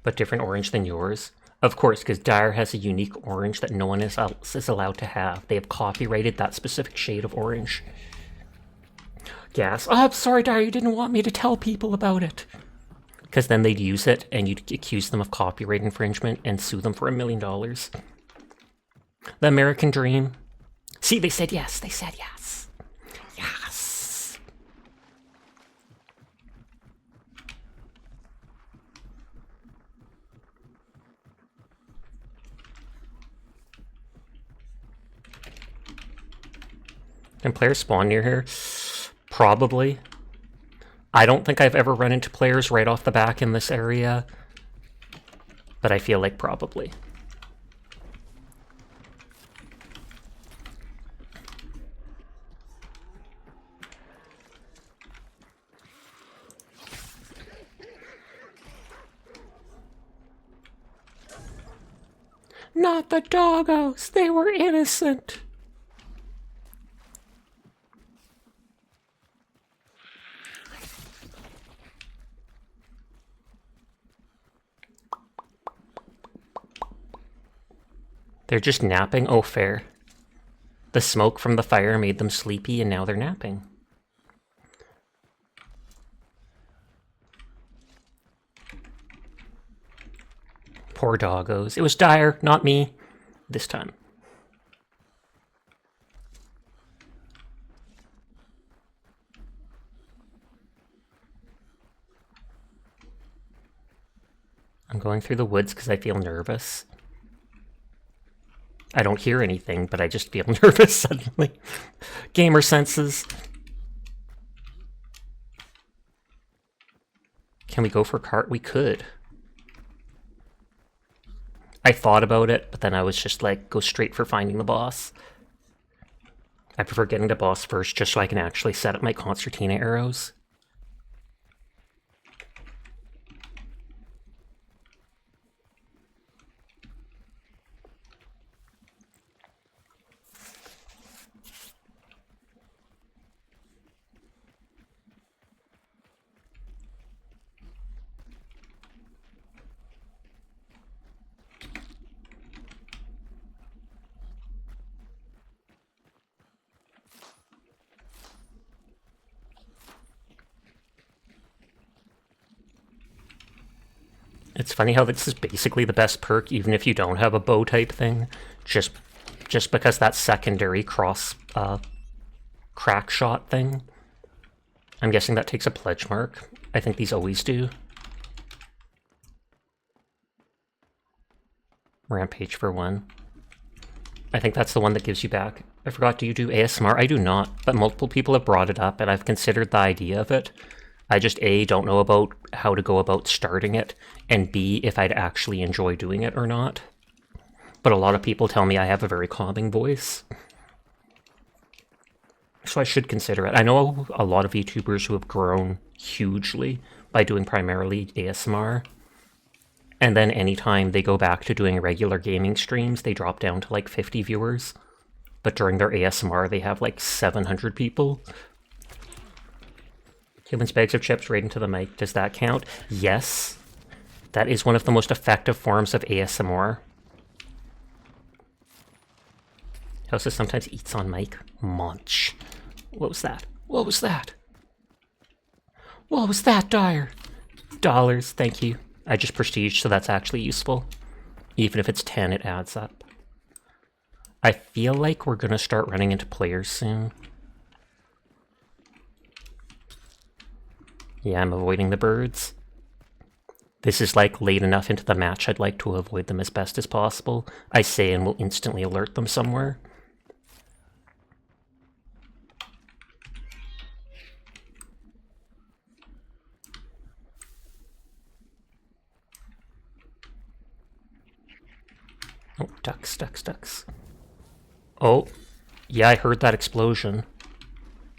A: But different orange than yours. Of course, because Dire has a unique orange that no one else is allowed to have. They have copyrighted that specific shade of orange. Gas. Oh, I'm sorry, Dire, you didn't want me to tell people about it. Because then they'd use it, and you'd accuse them of copyright infringement and sue them for $1 million. The American dream. See, they said yes. They said yes. Yes. Can players spawn near here? Probably. I don't think I've ever run into players right off the back in this area, but I feel like probably. Not the doggos! They were innocent! They're just napping? Oh, fair. The smoke from the fire made them sleepy, and now they're napping. Poor doggos. It was Dyer, not me. This time. I'm going through the woods because I feel nervous. I don't hear anything, but I just feel nervous suddenly. Gamer senses. Can we go for cart? We could. I thought about it, but then I was just like, go straight for finding the boss. I prefer getting the boss first just so I can actually set up my concertina arrows. It's funny how this is basically the best perk, even if you don't have a bow type thing, just because that secondary cross crack shot thing. I'm guessing that takes a pledge mark. I think these always do. Rampage for 1. I think that's the one that gives you back. I forgot, do you do ASMR? I do not, but multiple people have brought it up, and I've considered the idea of it. I just, A, don't know about how to go about starting it, and B, if I'd actually enjoy doing it or not. But a lot of people tell me I have a very calming voice. So I should consider it. I know a lot of YouTubers who have grown hugely by doing primarily ASMR. And then anytime they go back to doing regular gaming streams, they drop down to like 50 viewers. But during their ASMR, they have like 700 people. Humans bags of chips right into the mic. Does that count? Yes. That is one of the most effective forms of ASMR. Houses sometimes eats on mic. Munch. What was that? What was that? What was that, Dyer? Dollars, thank you. I just prestige, so that's actually useful. Even if it's 10, it adds up. I feel like we're gonna start running into players soon. Yeah, I'm avoiding the birds. This is like late enough into the match, I'd like to avoid them as best as possible. I say and will instantly alert them somewhere. Oh, ducks, ducks, ducks. Oh, yeah, I heard that explosion.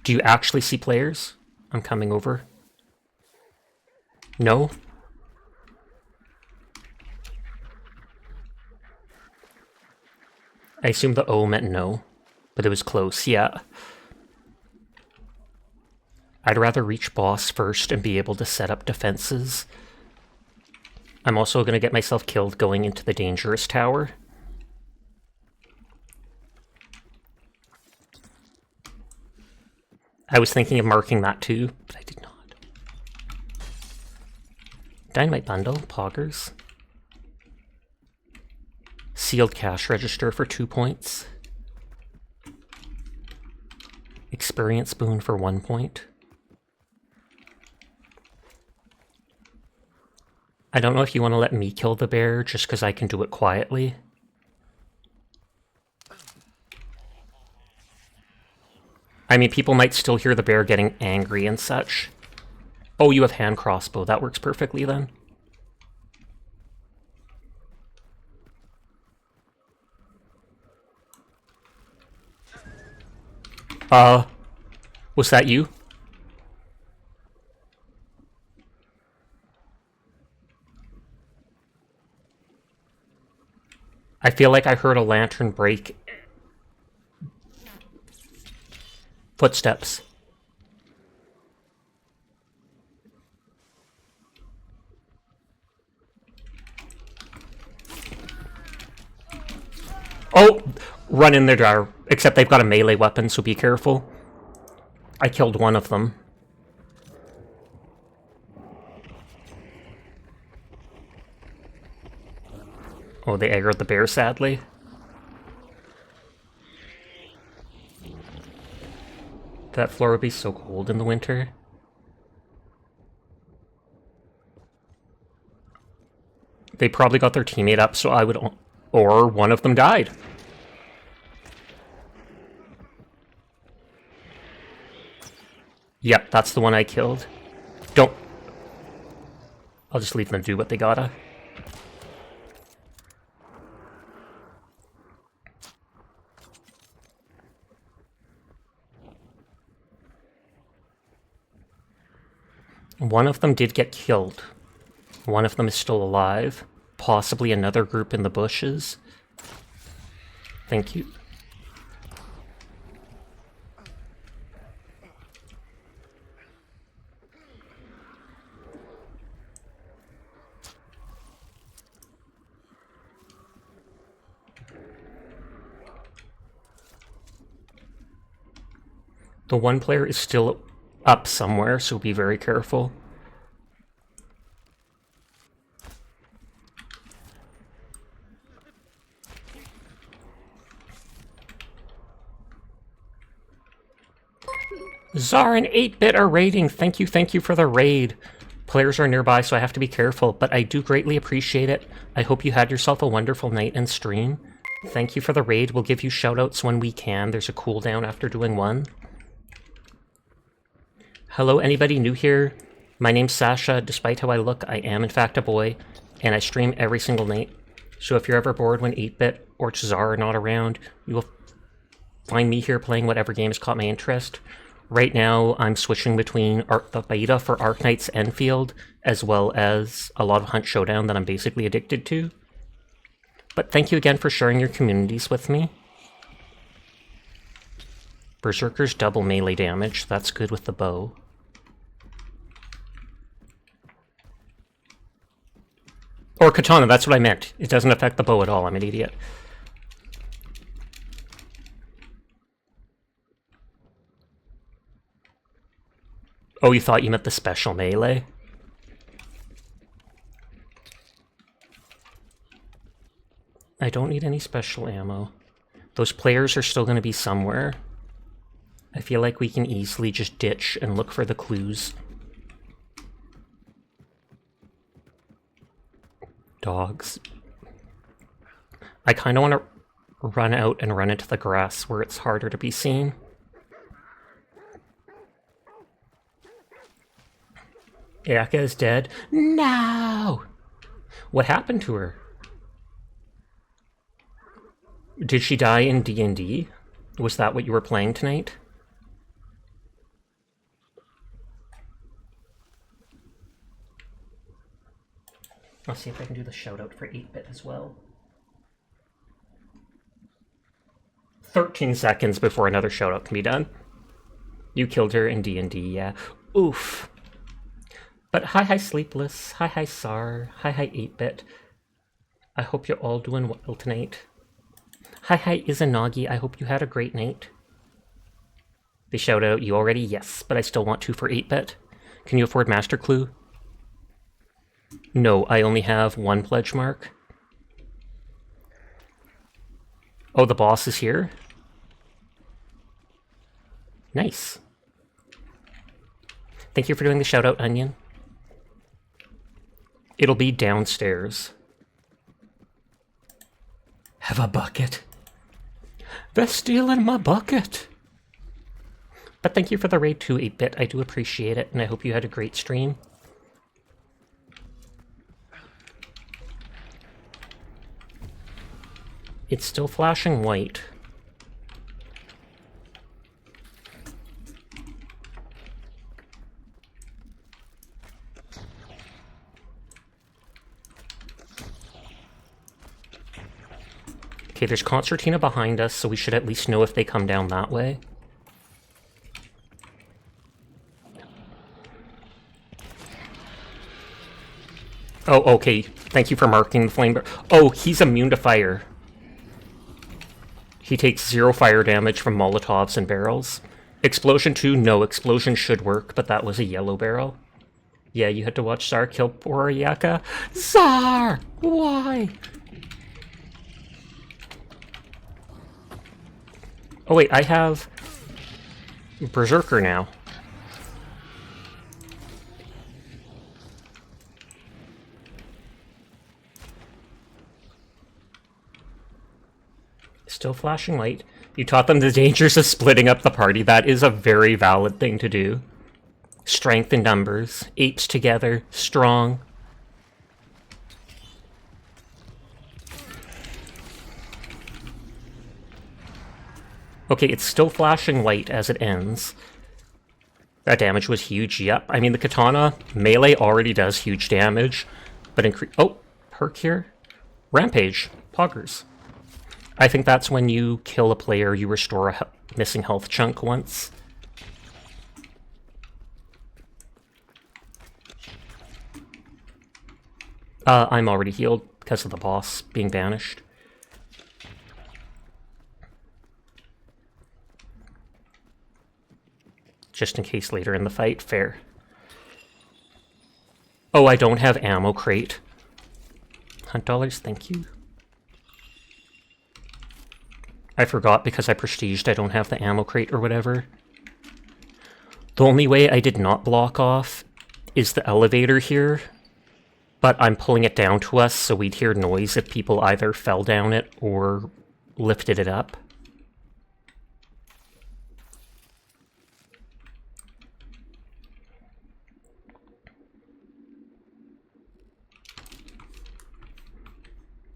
A: Do you actually see players? I'm coming over. No? I assume the O meant no, but it was close, yeah. I'd rather reach boss first and be able to set up defenses. I'm also going to get myself killed going into the dangerous tower. I was thinking of marking that too, but I did not. Dynamite bundle, poggers. Sealed cash register for 2 points. Experience boon for 1 point. I don't know if you want to let me kill the bear just because I can do it quietly. I mean, people might still hear the bear getting angry and such. Oh, you have hand crossbow. That works perfectly then. Was that you? I feel like I heard a lantern break. Footsteps. Oh! Run in there, Jar. Except they've got a melee weapon, so be careful. I killed one of them. Oh, they aggroed the bear, sadly. That floor would be so cold in the winter. They probably got their teammate up, so I would... Or one of them died. Yep, that's the one I killed. Don't... I'll just leave them to do what they gotta. One of them did get killed. One of them is still alive. Possibly another group in the bushes. Thank you. The one player is still up somewhere, so be very careful. Czar and 8-Bit are raiding. Thank you for the raid. Players are nearby, so I have to be careful, but I do greatly appreciate it. I hope you had yourself a wonderful night and stream. Thank you for the raid. We'll give you shoutouts when we can. There's a cooldown after doing one. Hello, anybody new here? My name's Sasha. Despite how I look, I am in fact a boy, and I stream every single night. So if you're ever bored when 8-Bit or Czar are not around, you will find me here playing whatever games caught my interest. Right now, I'm switching between the beta for Arknights Enfield, as well as a lot of Hunt Showdown that I'm basically addicted to. But thank you again for sharing your communities with me. Berserker's double melee damage. That's good with the bow. Or katana, that's what I meant. It doesn't affect the bow at all, I'm an idiot. Oh, you thought you meant the special melee? I don't need any special ammo. Those players are still going to be somewhere. I feel like we can easily just ditch and look for the clues. Dogs. I kind of want to run out and run into the grass where it's harder to be seen. Aka is dead. No! What happened to her? Did she die in D&D? Was that what you were playing tonight? I'll see if I can do the shoutout for 8-Bit as well. 13 seconds before another shoutout can be done. You killed her in D&D, yeah. Oof. But hi Sleepless, hi Sar, hi 8-Bit. I hope you're all doing well tonight. Hi Izanagi, I hope you had a great night. They shout out you already? Yes, but I still want to for 8-Bit. Can you afford Master Clue? No, I only have one pledge mark. Oh, the boss is here? Nice. Thank you for doing the shout-out, Onion. It'll be downstairs. Have a bucket. They're stealing my bucket. But thank you for the raid too, 8-Bit. I do appreciate it, and I hope you had a great stream. It's still flashing white. Okay, there's Concertina behind us, so we should at least know if they come down that way. Oh, okay. Thank you for marking the flame. Oh, he's immune to fire. He takes 0 fire damage from Molotovs and barrels. Explosion 2, no, explosion should work, but that was a yellow barrel. Yeah, you had to watch Tsar kill Boryaka. Tsar! Why? Oh wait, I have Berserker now. Still flashing light. You taught them the dangers of splitting up the party. That is a very valid thing to do. Strength in numbers. Apes together. Strong. Okay, it's still flashing white as it ends. That damage was huge, yep. I mean, the katana melee already does huge damage, but oh, perk here. Rampage. Poggers. I think that's when you kill a player, you restore a missing health chunk once. I'm already healed because of the boss being banished. Just in case later in the fight, fair. Oh, I don't have ammo crate. Hunt dollars, thank you. I forgot because I prestiged I don't have the ammo crate or whatever. The only way I did not block off is the elevator here, but I'm pulling it down to us so we'd hear noise if people either fell down it or lifted it up.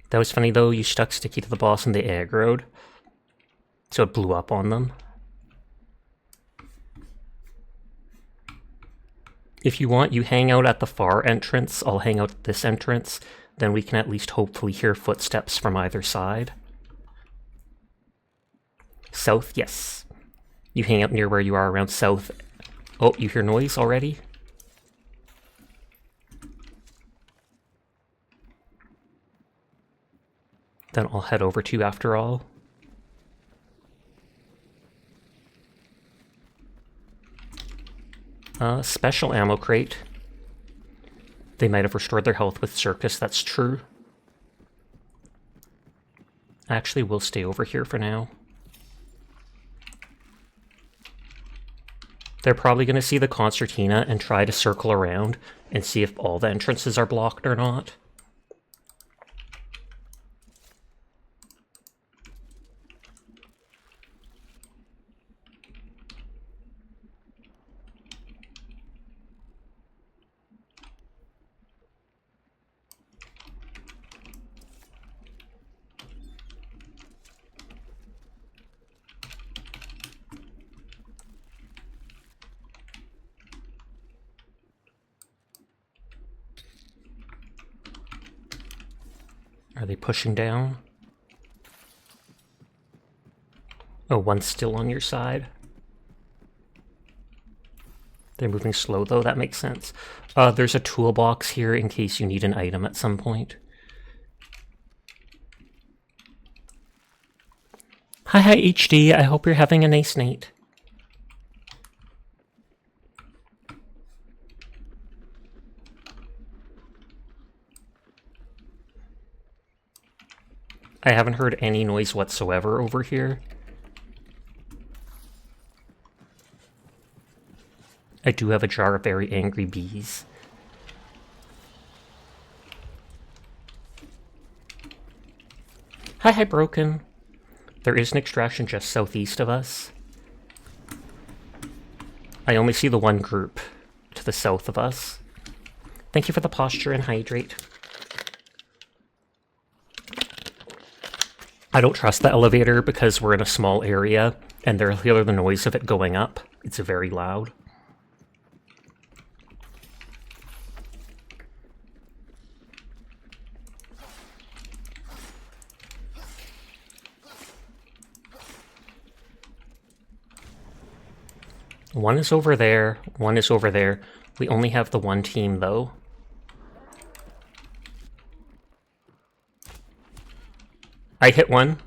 A: That was funny though, you stuck Sticky to the boss and they aggroed. So it blew up on them. If you want, you hang out at the far entrance. I'll hang out at this entrance. Then we can at least hopefully hear footsteps from either side. South, yes. You hang out near where you are around south. Oh, you hear noise already? Then I'll head over to you after all. Special ammo crate. They might have restored their health with Circus, that's true. Actually, we'll stay over here for now. They're probably going to see the Concertina and try to circle around and see if all the entrances are blocked or not. Are they pushing down? Oh, one's still on your side. They're moving slow though, that makes sense. There's a toolbox here in case you need an item at some point. Hi HD, I hope you're having a nice night. I haven't heard any noise whatsoever over here. I do have a jar of very angry bees. Hi, Broken. There is an extraction just southeast of us. I only see the one group to the south of us. Thank you for the posture and hydrate. I don't trust the elevator because we're in a small area and they'll hear the noise of it going up. It's very loud. One is over there, one is over there. We only have the one team, though. I hit one.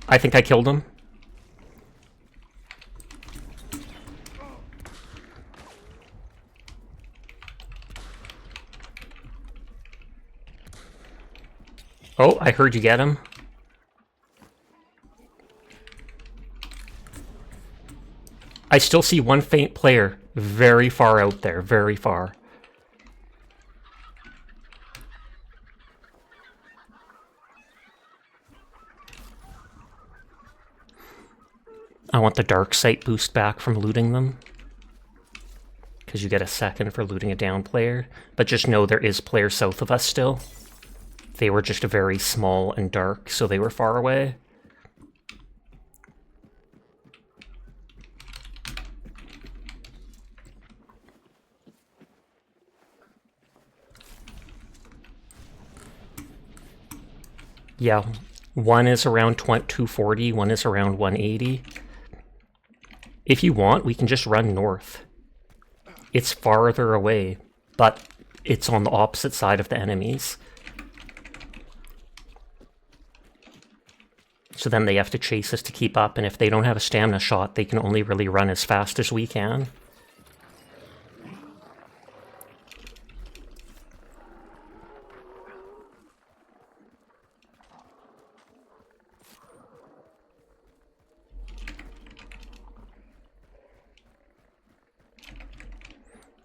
A: I think I killed him. Oh, I heard you get him. I still see one faint player very far out there, very far. I want the dark sight boost back from looting them. Because you get a second for looting a down player. But just know there is players south of us still. They were just very small and dark, so they were far away. Yeah, one is around 240, one is around 180. If you want, we can just run north. It's farther away, but it's on the opposite side of the enemies. So then they have to chase us to keep up, and if they don't have a stamina shot, they can only really run as fast as we can.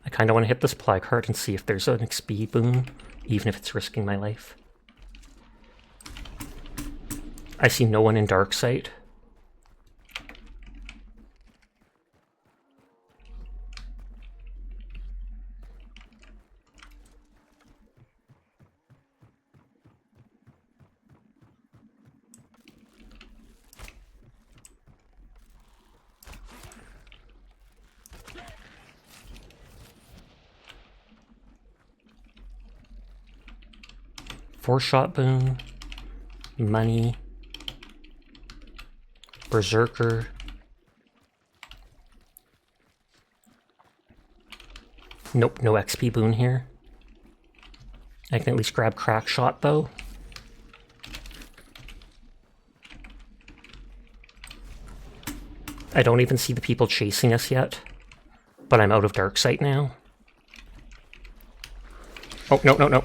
A: I kind of want to hit the supply cart and see if there's an XP boon, even if it's risking my life. I see no one in dark sight. Four-shot boon, money, berserker. Nope, no XP boon here. I can at least grab crack shot though. I don't even see the people chasing us yet, but I'm out of dark sight now. Oh, no, no, no.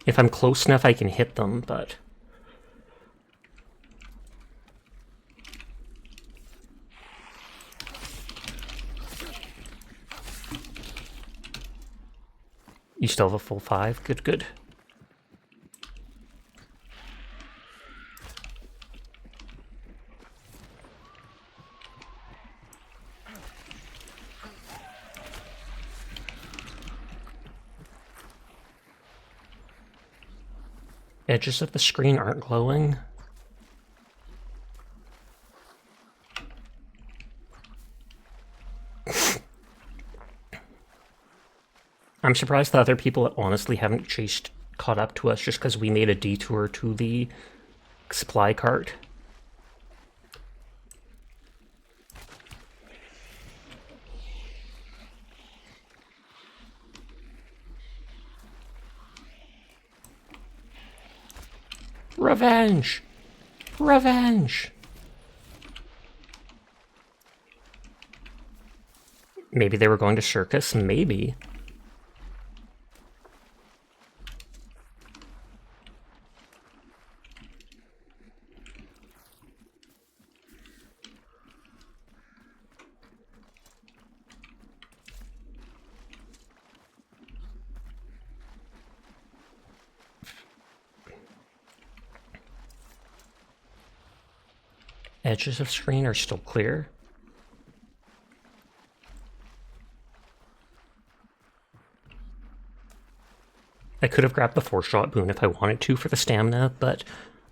A: If I'm close enough, I can hit them, but... You still have a full 5? Good, good. Edges of the screen aren't glowing. I'm surprised the other people honestly haven't caught up to us just because we made a detour to the supply cart. Revenge! Revenge! Maybe they were going to circus, maybe. Edges of screen are still clear. I could have grabbed the 4-shot boon if I wanted to for the stamina, but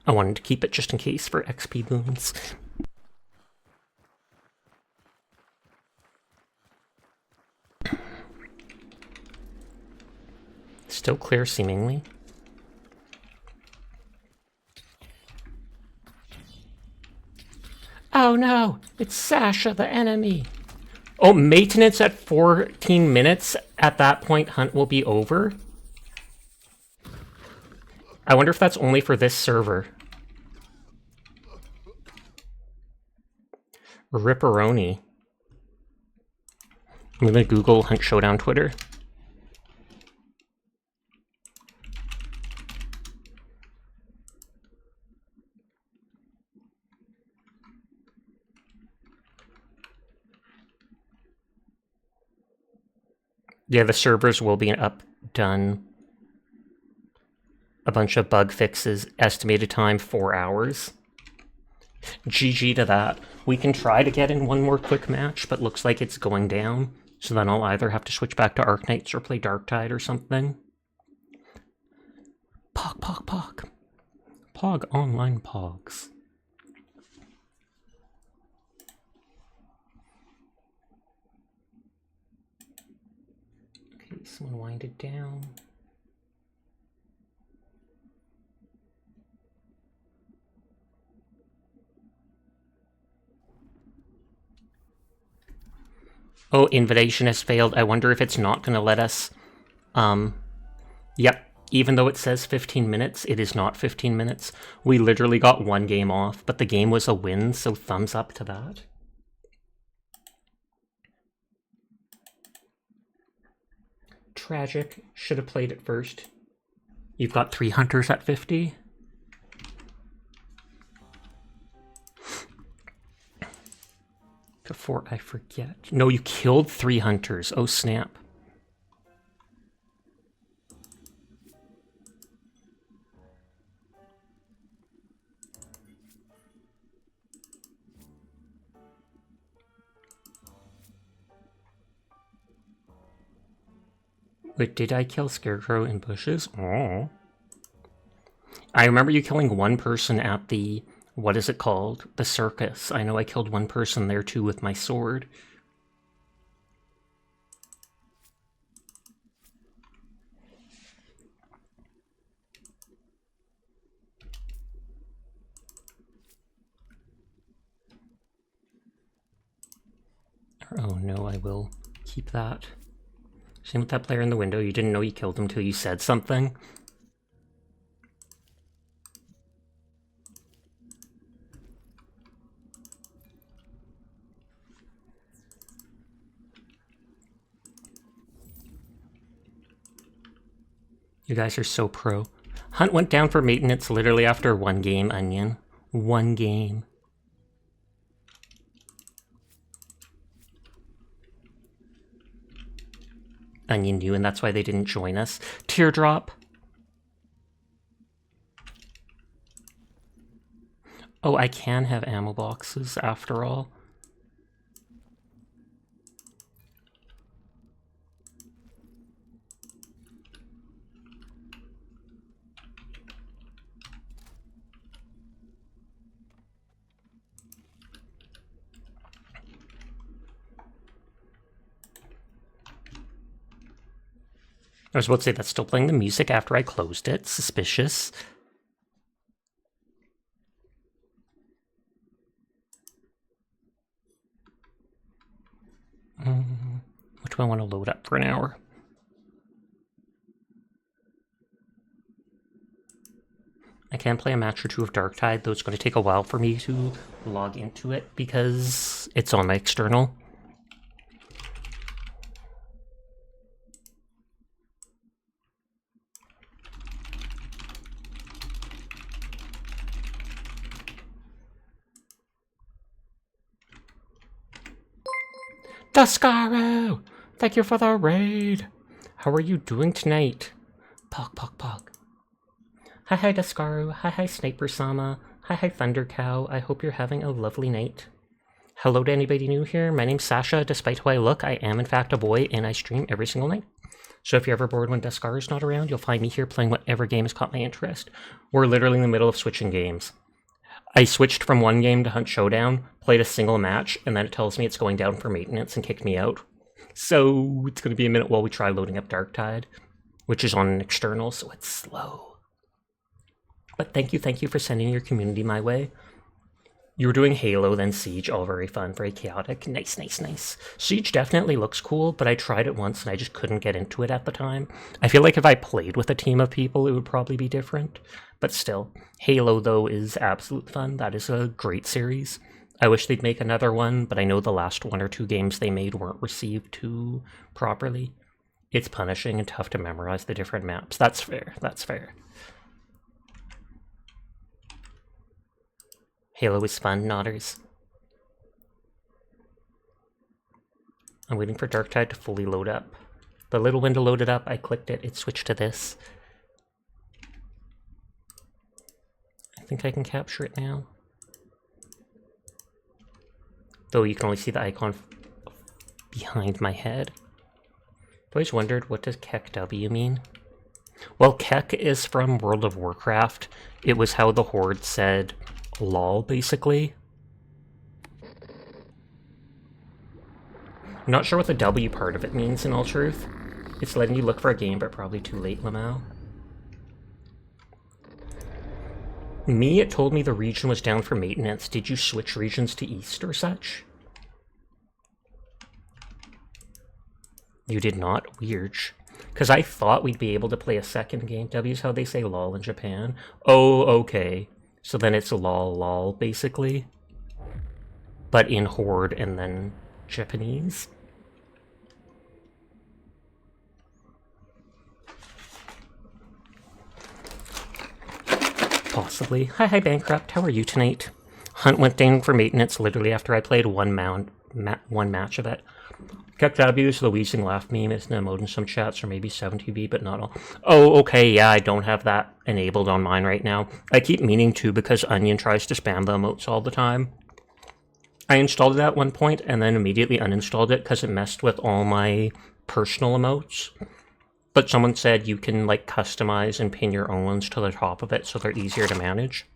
A: I wanted to keep it just in case for XP boons. Still clear, seemingly. Oh no! It's Sasha, the enemy! Oh, maintenance at 14 minutes. At that point, hunt will be over. I wonder if that's only for this server. Ripperoni. I'm gonna Google Hunt Showdown Twitter. Yeah, the servers will be done. A bunch of bug fixes, estimated time 4 hours. GG to that. We can try to get in one more quick match, but looks like it's going down. So then I'll either have to switch back to Arknights or play Darktide or something. Pog, pog, pog. Pog online pogs. Okay, someone wind it down. Oh, invitation has failed. I wonder if it's not going to let us... Yep. Even though it says 15 minutes, it is not 15 minutes. We literally got one game off, but the game was a win, so thumbs up to that. Tragic. Should have played it first. You've got 3 hunters at 50. Before I forget. No, you killed 3 hunters. Oh, snap. Wait, did I kill Scarecrow in bushes? Oh. I remember you killing one person at the... What is it called? The circus. I know I killed one person there too with my sword. Oh no, I will keep that. Same with that player in the window. You didn't know you killed him till you said something. You guys are so pro. Hunt went down for maintenance literally after 1 game, Onion. 1 game. Onion knew, and that's why they didn't join us. Teardrop. Oh, I can have ammo boxes after all. I was about to say that's still playing the music after I closed it. Suspicious. Which one I want to load up for an hour? I can play a match or 2 of Darktide, though it's going to take a while for me to log into it because it's on my external. Dascaro! Thank you for the raid! How are you doing tonight? Pog, pog, pog. Hi, hi, Dascaro. Hi, hi, Sniper-sama. Hi, Hi, Thunder Cow. I hope you're having a lovely night. Hello to anybody new here. My name's Sasha. Despite who I look, I am in fact a boy, and I stream every single night. So if you're ever bored when Deskar is not around, you'll find me here playing whatever game has caught my interest. We're literally in the middle of switching games. I switched from one game to Hunt Showdown, played a single match, and then it tells me it's going down for maintenance and kicked me out. So it's going to be a minute while we try loading up Darktide, which is on an external, so it's slow. But thank you for sending your community my way. You were doing Halo, then Siege, all very fun, very chaotic. Nice, nice, nice. Siege definitely looks cool, but I tried it once and I just couldn't get into it at the time. I feel like if I played with a team of people, it would probably be different. But still, Halo, though, is absolute fun. That is a great series. I wish they'd make another one, but I know the last 1 or 2 games they made weren't received too properly. It's punishing and tough to memorize the different maps. That's fair, that's fair. Halo is fun, Nodders. I'm waiting for Darktide to fully load up. The little window loaded up, I clicked it, it switched to this. I think I can capture it now. Though you can only see the icon behind my head. I've always wondered, what does Kek W mean? Well, Kek is from World of Warcraft. It was how the Horde said lol, basically. I'm not sure what the W part of it means, in all truth. It's letting you look for a game, but probably too late, Lamau. Me, it told me the region was down for maintenance. Did you switch regions to East or such? You did not? Weird. Because I thought we'd be able to play a second game. W's how they say lol in Japan. Oh, okay. So then it's lol lol, basically. But in Horde and then Japanese. Possibly. Hi, Bankrupt. How are you tonight? Hunt went down for maintenance literally after I played one match of it. Kek W's the wheezing laugh meme is an emote in some chats, or maybe 7TV, but not all. Oh, okay, yeah, I don't have that enabled on mine right now. I keep meaning to because Onion tries to spam the emotes all the time. I installed it at one point and then immediately uninstalled it because it messed with all my personal emotes. But someone said you can like customize and pin your own ones to the top of it so they're easier to manage.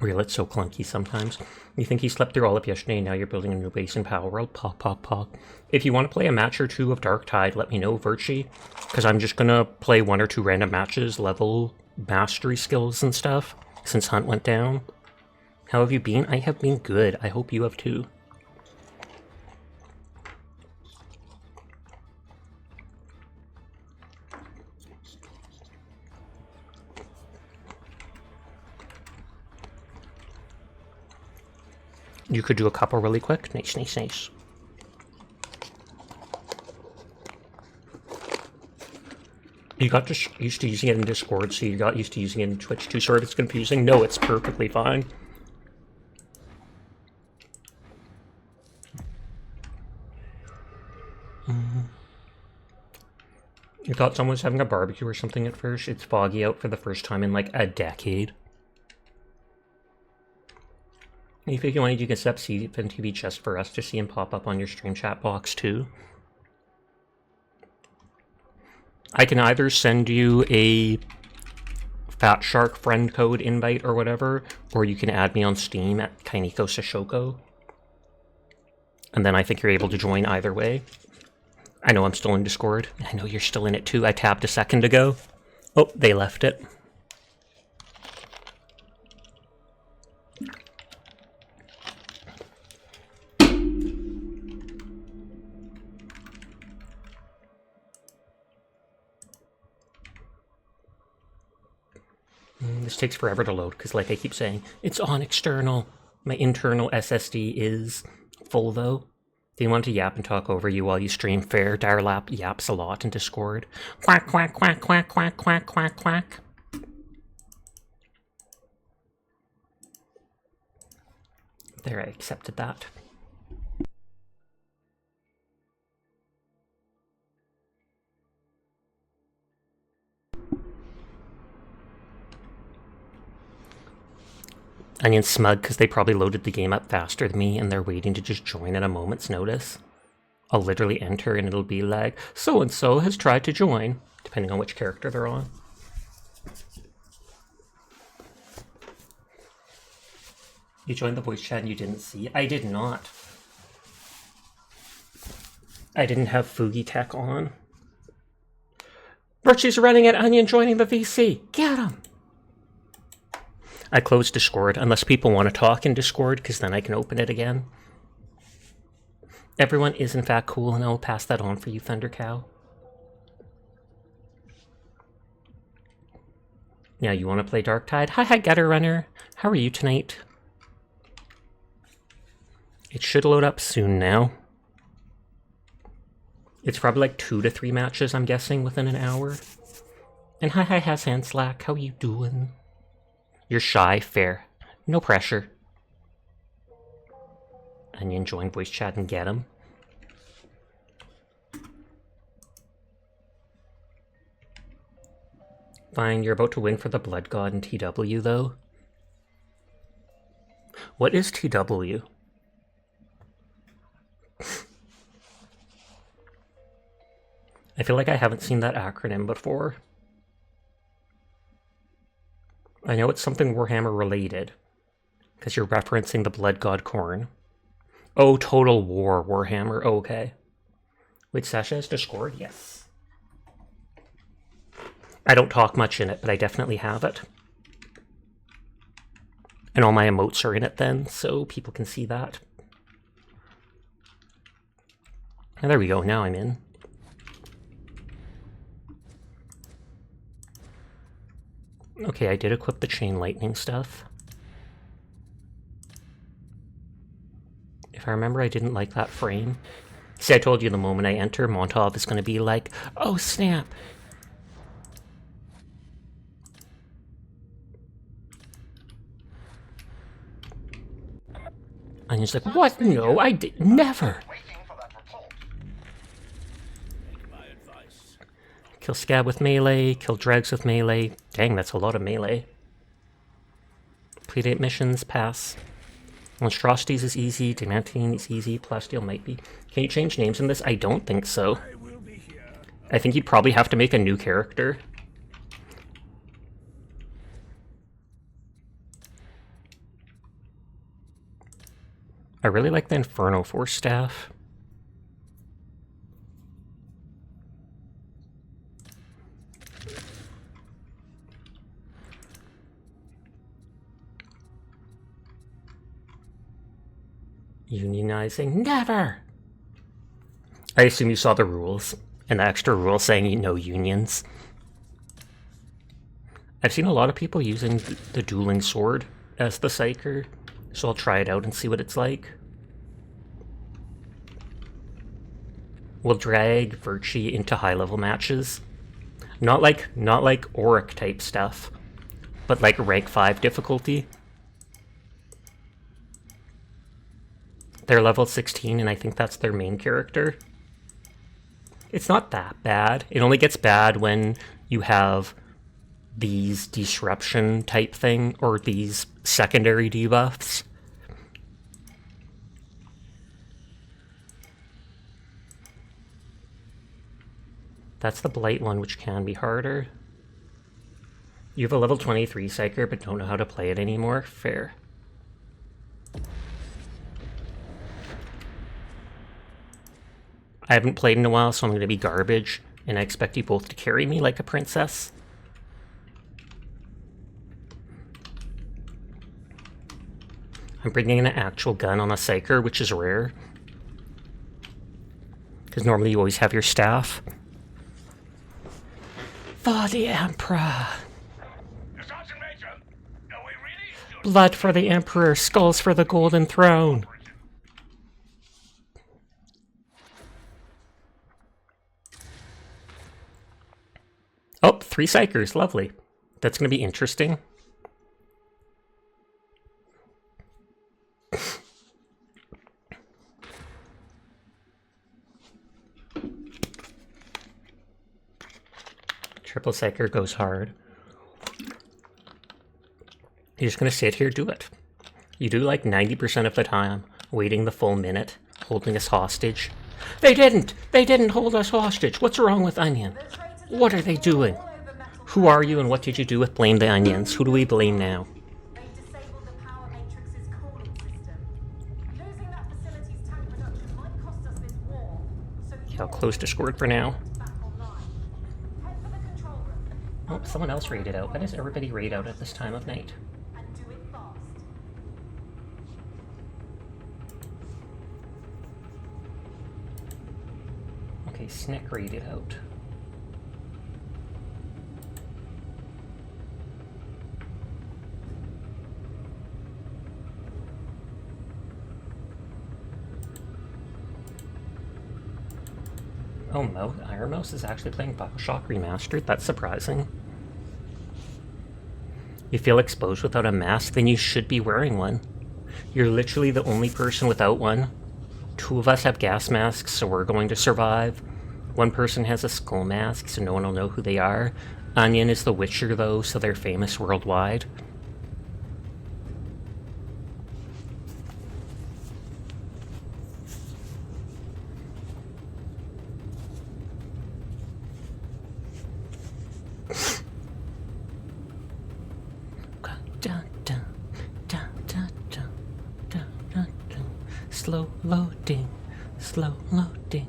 A: Real, it's so clunky sometimes. You think you slept through all of yesterday and now you're building a new base in Power World? Pog, pog, pog. If you want to play a match or two of Darktide, let me know, Virchie. Because I'm just going to play 1 or 2 random matches, level mastery skills and stuff, since Hunt went down. How have you been? I have been good. I hope you have too. You could do a couple really quick. Nice, nice, nice. You got used to using it in Discord, so you got used to using it in Twitch too. Sorry if it's confusing. No, it's perfectly fine. You thought someone was having a barbecue or something at first? It's foggy out for the first time in like a decade. If you wanted, you can set up CFNTV just for us to see and pop up on your stream chat box too. I can either send you a Fat Shark friend code invite or whatever, or you can add me on Steam at Kainiko Sashoko. And then I think you're able to join either way. I know I'm still in Discord. I know you're still in it too. I tapped a second ago. Oh, they left it. This takes forever to load, because like I keep saying, it's on external. My internal SSD is full, though. They want to yap and talk over you while you stream. Fair. Darlap yaps a lot in Discord. Quack, quack, quack, quack, quack, quack, quack, quack. There, I accepted that. Onion's smug because they probably loaded the game up faster than me and they're waiting to just join at a moment's notice. I'll literally enter and it'll be like, so-and-so has tried to join, depending on which character they're on. You joined the voice chat and you didn't see? I did not. I didn't have Fugi Tech on. Virtue's running at Onion joining the VC. Get him! I closed Discord, unless people want to talk in Discord, because then I can open it again. Everyone is in fact cool, and I will pass that on for you, Thunder Cow. Now you want to play Darktide? Hi, Gutter Runner. How are you tonight? It should load up soon now. It's probably like 2 to 3 matches, I'm guessing, within an hour. And hi, Hassan Slack. How are you doing? You're shy, fair. No pressure. Onion join voice chat and get him. Fine, you're about to win for the Blood God in TW, though. What is TW? I feel like I haven't seen that acronym before. I know it's something Warhammer related, because you're referencing the Blood God Corn. Oh, Total War Warhammer, okay. Wait, Sasha has Discord? Yes. I don't talk much in it, but I definitely have it. And all my emotes are in it then, so people can see that. And there we go, now I'm in. Okay, I did equip the chain lightning stuff. If I remember, I didn't like that frame. See, I told you the moment I enter, Montov is going to be like, oh snap! And he's like, what? No, I did never! Kill Scab with melee, kill Dregs with melee. Dang, that's a lot of melee. Predate missions, pass. Monstrosities is easy, Damantine is easy, Plasteel might be. Can you change names in this? I don't think so. I think you'd probably have to make a new character. I really like the Inferno Force staff. Unionizing? Never! I assume you saw the rules, and the extra rule saying no unions. I've seen a lot of people using the dueling sword as the Psyker, so I'll try it out and see what it's like. We'll drag Virtue into high-level matches. Not like Auric type stuff, but like rank 5 difficulty. They're level 16, and I think that's their main character. It's not that bad. It only gets bad when you have these disruption type thing, or these secondary debuffs. That's the Blight one, which can be harder. You have a level 23 Psyker, but don't know how to play it anymore? Fair. I haven't played in a while, so I'm going to be garbage, and I expect you both to carry me like a princess. I'm bringing in an actual gun on a Psyker, which is rare. Because normally you always have your staff. For the Emperor! Blood for the Emperor, skulls for the Golden Throne! Oh, 3 Psykers, lovely. That's going to be interesting. Triple Psyker goes hard. You're just going to sit here, do it. You do like 90% of the time, waiting the full minute, holding us hostage. They didn't! They didn't hold us hostage! What's wrong with Onion? What are they doing? Who are you and what did you do with Blame the Onions? Who do we blame now?
M: They disabled the power matrix's cooling system. Losing that facility's tank production might cost us this war. So
A: I'll close Discord for now.
M: back online. Head for the control room
A: Oh, someone else raided out. Why does everybody raid out at this time of night?
M: and do it fast.
A: Okay, Snick raided out. Oh, Iron Mouse is actually playing Bioshock Remastered? That's surprising. You feel exposed without a mask? Then you should be wearing one. You're literally the only person without one. 2 of us have gas masks, so we're going to survive. 1 person has a skull mask, so no one will know who they are. Onion is the Witcher, though, so they're famous worldwide. Slow loading, slow loading.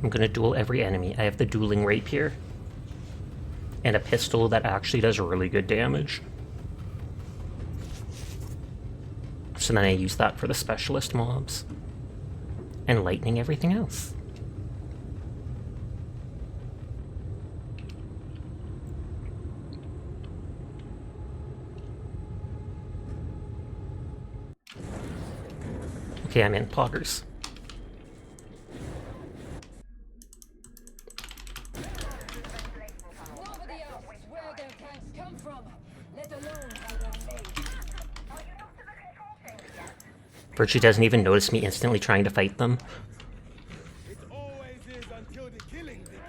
A: I'm gonna duel every enemy. I have the dueling rapier. And a pistol that actually does really good damage. So then I use that for the specialist mobs. And lightning everything else. Okay, I'm in Poggers. Virtue doesn't even notice me instantly trying to fight them.
N: It always is until the killing begins.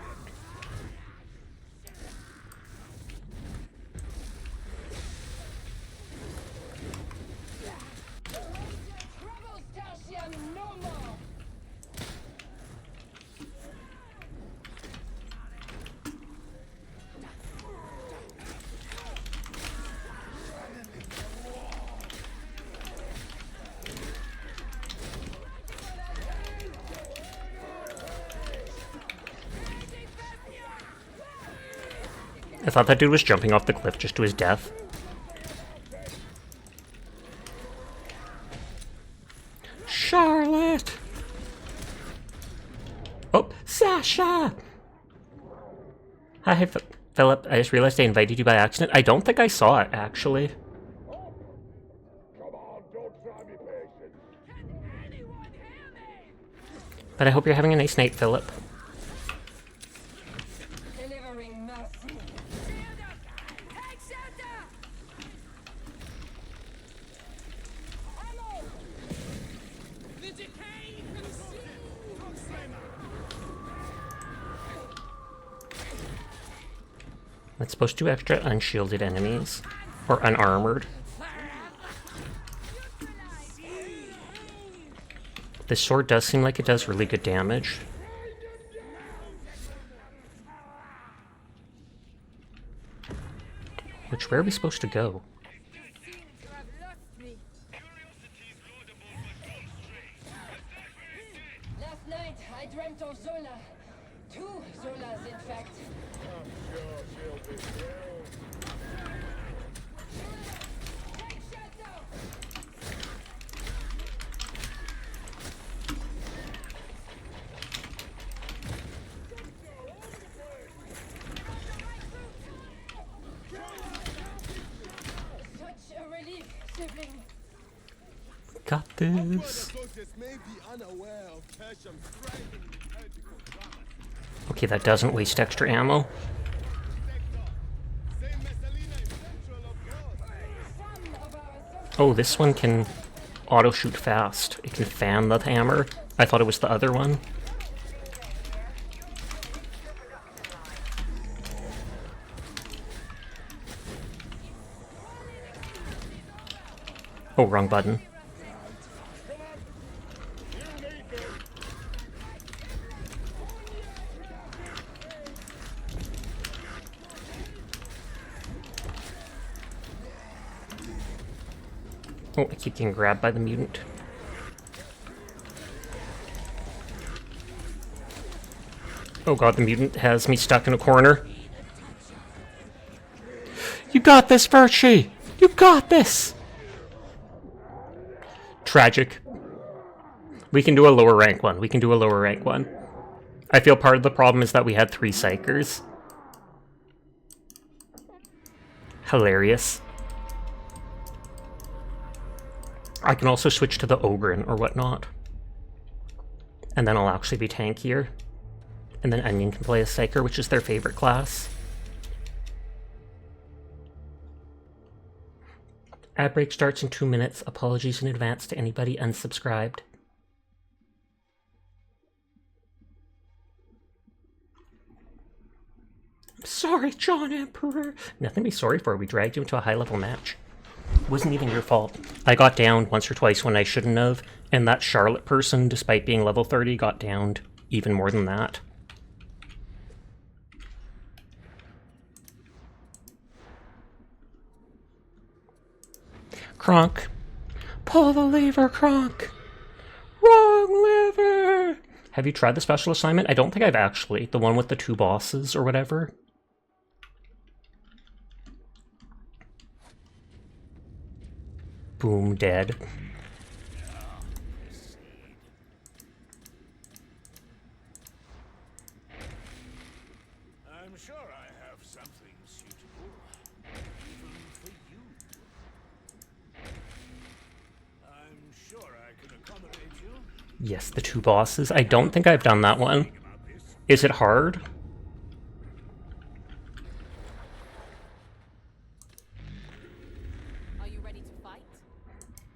A: I thought that dude was jumping off the cliff just to his death. Charlotte! Oh, Sasha! Hi, Philip. I just realized I invited you by accident. I don't think I saw it, actually. But I hope you're having a nice night, Philip. It's supposed to do extra unshielded enemies. Or unarmored. This sword does seem like it does really good damage. Where are we supposed to go?
O: Last night I dreamt of Zola. 2 Zolas, in fact. Such a relief, sibling.
A: Got this. Okay, that doesn't waste extra ammo. Oh, this one can auto shoot fast. It can fan the hammer. I thought it was the other one. Oh, wrong button. Oh, I keep getting grabbed by the mutant. Oh god, the mutant has me stuck in a corner. You got this, Virtue! You got this! Tragic. We can do a lower rank one. We can do a lower rank one. I feel part of the problem is that we had 3 psychers. Hilarious. I can also switch to the Ogren or whatnot. And then I'll actually be tankier. And then Onion can play a Psyker, which is their favorite class. Ad break starts in 2 minutes. Apologies in advance to anybody unsubscribed. I'm sorry, John Emperor. Nothing to be sorry for. We dragged you into a high-level match. It wasn't even your fault. I got downed once or twice when I shouldn't have, and that Charlotte person, despite being level 30, got downed even more than that. Kronk. Pull the lever, Kronk. Wrong lever. Have you tried the special assignment? I don't think I've actually. The one with the 2 bosses or whatever. Boom, dead.
N: I'm sure I have something suitable, even for you. I'm sure I can accommodate you.
A: Yes, the 2 bosses. I don't think I've done that one. Is it hard?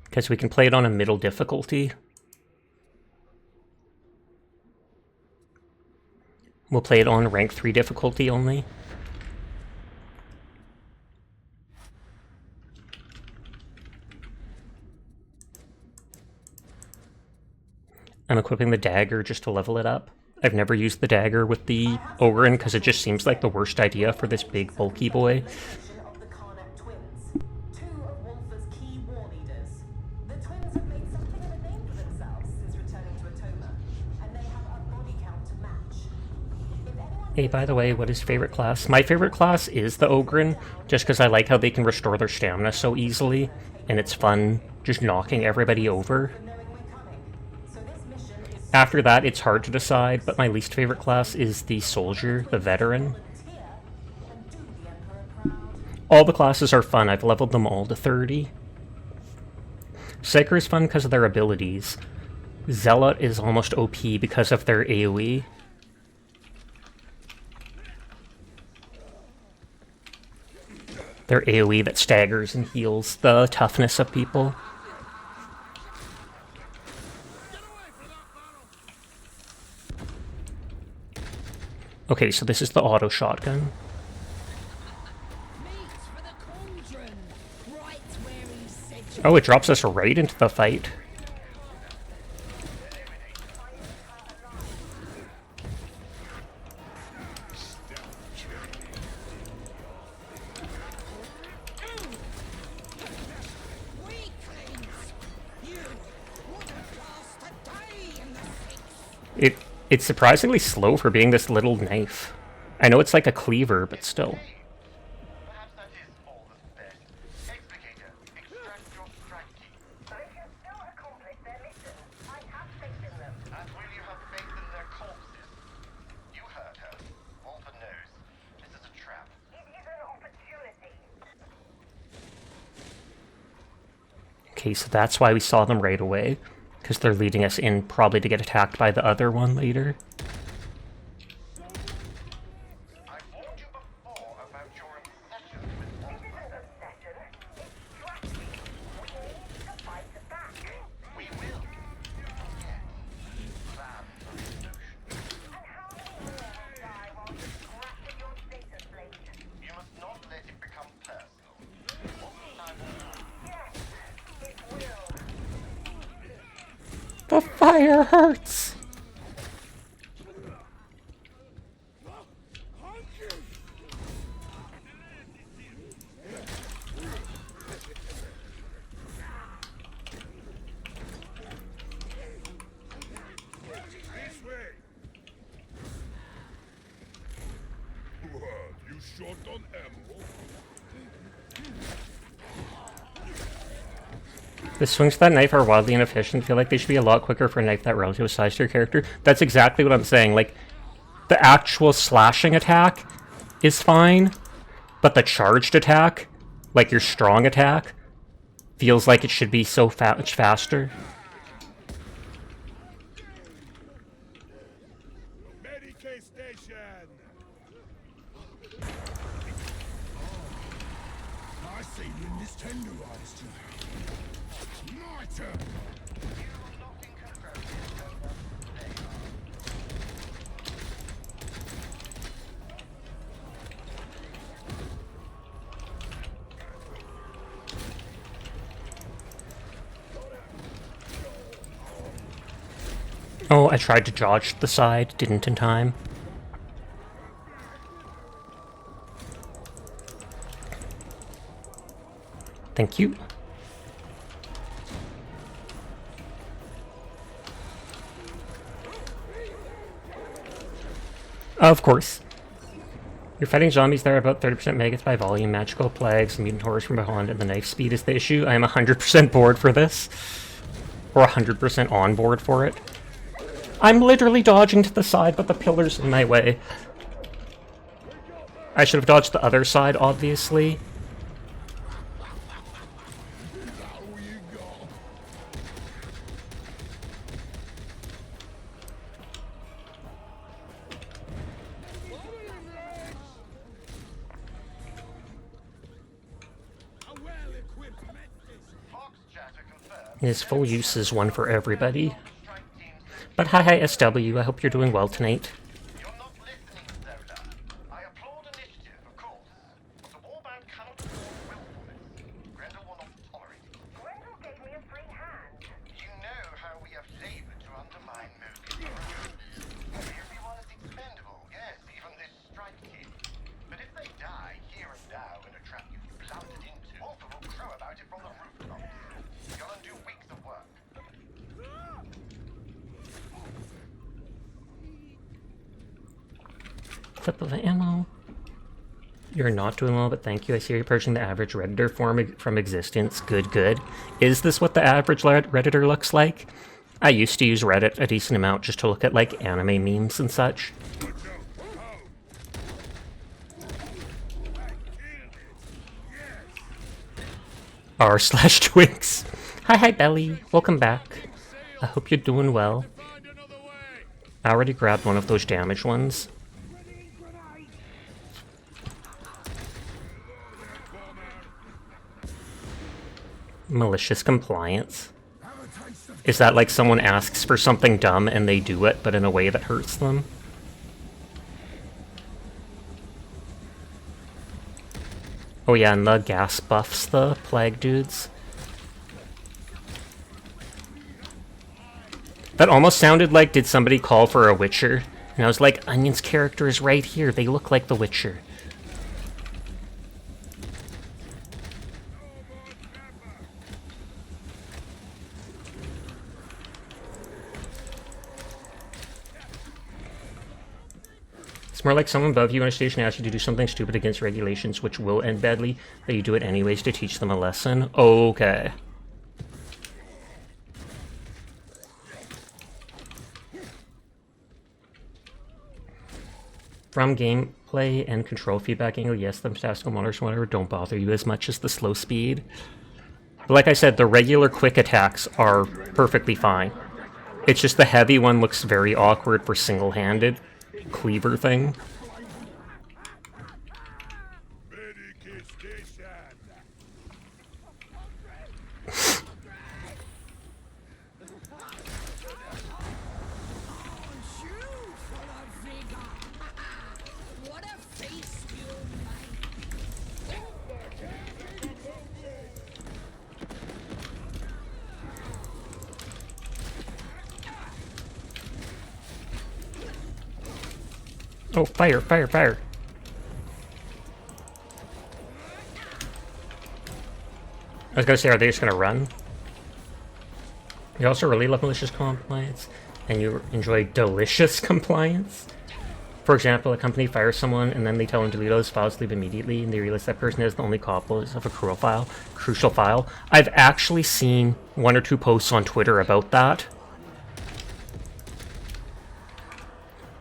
A: Because we can play it on a middle difficulty. We'll play it on rank 3 difficulty only. I'm equipping the dagger just to level it up. I've never used the dagger with the Ogren because it just seems like the worst idea for this big bulky boy. Hey, by the way, what is favorite class? My favorite class is the Ogren, just because I like how they can restore their stamina so easily, and it's fun just knocking everybody over. After that, it's hard to decide, but my least favorite class is the Soldier, the Veteran. All the classes are fun. I've leveled them all to 30. Psyker is fun because of their abilities. Zealot is almost OP because of their AoE. Their AoE that staggers and heals the toughness of people. Okay, so this is the auto shotgun. Oh, it drops us right into the fight. It's surprisingly slow for being this little knife. I know it's like a cleaver, but still. Okay, so that's why we saw them right away. Because they're leading us in probably to get attacked by the other one later. The fire hurts!
N: This way. What? You short on ammo?
A: The swings to that knife are wildly inefficient. I feel like they should be a lot quicker for a knife that relative size to your character. That's exactly what I'm saying. Like, the actual slashing attack is fine, but the charged attack, like your strong attack, feels like it should be so much faster.
N: Medicaid station. I see when this tenderized you. My turn.
A: Oh, I tried to dodge the side, didn't in time. Thank you. Of course. You're fighting zombies that are about 30% maggots by volume, magical plagues, mutant horrors from behind, and the knife speed is the issue. I am 100% bored for this. Or 100% on board for it. I'm literally dodging to the side, but the pillar's in my way. I should have dodged the other side, obviously. His full use is one for everybody. But hi SW, I hope you're doing well tonight. Clip of ammo. You're not doing well, but thank you. I see you're purging the average Redditor from existence. Good, good. Is this what the average Redditor looks like? I used to use Reddit a decent amount just to look at, like, anime memes and such. r/Twinks. Hi, Belly. Welcome back. I hope you're doing well. I already grabbed one of those damaged ones. Malicious compliance? Is that like someone asks for something dumb and they do it, but in a way that hurts them? Oh yeah, and the gas buffs the plague dudes. That almost sounded like, did somebody call for a Witcher? And I was like, Onion's character is right here, they look like the Witcher. It's more like someone above you in a station asks you to do something stupid against regulations which will end badly, but you do it anyways to teach them a lesson. Okay. From gameplay and control feedback angle, yes, the statistical monitors, whatever, don't bother you as much as the slow speed. But like I said, the regular quick attacks are perfectly fine. It's just the heavy one looks very awkward for single-handed cleaver thing. Oh, fire, fire, fire. I was gonna say, are they just gonna run? You also really love malicious compliance, and you enjoy delicious compliance? For example, a company fires someone, and then they tell them to delete those files, leave immediately, and they realize that person has the only copies of a crucial file. I've actually seen 1 or 2 posts on Twitter about that.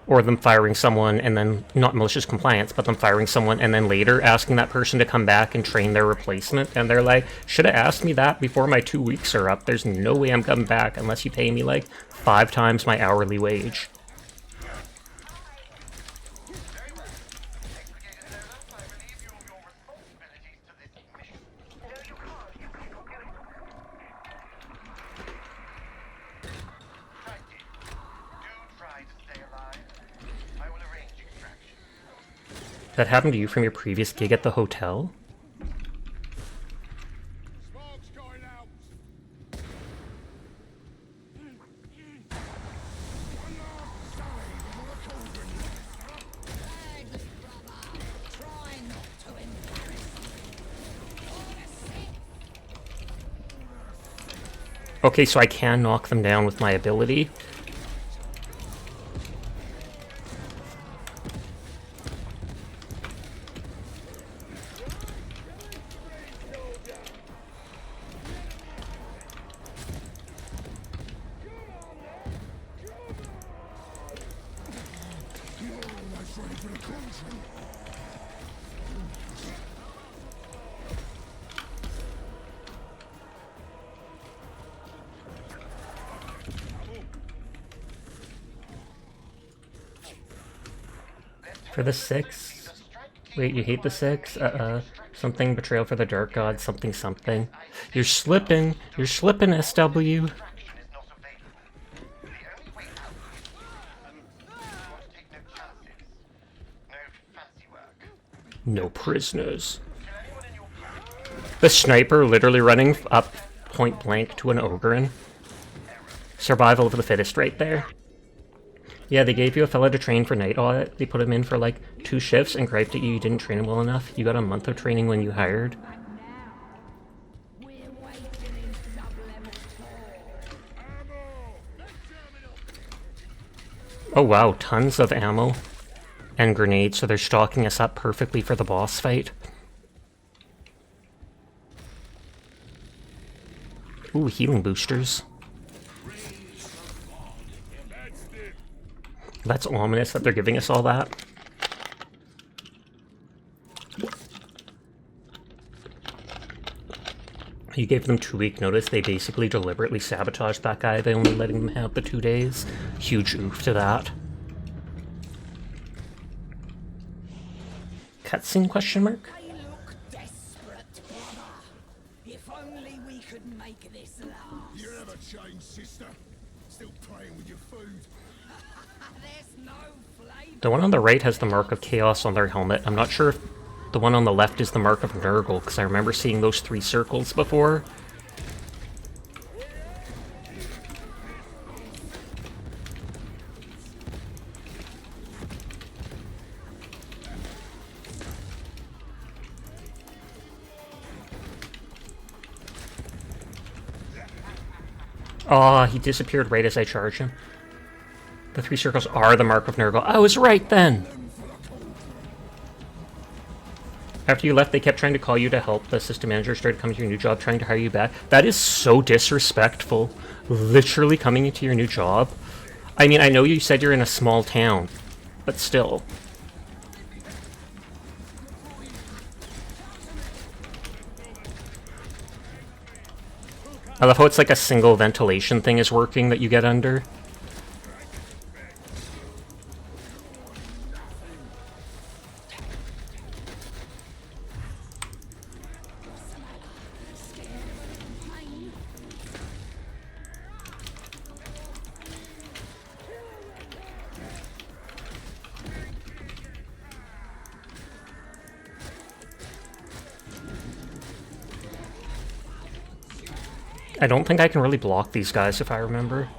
A: Or them firing someone and then, not malicious compliance, but them firing someone and then later asking that person to come back and train their replacement. And they're like, should have asked me that before my 2 weeks are up. There's no way I'm coming back unless you pay me like 5 times my hourly wage. That happened to you from your previous gig at the hotel? Okay, so I can knock them down with my ability. For the 6? Wait, you hate the 6? Something betrayal for the Dark God, something something. You're slipping, SW. No prisoners. The sniper literally running up point blank to an Ogren. Survival of the fittest right there. Yeah, they gave you a fella to train for night audit. They put him in for like 2 shifts and griped at you didn't train him well enough. You got a month of training when you hired. Oh wow, tons of ammo and grenades, so they're stocking us up perfectly for the boss fight. Ooh, healing boosters. That's ominous that they're giving us all that. You gave them 2-week notice. They basically deliberately sabotaged that guy by only letting them have the 2 days. Huge oof to that. Cutscene question mark?
P: I look desperate, brother. If only we could make this last.
N: You never changed, sister. Still playing with your food.
P: There's no flame.
A: The one on the right has the mark of chaos on their helmet. I'm not sure if the one on the left is the mark of Nurgle, because I remember seeing those 3 circles before. Aw, he disappeared right as I charged him. The 3 circles are the mark of Nurgle. I was right then! After you left, they kept trying to call you to help. The system manager started coming to your new job, trying to hire you back. That is so disrespectful. Literally coming into your new job. I mean, I know you said you're in a small town, but still. I love how it's like a single ventilation thing is working that you get under. I don't think I can really block these guys if I remember.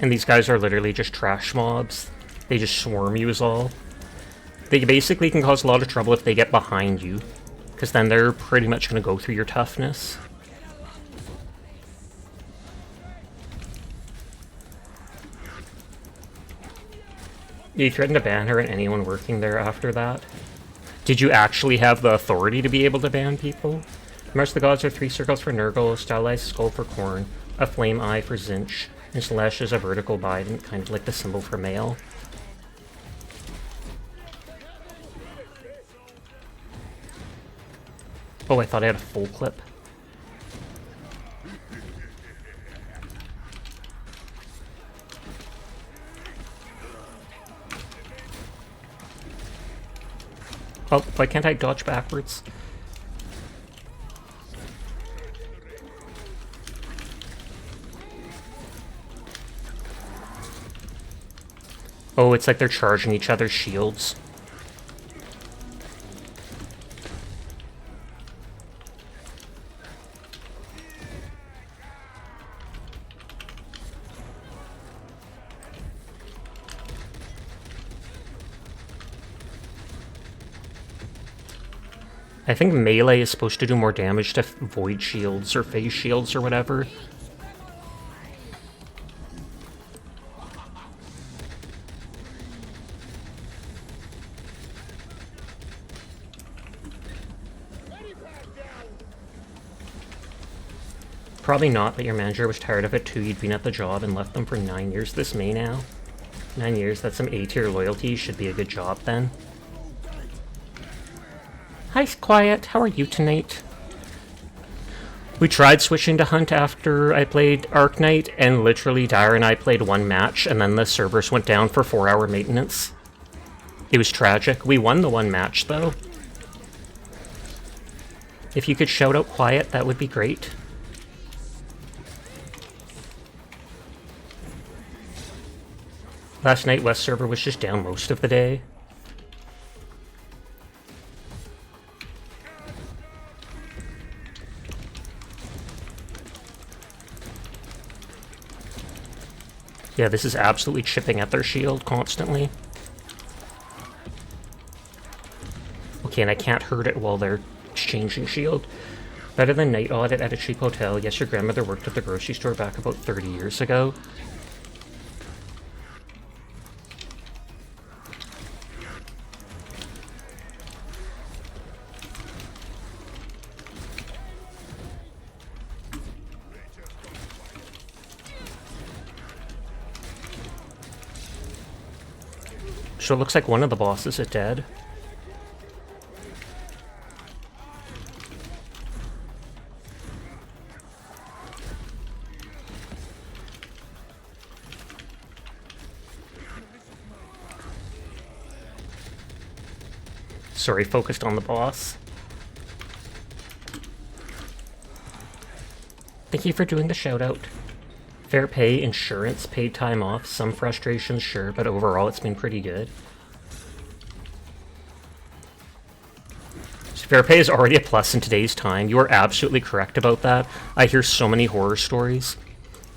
A: And these guys are literally just trash mobs. They just swarm you is all. They basically can cause a lot of trouble if they get behind you, because then they're pretty much going to go through your toughness. You threatened to ban her and anyone working there after that. Did you actually have the authority to be able to ban people? The rest of the gods are 3 circles for Nurgle, a stylized skull for Khorne, a flame eye for Zinch, and Slash is a vertical bident, kind of like the symbol for male. Oh, I thought I had a full clip. Oh, why can't I dodge backwards? Oh, it's like they're charging each other's shields. I think melee is supposed to do more damage to void shields or phase shields or whatever. Probably not, but your manager was tired of it too. You'd been at the job and left them for 9 years this May now. 9 years, that's some A-tier loyalty. Should be a good job then. Hi, Quiet. How are you tonight? We tried switching to Hunt after I played Arknight, and literally Dyer and I played 1 match, and then the servers went down for 4-hour maintenance. It was tragic. We won the 1 match, though. If you could shout out Quiet, that would be great. Last night, West server was just down most of the day. Yeah, this is absolutely chipping at their shield constantly. Okay, and I can't hurt it while they're exchanging shield. Better than night audit at a cheap hotel. Yes, your grandmother worked at the grocery store back about 30 years ago. So it looks like one of the bosses is dead. Sorry, focused on the boss. Thank you for doing the shout out. Fair pay, insurance, paid time off, some frustrations, sure, but overall it's been pretty good. So fair pay is already a plus in today's time. You are absolutely correct about that. I hear so many horror stories,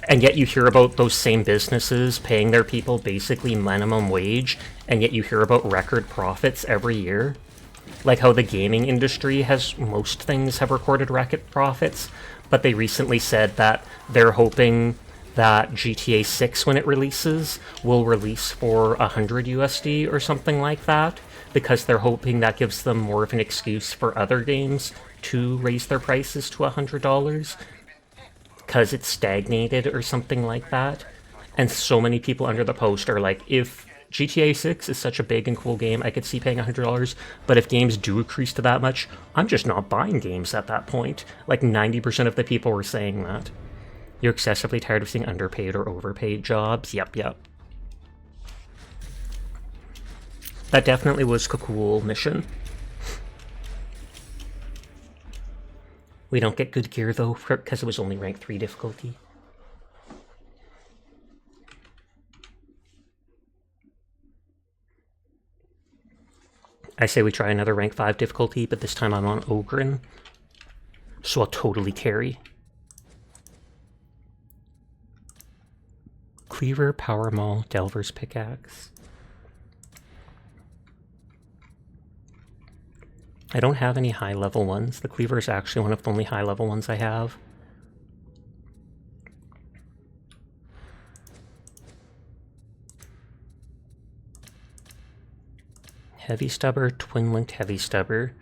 A: and yet you hear about those same businesses paying their people basically minimum wage, and yet you hear about record profits every year. Like how the gaming industry has, most things have recorded record profits, but they recently said that they're hoping that GTA 6, when it releases, will release for 100 USD or something like that, because they're hoping that gives them more of an excuse for other games to raise their prices to $100, because it's stagnated or something like that. And so many people under the post are like, if GTA 6 is such a big and cool game, I could see paying $100, but if games do increase to that much, I'm just not buying games at that point. Like 90% of the people were saying that. You're excessively tired of seeing underpaid or overpaid jobs? Yep. That definitely was a cool mission. We don't get good gear though, because it was only rank 3 difficulty. I say we try another rank 5 difficulty, but this time I'm on Ogren, so I'll totally carry. Cleaver, Power Maul, Delver's Pickaxe. I don't have any high level ones. The Cleaver is actually one of the only high level ones I have. Heavy Stubber, Twin Linked Heavy Stubber.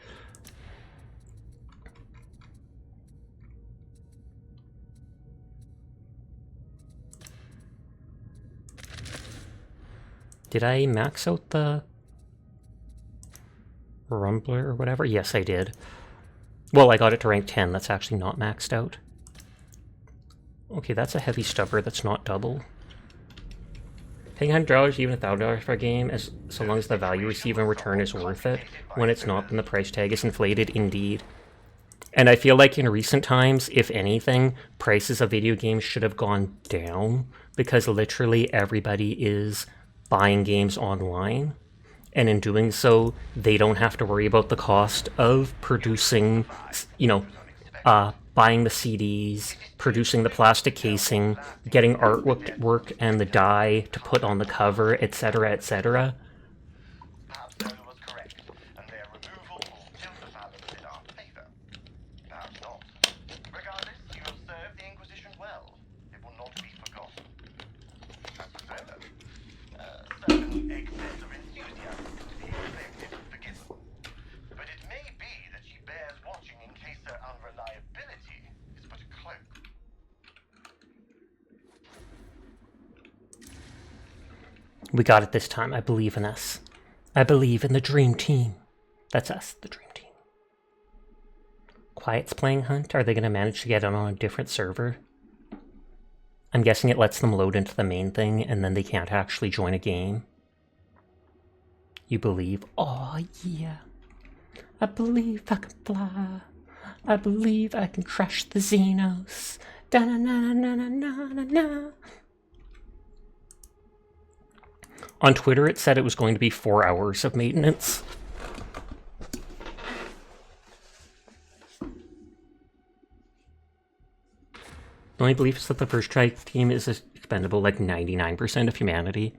A: Did I max out the Rumbler or whatever? Yes, I did. Well, I got it to rank 10. That's actually not maxed out. Okay, that's a Heavy Stubber. That's not double. Paying $100, even $1,000 for a game, so long as the value received in return is worth it. When it's not, then the price tag is inflated, indeed. And I feel like in recent times, if anything, prices of video games should have gone down, because literally everybody is buying games online, and in doing so, they don't have to worry about the cost of producing, you know, buying the CDs, producing the plastic casing, getting artwork and the dye to put on the cover, etc., etc. We got it this time. I believe in us. I believe in the dream team. That's us, the dream team. Quiet's playing Hunt? Are they going to manage to get it on a different server? I'm guessing it lets them load into the main thing and then they can't actually join a game. You believe? Oh, yeah. I believe I can fly. I believe I can crush the Xenos. Da-na-na-na-na-na-na-na. On Twitter, it said it was going to be 4 hours of maintenance. The only belief is that the first strike team is expendable like 99% of humanity.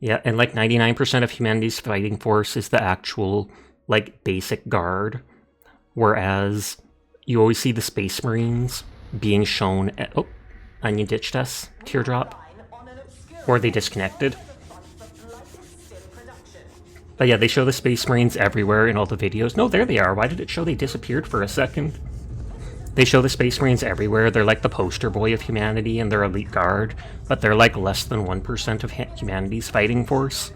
A: Yeah, and like 99% of humanity's fighting force is the actual, like, basic guard. Whereas you always see the Space Marines being shown at... Oh, Onion ditched us. Teardrop. Or they disconnected. But yeah, they show the Space Marines everywhere in all the videos. No, there they are. Why did it show they disappeared for a second? They show the Space Marines everywhere. They're like the poster boy of humanity and they're elite guard. But they're like less than 1% of humanity's fighting force.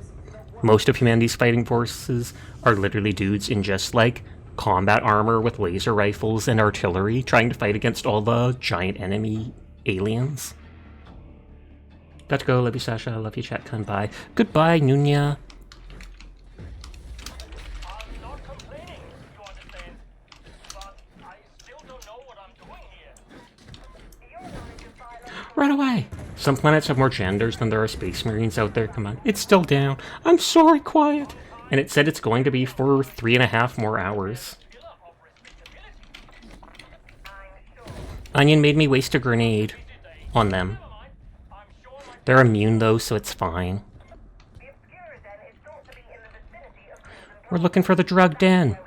A: Most of humanity's fighting forces are literally dudes in just like combat armor with laser rifles and artillery trying to fight against all the giant enemy aliens. Got to go. Love you, Sasha. Love you, chat. Come by. Goodbye, Nunya. Right away. Some planets have more genders than there are Space Marines out there. Come on. It's still down. I'm sorry, Quiet. And it said it's going to be for 3.5 more hours. Onion made me waste a grenade on them. They're immune though, so it's fine. We're looking for the drug den.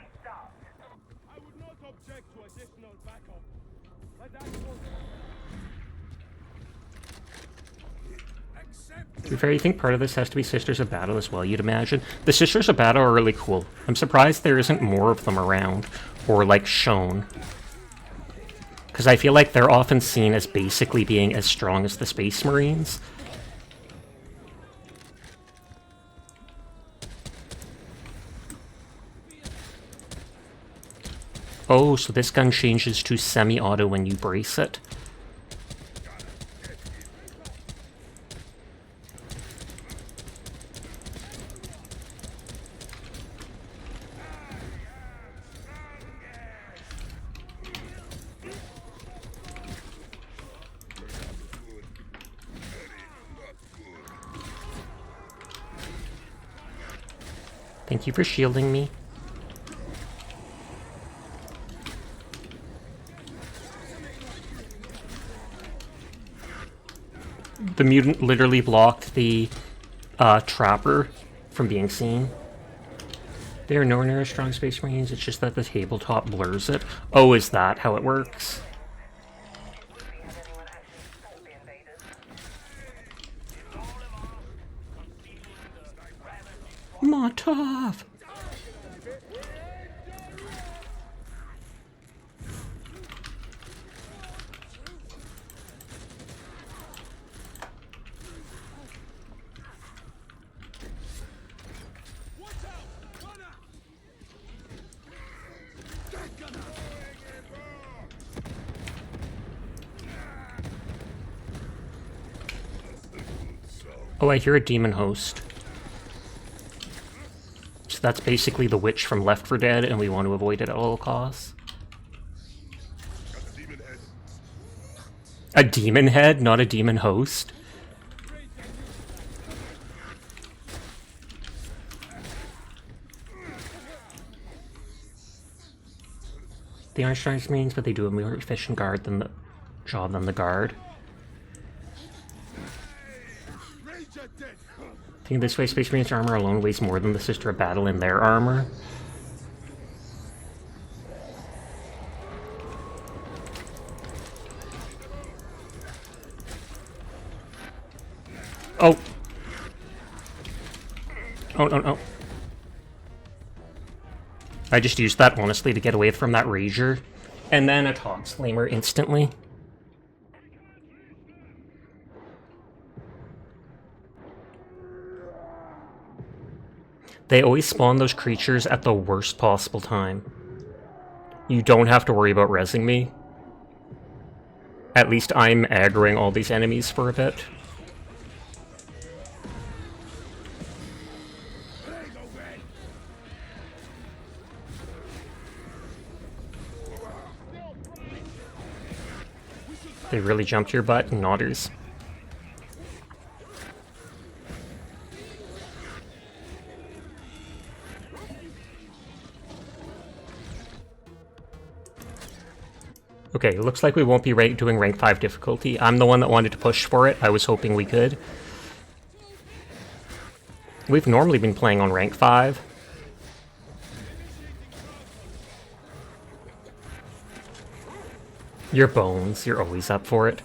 A: To be fair, you think part of this has to be Sisters of Battle as well, you'd imagine? The Sisters of Battle are really cool. I'm surprised there isn't more of them around, or like shown. Because I feel like they're often seen as basically being as strong as the Space Marines. Oh, so this gun changes to semi-auto when you brace it. Thank you for shielding me. The mutant literally blocked the trapper from being seen. They are nowhere near as strong Space Marines, it's just that the tabletop blurs it. Oh, is that how it works? Motov! Oh, I hear a demon host. So that's basically the witch from Left 4 Dead, and we want to avoid it at all costs. A demon head, not a demon host? They aren't strong Marines, but they do a more efficient job than the guard. I think this way Space Marines armor alone weighs more than the Sister of Battle in their armor. Oh! Oh, no, no. I just used that, honestly, to get away from that Rager. And then a Tox Flamer instantly. They always spawn those creatures at the worst possible time. You don't have to worry about rezzing me. At least I'm aggroing all these enemies for a bit. They really jumped your butt, nodders. Okay, it looks like we won't be doing rank 5 difficulty. I'm the one that wanted to push for it. I was hoping we could. We've normally been playing on rank 5. Your bones, you're always up for it.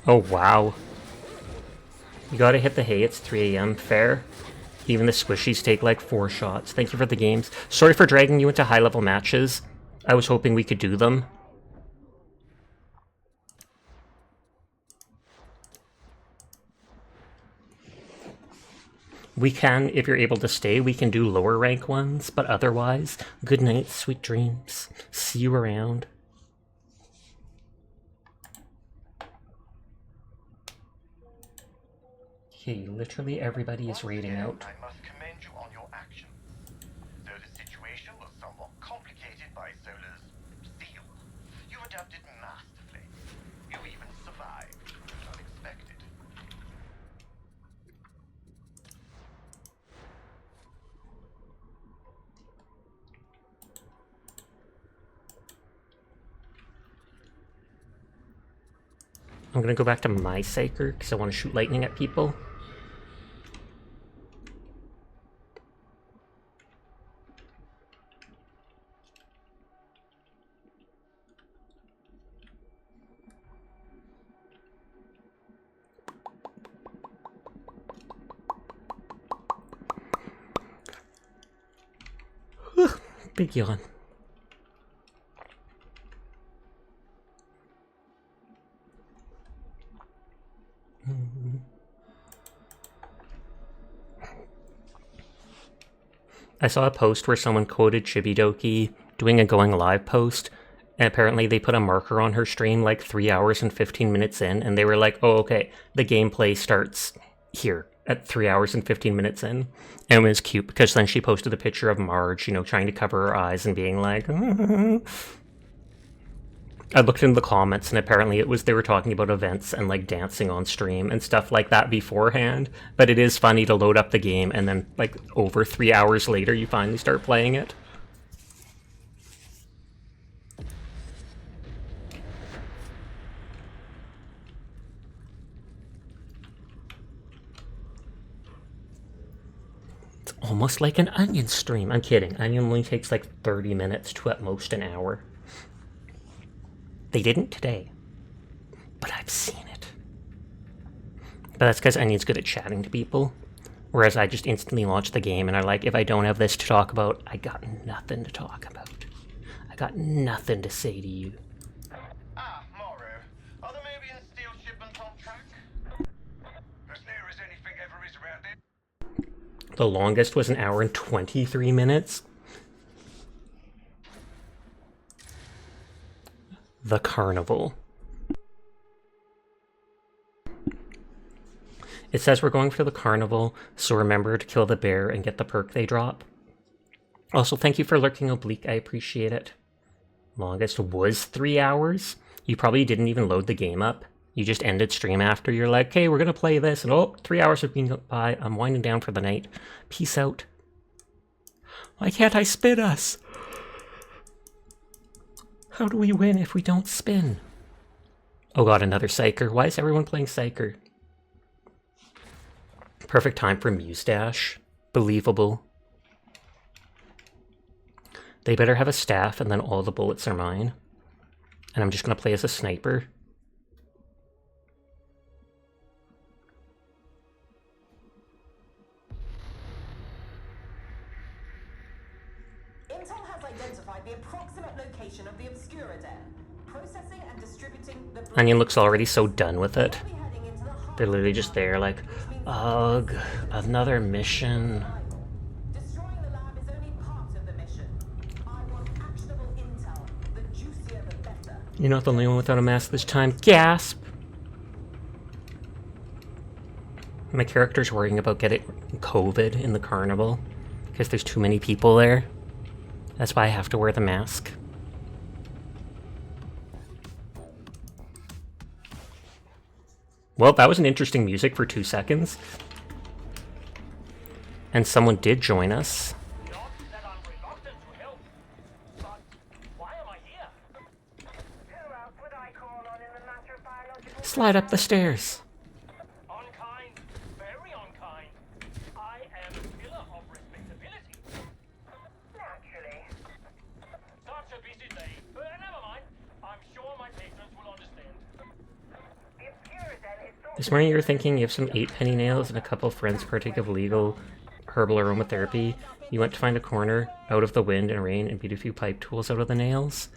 A: Oh, wow. You gotta hit the hay, it's 3 AM, fair. Even the squishies take like 4 shots. Thank you for the games. Sorry for dragging you into high-level matches. I was hoping we could do them. We can, if you're able to stay, we can do lower rank ones, but otherwise, good night, sweet dreams. See you around. Okay, literally everybody is raiding out.
Q: I must commend you on your action. Though the situation was somewhat complicated by Solar's zeal, you adapted masterfully. You even survived, which was unexpected.
A: I'm gonna go back to my Psyker, because I want to shoot lightning at people. Big yawn. I saw a post where someone quoted Chibidoki doing a going live post, and apparently they put a marker on her stream like 3 hours and 15 minutes in, and they were like, oh, okay, the gameplay starts here at 3 hours and 15 minutes in. And it was cute because then she posted a picture of Marge, you know, trying to cover her eyes and being like, I looked in the comments, and apparently it was they were talking about events and like dancing on stream and stuff like that beforehand. But it is funny to load up the game and then like over 3 hours later you finally start playing it. It's almost like an Onion stream. I'm kidding. Onion only takes like 30 minutes to at most an hour. They didn't today, but I've seen it. But that's because Onion's good at chatting to people, whereas I just instantly launch the game and are like, if I don't have this to talk about, I got nothing to talk about. I got nothing to say to you.
Q: Ah, Morrow. Are the movie and steel shipment on track? As near as anything ever is around here.
A: The longest was 1 hour and 23 minutes. The Carnival. It says we're going for the Carnival, so remember to kill the bear and get the perk they drop. Also, thank you for lurking oblique, I appreciate it. Longest was 3 hours. You probably didn't even load the game up. You just ended stream after. You're like, okay, we're gonna play this, and oh, 3 hours have been by. I'm winding down for the night. Peace out. Why can't I spin us? How do we win if we don't spin? Oh god, another Psyker. Why is everyone playing Psyker? Perfect time for Mustache. Believable. They better have a staff and then all the bullets are mine. And I'm just gonna play as a sniper.
M: Intel has identified the approximate location of the Obscura Den, processing and distributing the...
A: Onion looks already so done with it. They're literally just there like, ugh, another mission.
M: Destroying the lab is only part of the mission. I want actionable intel. The juicier the better.
A: You're not the only one without a mask this time. Gasp! My character's worrying about getting COVID in the carnival because there's too many people there. That's why I have to wear the mask. Well, that was an interesting music for 2 seconds. And someone did join us. Slide up the stairs.
N: Unkind, very unkind. I am a pillar of respectability. Naturally. Such a busy day. Never mind. I'm sure my patrons will understand.
A: This morning you were thinking you have some 8-penny nails and a couple friends partake of legal herbal aromatherapy. You went to find a corner out of the wind and rain and beat a few pipe tools out of the nails.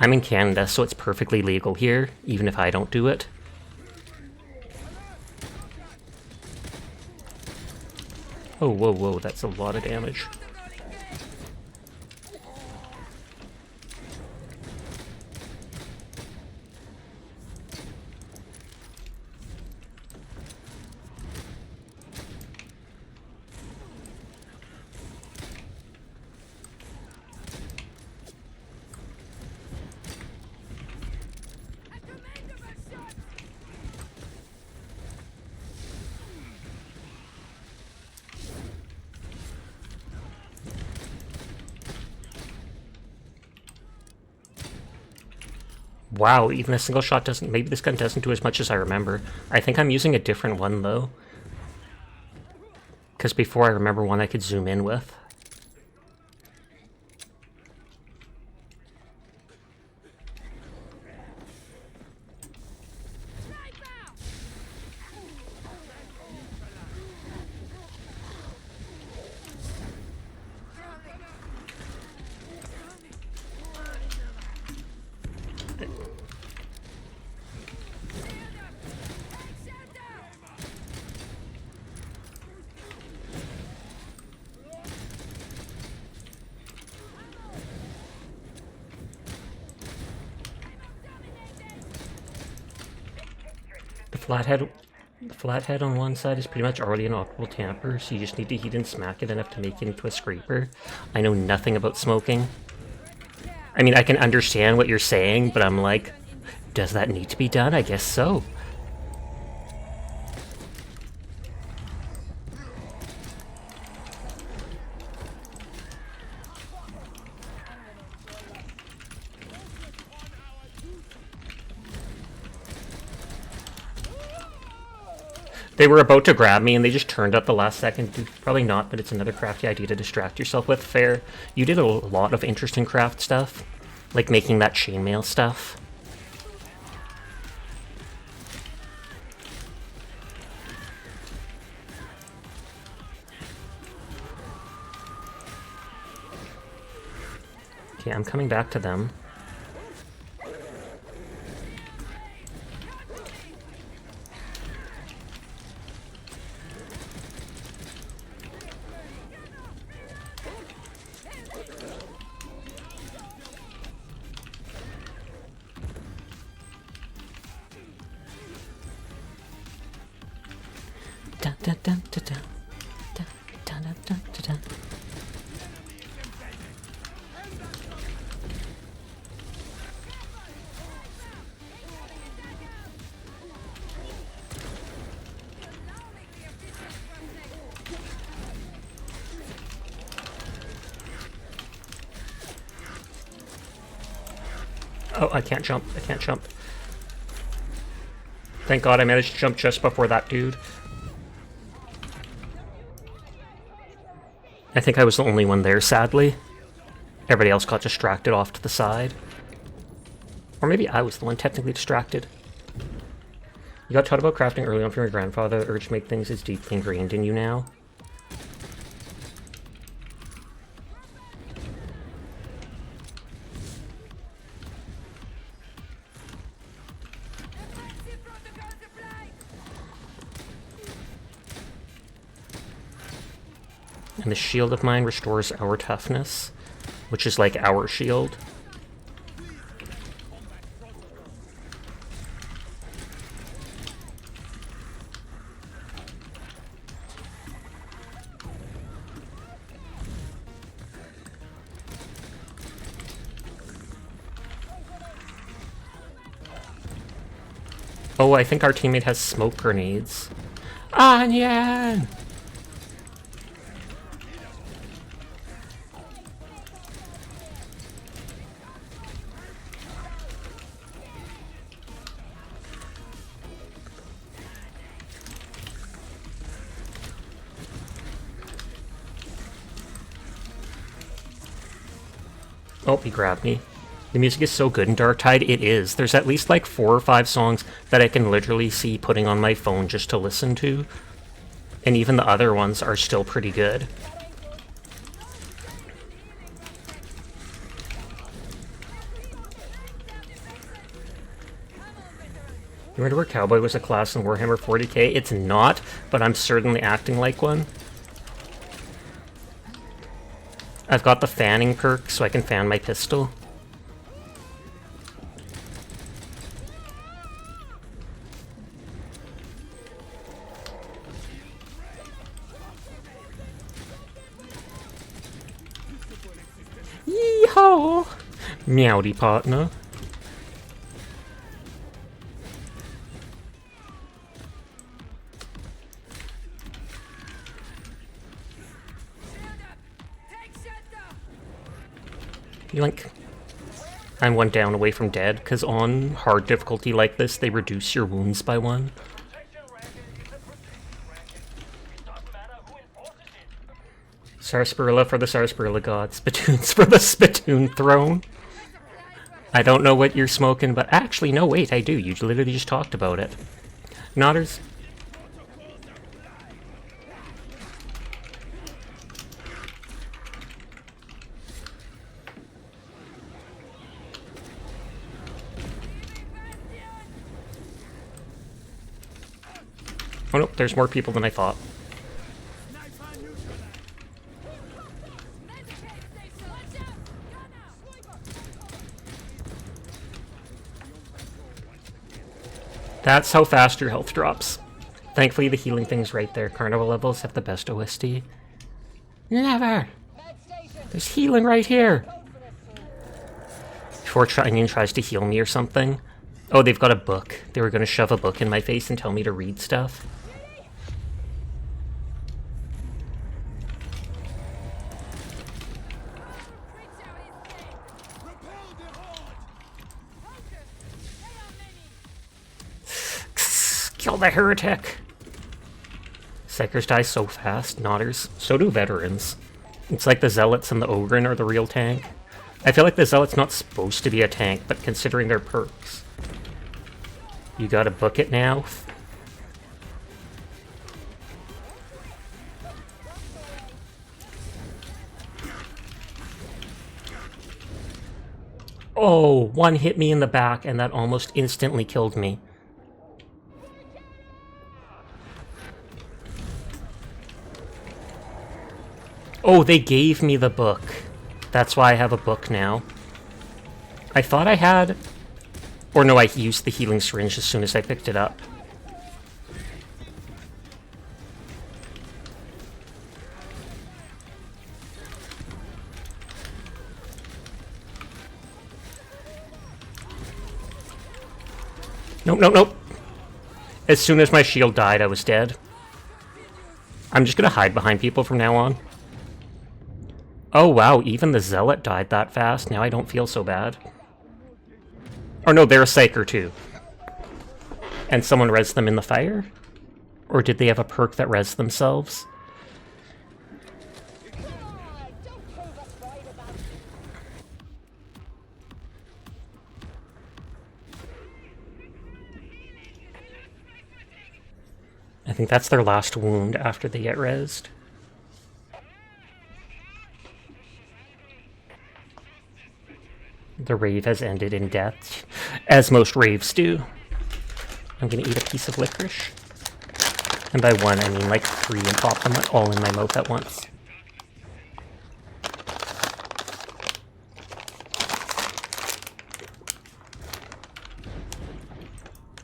A: I'm in Canada, so it's perfectly legal here, even if I don't do it. Oh, whoa, whoa, that's a lot of damage. Wow, even a single shot doesn't... Maybe this gun doesn't do as much as I remember. I think I'm using a different one, though. Because before I remember one I could zoom in with. The flathead on one side is pretty much already an operable tamper, so you just need to heat and smack it enough to make it into a scraper. I know nothing about smoking. I mean, I can understand what you're saying, but I'm like, does that need to be done? I guess so. They were about to grab me and they just turned at the last second. Probably not, but it's another crafty idea to distract yourself with. Fair. You did a lot of interesting craft stuff, like making that chainmail stuff. Okay, I'm coming back to them. Dun, dun, dun, dun, dun. Dun, dun, dun, dun, dun, dun. Oh, I can't jump. I can't jump. Thank God I managed to jump just before that dude. I think I was the only one there, sadly. Everybody else got distracted off to the side. Or maybe I was the one technically distracted. You got taught about crafting early on from your grandfather. The urge to make things is deeply ingrained in you now. And this shield of mine restores our toughness, which is like our shield. Oh, I think our teammate has smoke grenades. Onion! Oh, he grabbed me. The music is so good in Darktide. It is. There's at least like 4 or 5 songs that I can literally see putting on my phone just to listen to. And even the other ones are still pretty good. You remember where Cowboy was a class in Warhammer 40k? It's not, but I'm certainly acting like one. I've got the fanning perk, so I can fan my pistol. Yeehaw! Meowdy partner. Yoink. I'm 1 down away from dead, because on hard difficulty like this, they reduce your wounds by 1. Sarsaparilla for the Sarsaparilla god, spittoons for the spittoon throne. I don't know what you're smoking, but actually, no, wait, I do. You literally just talked about it. Nodders. Oh no, there's more people than I thought. That's how fast your health drops. Thankfully the healing thing's right there. Carnival levels have the best OSD. Never! There's healing right here! Before Onion tries to heal me or something. Oh, they've got a book. They were going to shove a book in my face and tell me to read stuff. Kill the heretic! Psychers die so fast, Nodders. So do veterans. It's like the Zealots and the Ogren are the real tank. I feel like the Zealot's not supposed to be a tank, but considering their perks. You gotta book it now? Oh, one hit me in the back and that almost instantly killed me. Oh, they gave me the book. That's why I have a book now. I thought I had... Or no, I used the healing syringe as soon as I picked it up. Nope, nope, nope. As soon as my shield died, I was dead. I'm just gonna hide behind people from now on. Oh wow, even the Zealot died that fast. Now I don't feel so bad. Or no, they're a Psyker too. And someone rezzed them in the fire? Or did they have a perk that rezzed themselves? I think that's their last wound after they get rezzed. The rave has ended in death, as most raves do. I'm gonna eat a piece of licorice. And by one, I mean like 3 and pop them all in my mouth at once.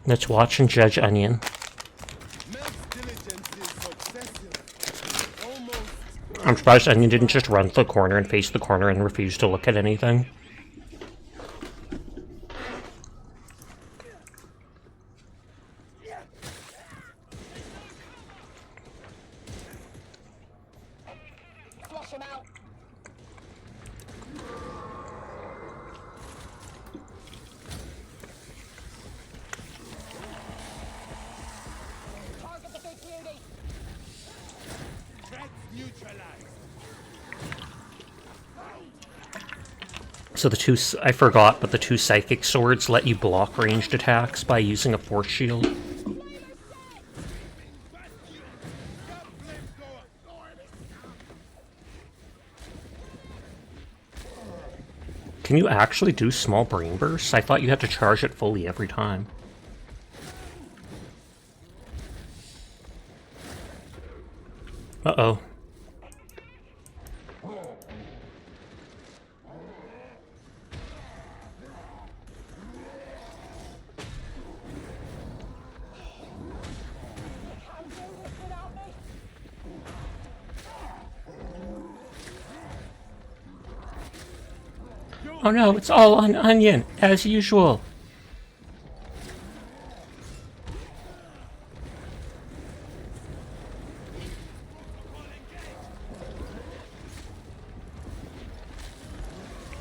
A: Let's watch and judge Onion. I'm surprised Onion didn't just run to the corner and face the corner and refuse to look at anything. So the two, I forgot, but the 2 psychic swords let you block ranged attacks by using a force shield. Can you actually do small brain bursts? I thought you had to charge it fully every time. Uh-oh. Oh no, it's all on Onion, as usual.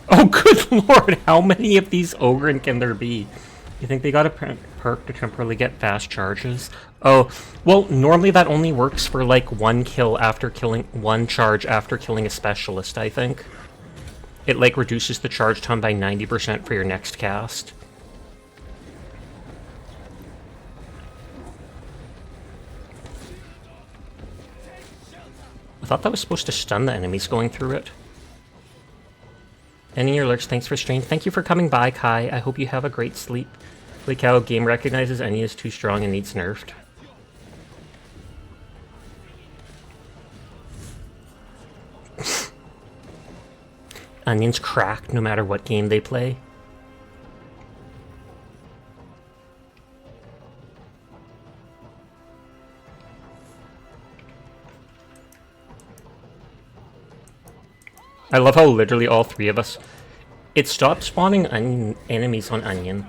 A: Oh good lord, how many of these Ogren can there be? You think they got a perk to temporarily get fast charges? Oh, well, normally that only works for like 1 kill after killing, 1 charge after killing a specialist, I think. It, like, reduces the charge time by 90% for your next cast. I thought that was supposed to stun the enemies going through it. Ending your lurks, thanks for stream. Thank you for coming by, Kai. I hope you have a great sleep. Like how game recognizes Enya is too strong and needs nerfed. Onions crack no matter what game they play. I love how literally all 3 of us It stopped spawning enemies on Onion.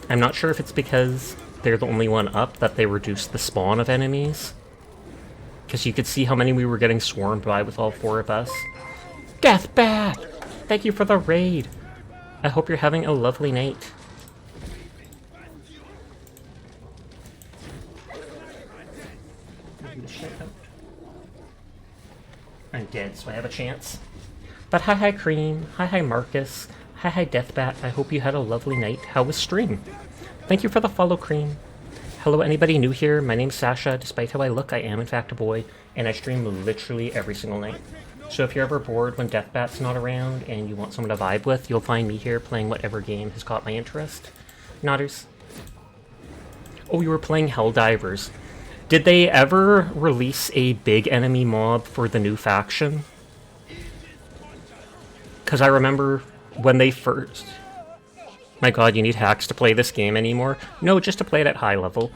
A: I'm not sure if it's because they're the only one up that they reduced the spawn of enemies. Because you could see how many we were getting swarmed by with all 4 of us. Deathbat! Thank you for the raid! I hope you're having a lovely night. I'm dead, so I have a chance. But hi Cream, hi Marcus, hi Deathbat, I hope you had a lovely night. How was stream? Thank you for the follow, Cream. Hello anybody new here, my name's Sasha. Despite how I look, I am in fact a boy, and I stream literally every single night. So if you're ever bored when Deathbat's not around and you want someone to vibe with, you'll find me here playing whatever game has caught my interest. Nodders. Oh, you were playing Helldivers. Did they ever release a big enemy mob for the new faction? Because I remember when they first... My god, you need hacks to play this game anymore? No, just to play it at high level.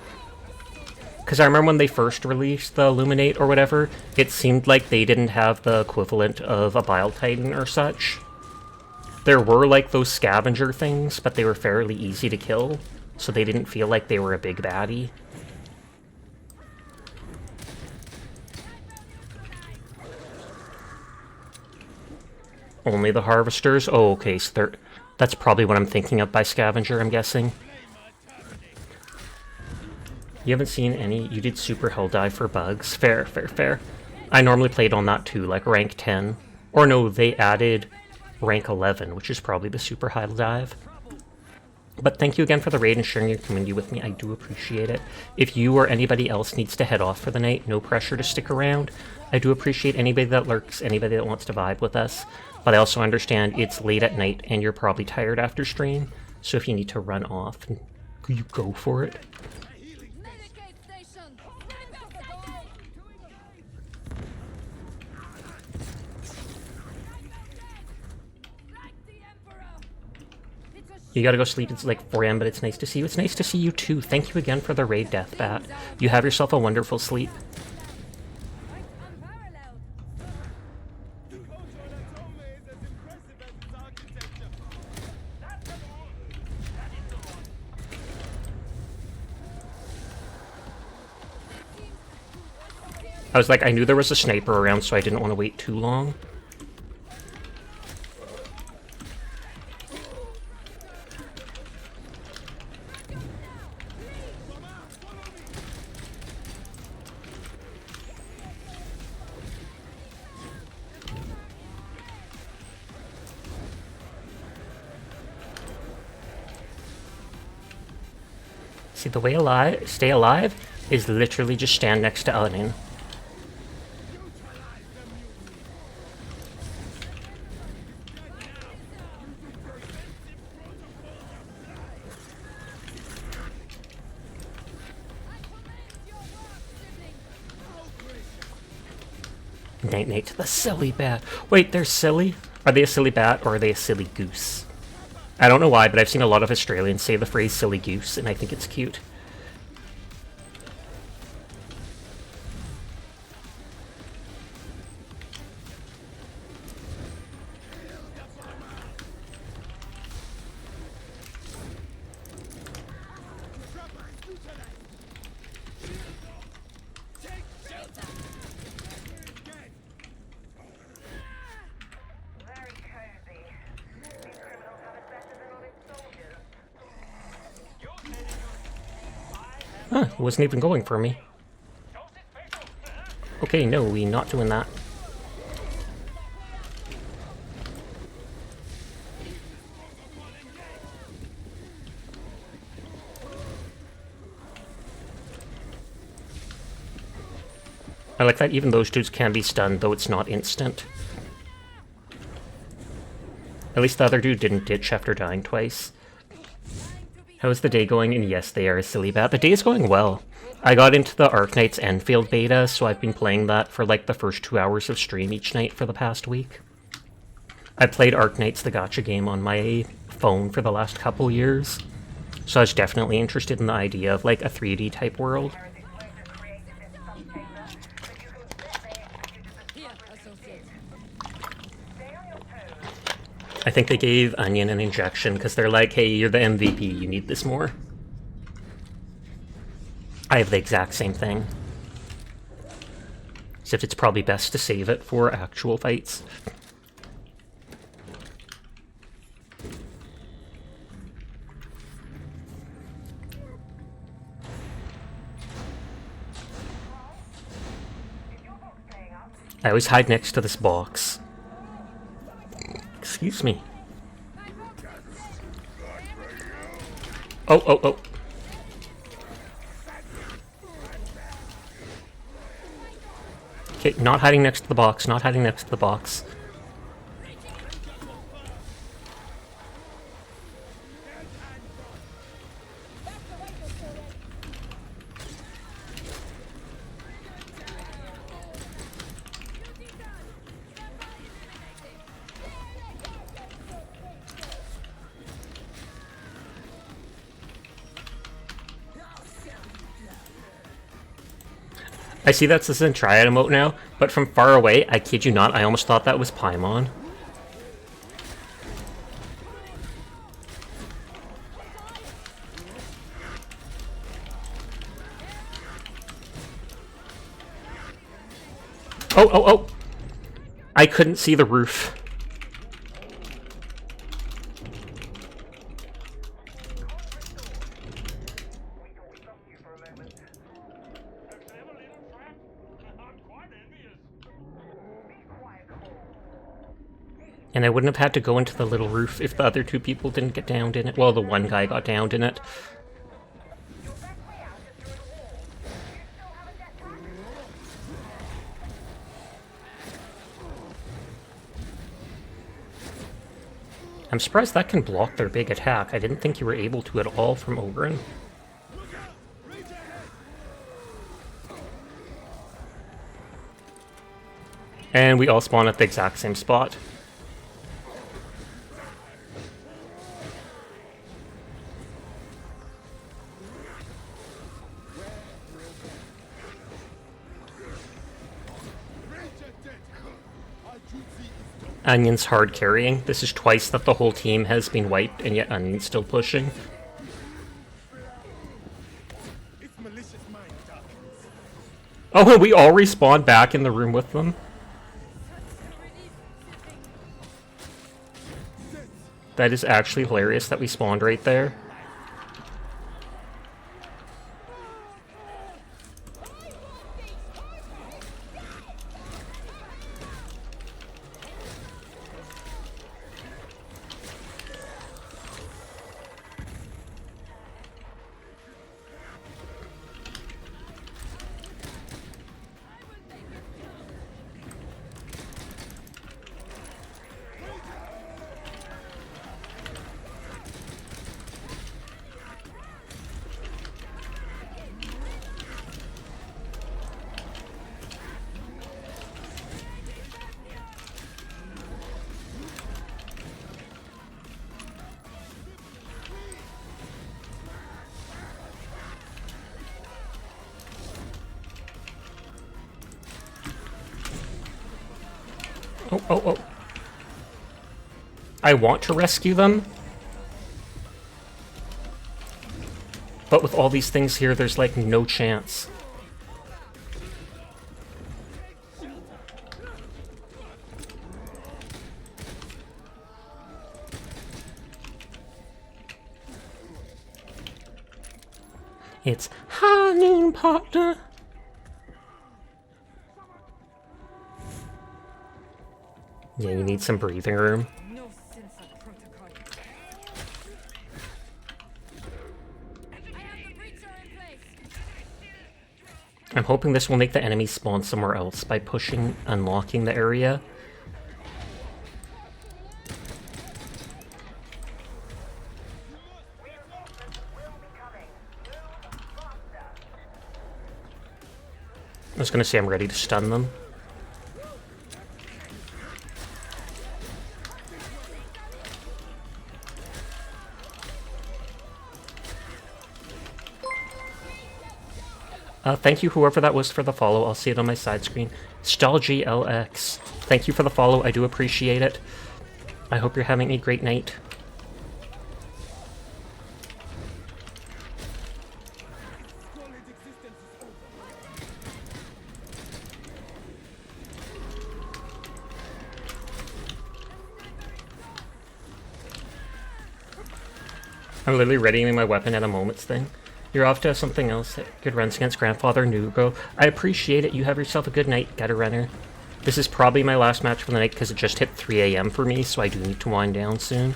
A: Because I remember when they first released the Illuminate or whatever, it seemed like they didn't have the equivalent of a Bile Titan or such. There were like those scavenger things, but they were fairly easy to kill, so they didn't feel like they were a big baddie. Only the Harvesters? Oh, okay, so that's probably what I'm thinking of by Scavenger, I'm guessing. You haven't seen any? You did Super Helldive for bugs. Fair, fair, fair. I normally played on that too, like rank 10. Or no, they added rank 11, which is probably the Super Helldive. But thank you again for the raid and sharing your community with me. I do appreciate it. If you or anybody else needs to head off for the night, no pressure to stick around. I do appreciate anybody that lurks, anybody that wants to vibe with us. But I also understand it's late at night and you're probably tired after stream. So if you need to run off, you go for it. You gotta go sleep, it's like 4 AM, but it's nice to see you. It's nice to see you too. Thank you again for the raid, Deathbat. You have yourself a wonderful sleep. I was like, I knew there was a sniper around, so I didn't want to wait too long. See, the way stay alive is literally just stand next to Onion. Night, the silly bat. Wait, they're silly? Are they a silly bat or are they a silly goose? I don't know why, but I've seen a lot of Australians say the phrase silly goose, and I think it's cute. Huh, it wasn't even going for me. Okay, no, we're not doing that. I like that even those dudes can be stunned, though it's not instant. At least the other dude didn't ditch after dying twice. How's the day going? And yes, they are a silly bat. The day is going well. I got into the Arknights Enfield beta, so I've been playing that for like the first 2 hours of stream each night for the past week. I played Arknights, the gacha game, on my phone for the last couple years, so I was definitely interested in the idea of like a 3D type world. I think they gave Onion an injection because they're like, hey, you're the MVP, you need this more. I have the exact same thing. Except it's probably best to save it for actual fights. I always hide next to this box. Excuse me. Oh, oh, oh. Okay, not hiding next to the box, not hiding next to the box. I see that's the Zentriad emote now, but from far away, I kid you not, I almost thought that was Paimon. Oh, oh, oh! I couldn't see the roof. And I wouldn't have had to go into the little roof if the other two people didn't get downed in it. Well, the one guy got downed in it. I'm surprised that can block their big attack. I didn't think you were able to at all from Ogren. And we all spawn at the exact same spot. Onion's hard carrying. This is twice that the whole team has been wiped, and yet Onion's still pushing. Oh, and we all respawn back in the room with them. That is actually hilarious that we spawned right there. Oh, oh, oh. I want to rescue them. But with all these things here, there's like no chance. It's high noon, partner. Yeah, you need some breathing room. I'm hoping this will make the enemies spawn somewhere else by pushing, unlocking the area. I was gonna say I'm ready to stun them. Thank you, whoever that was, for the follow. I'll see it on my side screen. StalGLX. Thank you for the follow. I do appreciate it. I hope you're having a great night. I'm literally readying my weapon at a moment's thing. You're off to something else. Good runs against Grandfather Nugo. I appreciate it. You have yourself a good night, Gutter Runner. This is probably my last match for the night because it just hit 3 AM for me, so I do need to wind down soon.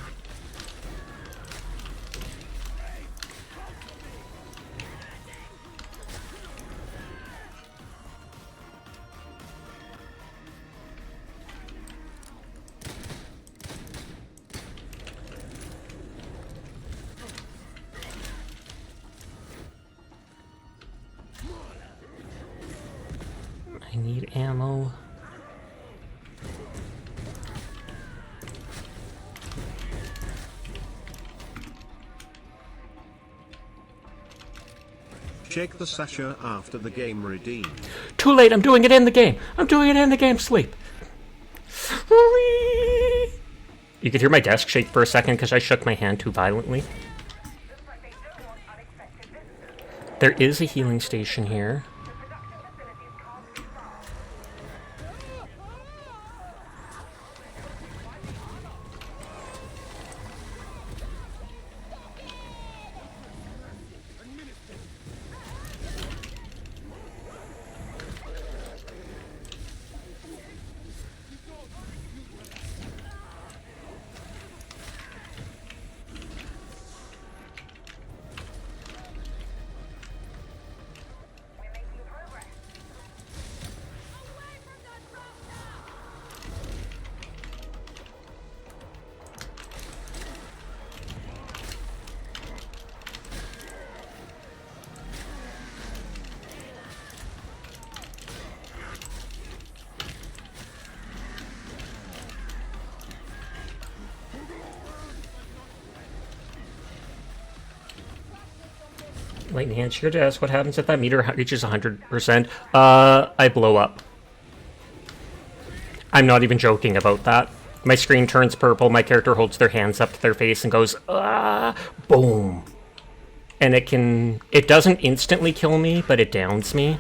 A: I need ammo.
F: Check the Sasha after the game redeemed.
A: Too late, I'm doing it in the game. I'm doing it in the game, sleep. You could hear my desk shake for a second because I shook my hand too violently. There is a healing station here. Lightning Hands here to ask what happens if that meter reaches 100%. I blow up. I'm not even joking about that. My screen turns purple, my character holds their hands up to their face and goes, ah, boom. And it doesn't instantly kill me, but it downs me.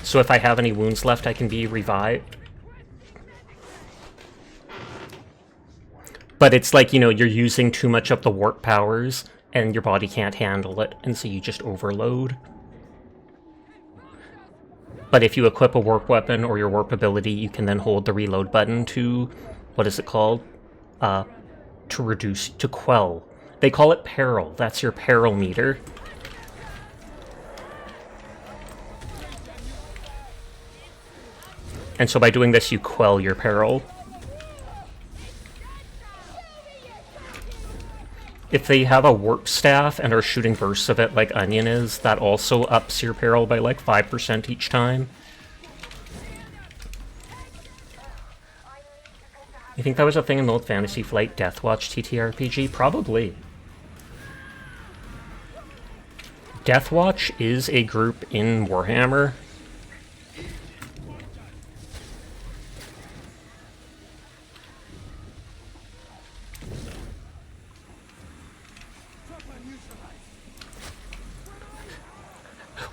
A: So if I have any wounds left, I can be revived. But it's like, you know, you're using too much of the warp powers, and your body can't handle it, and so you just overload. But if you equip a warp weapon or your warp ability, you can then hold the reload button to, what is it called? To quell. They call it peril. That's your peril meter. And so by doing this, you quell your peril. If they have a warp staff and are shooting bursts of it like Onion is, that also ups your peril by like 5% each time. You think that was a thing in the old Fantasy Flight Deathwatch TTRPG? Probably. Deathwatch is a group in Warhammer.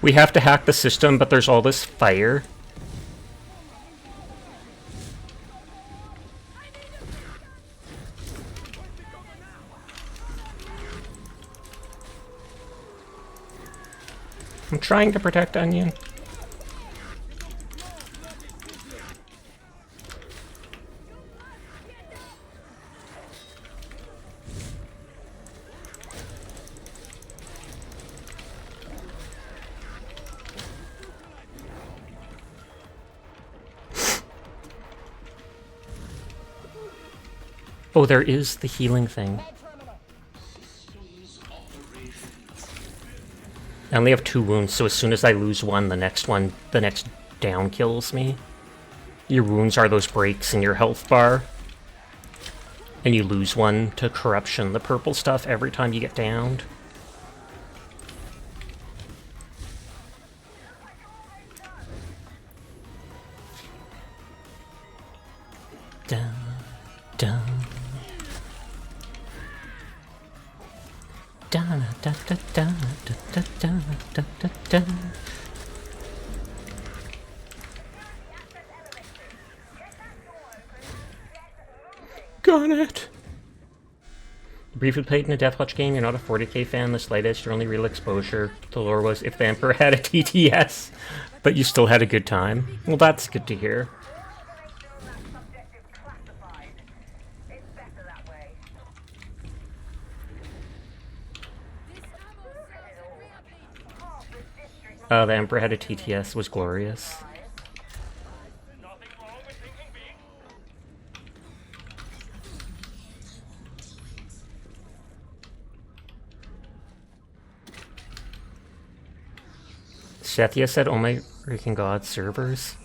A: We have to hack the system, but there's all this fire. I'm trying to protect Onion. Oh, there is the healing thing. I only have 2 wounds, so as soon as I lose one, the next down kills me. Your wounds are those breaks in your health bar. And you lose one to corruption, the purple stuff, every time you get downed. Down, down. Got it! Briefly played in a Deathwatch game, you're not a 40k fan, the slightest, your only real exposure to lore was if the Emperor had a TTS, but you still had a good time. Well, that's good to hear. The Emperor had a TTS was glorious. Sethia said, oh my freaking god, servers.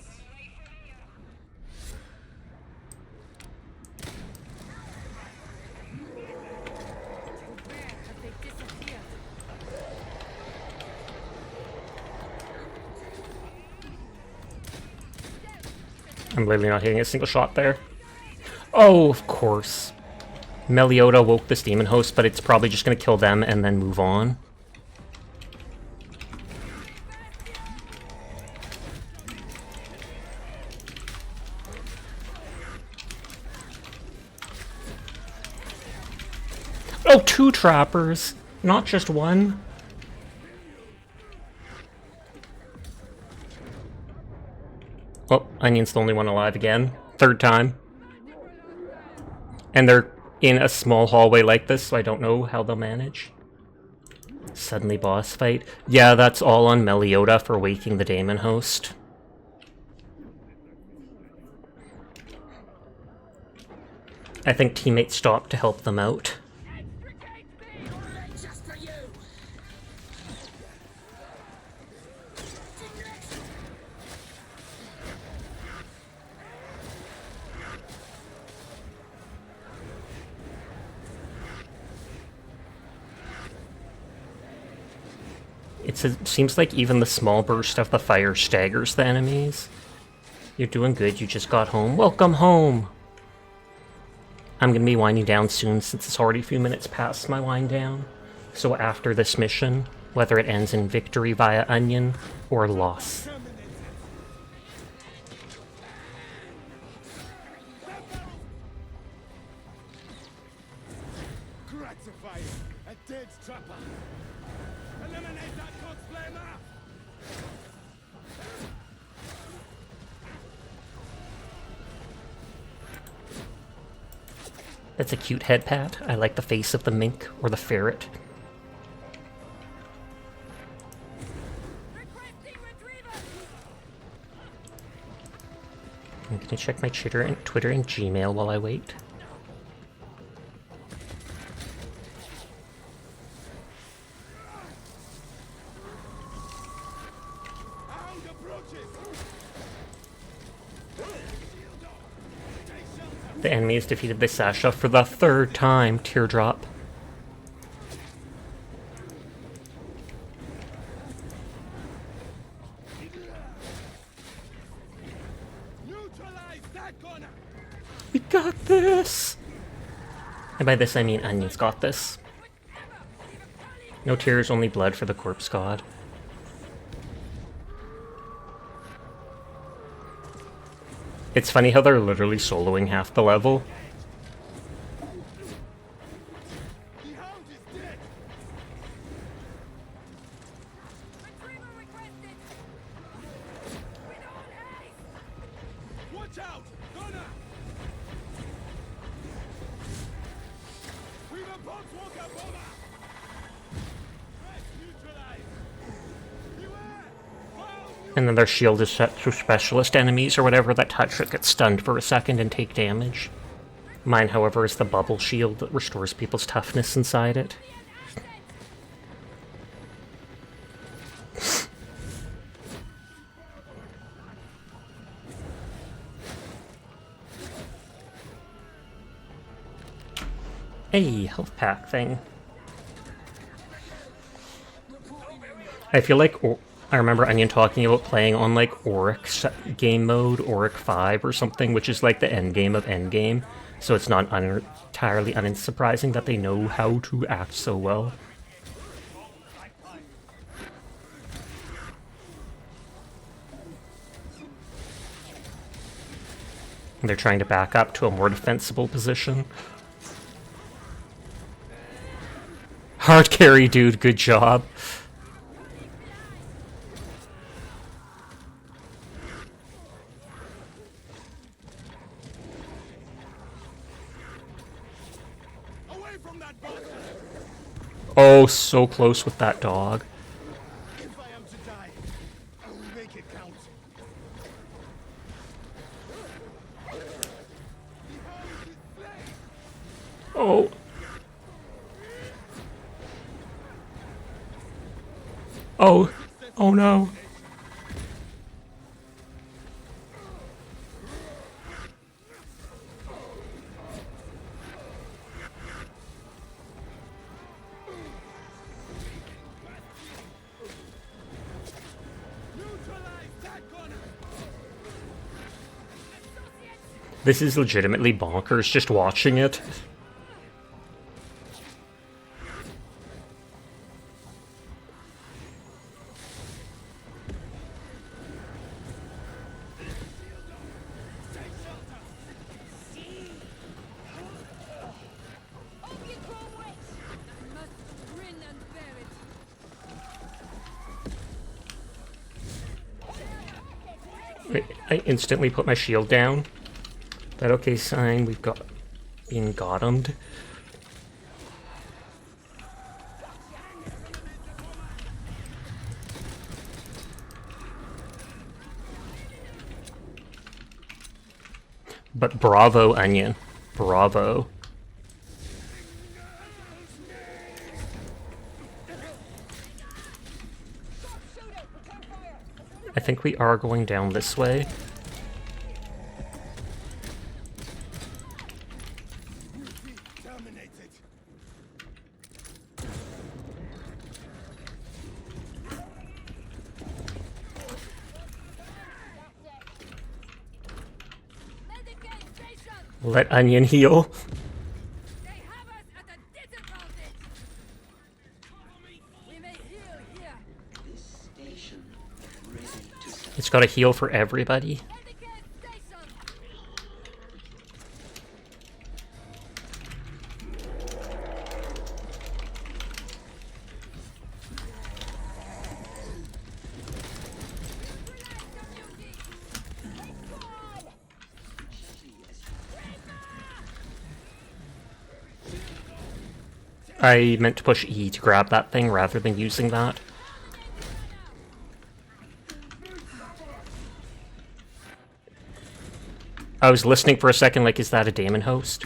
A: I'm literally not hitting a single shot there. Oh, of course. Meliota woke this demon host, but it's probably just going to kill them and then move on. Oh, 2 trappers, not just 1. Oh, Onion's the only one alive again. 3rd time. And they're in a small hallway like this, so I don't know how they'll manage. Suddenly boss fight. Yeah, that's all on Meliota for waking the Daemon host. I think teammates stopped to help them out. It seems like even the small burst of the fire staggers the enemies. You're doing good, you just got home. Welcome home! I'm gonna be winding down soon since it's already a few minutes past my wind down. So after this mission, whether it ends in victory via Onion or loss. That's a cute head pat. I like the face of the mink or the ferret. I'm gonna check my Twitter and Gmail while I wait. The enemy has defeated the Sasha for the 3rd time. Teardrop. We got this! And by this I mean Onion's got this. No tears, only blood for the corpse god. It's funny how they're literally soloing half the level. And then their shield is set through specialist enemies or whatever that touch it, gets stunned for a second and take damage. Mine, however, is the bubble shield that restores people's toughness inside it. Hey, health pack thing. I feel like I remember Onion talking about playing on like Auric game mode, Auric 5 or something, which is like the endgame of endgame. So it's not entirely unsurprising that they know how to act so well. They're trying to back up to a more defensible position. Hard carry, dude. Good job. Oh, so close with that dog.
R: If I am to die, I will make it count.
A: Oh. Oh. Oh no. This is legitimately bonkers just watching it. I instantly put my shield down. That okay sign, we've got being bottomed. But bravo, Onion. Bravo. I think we are going down this way. Let Onion heal. It's got a heal for everybody. I meant to push E to grab that thing rather than using that. I was listening for a second like, is that a Daemon host?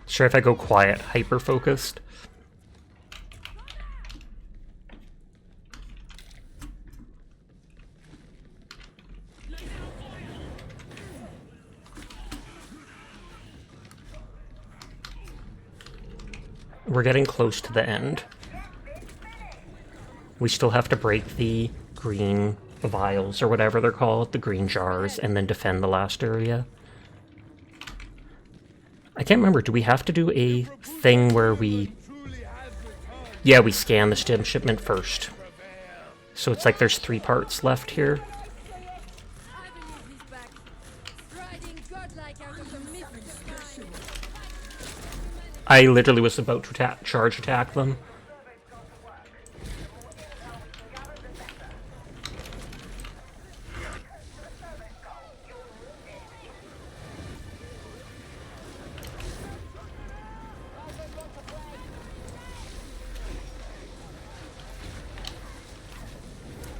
A: Sure, if I go quiet, hyper-focused. We're getting close to the end. We still have to break the green vials, or whatever they're called, the green jars, and then defend the last area. I can't remember, do we have to do a thing where we... Yeah, we scan the stem shipment first. So it's like there's 3 parts left here. I literally was about to charge attack them.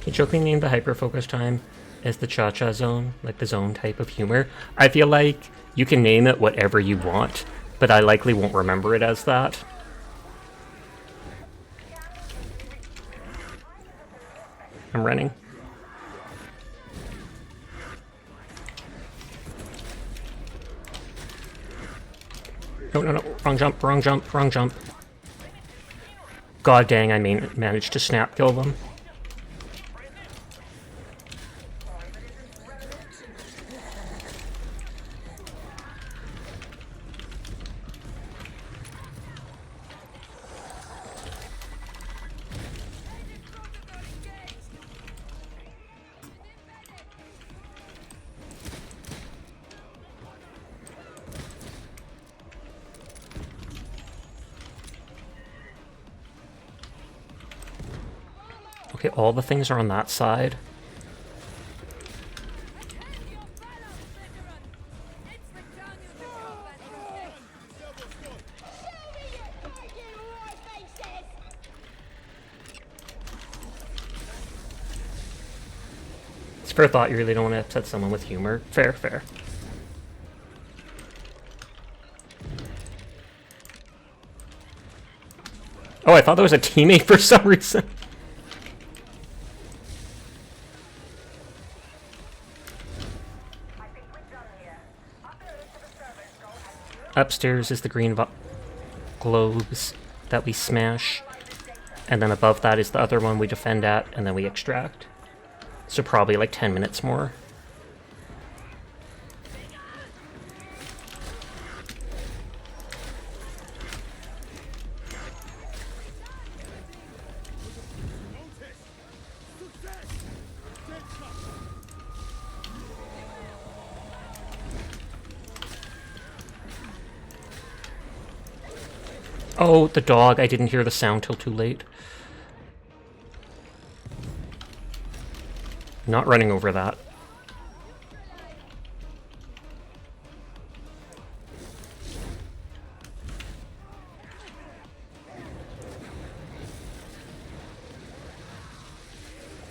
A: He jokingly named the hyper-focus time as the cha-cha zone, like the zone type of humor. I feel like you can name it whatever you want, but I likely won't remember it as that. I'm running. No, no, no. Wrong jump, wrong jump, wrong jump. God dang, I managed to snap kill them. Okay, all the things are on that side. It's fair thought, you really don't want to upset someone with humor. Fair, fair. Oh, I thought that was a teammate for some reason. Upstairs is the green globes that we smash, and then above that is the other one we defend at, and then we extract. So probably like 10 minutes more. Oh, the dog. I didn't hear the sound till too late. Not running over that.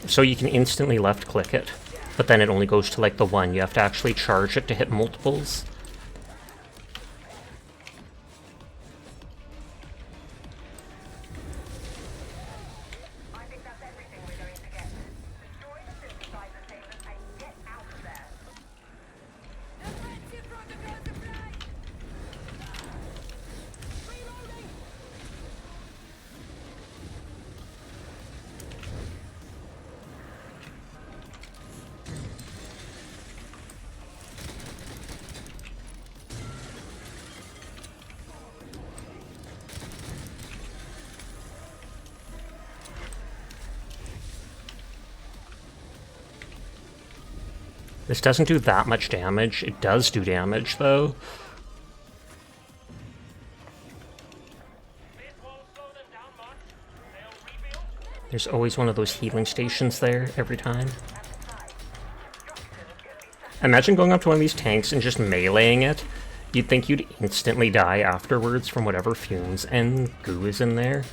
A: So you can instantly left click it, but then it only goes to like the one. You have to actually charge it to hit multiples. This doesn't do that much damage. It does do damage, though. There's always one of those healing stations there every time. Imagine going up to one of these tanks and just meleeing it. You'd think you'd instantly die afterwards from whatever fumes and goo is in there.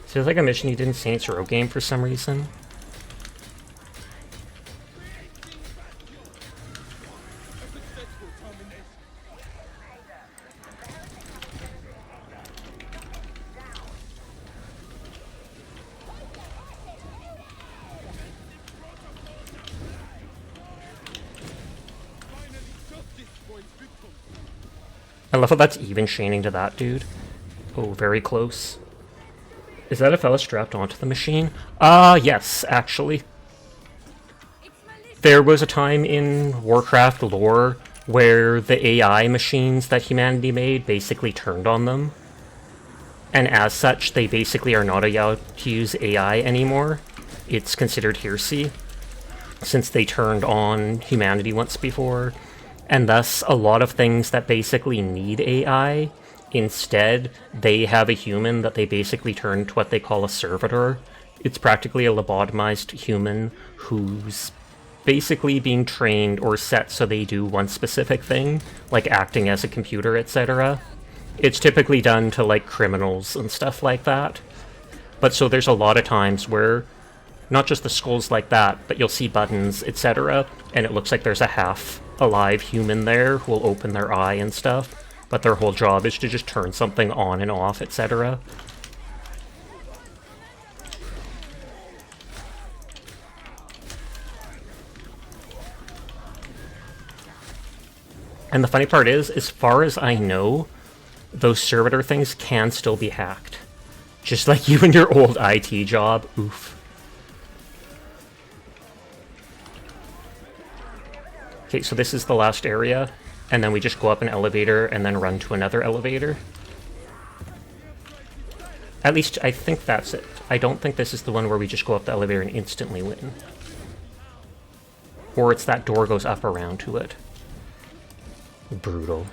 A: Feels like a mission you did in Saints Row game for some reason. I love how that's even chaining to that dude. Oh, very close. Is that a fella strapped onto the machine? Yes, actually. There was a time in Warcraft lore where the AI machines that humanity made basically turned on them. And as such, they basically are not allowed to use AI anymore. It's considered heresy, since they turned on humanity once before. And thus, a lot of things that basically need AI, instead, they have a human that they basically turn to what they call a servitor. It's practically a lobotomized human who's basically being trained or set so they do one specific thing, like acting as a computer, etc. It's typically done to, like, criminals and stuff like that. But so there's a lot of times where, not just the skulls like that, but you'll see buttons, etc., and it looks like there's a half a live human there who will open their eye and stuff, but their whole job is to just turn something on and off, etc. And the funny part is, as far as I know, those servitor things can still be hacked. Just like you and your old IT job. Oof. Okay, so this is the last area, and then we just go up an elevator and then run to another elevator. At least, I think that's it. I don't think this is the one where we just go up the elevator and instantly win. Or it's that door goes up around to it. Brutal.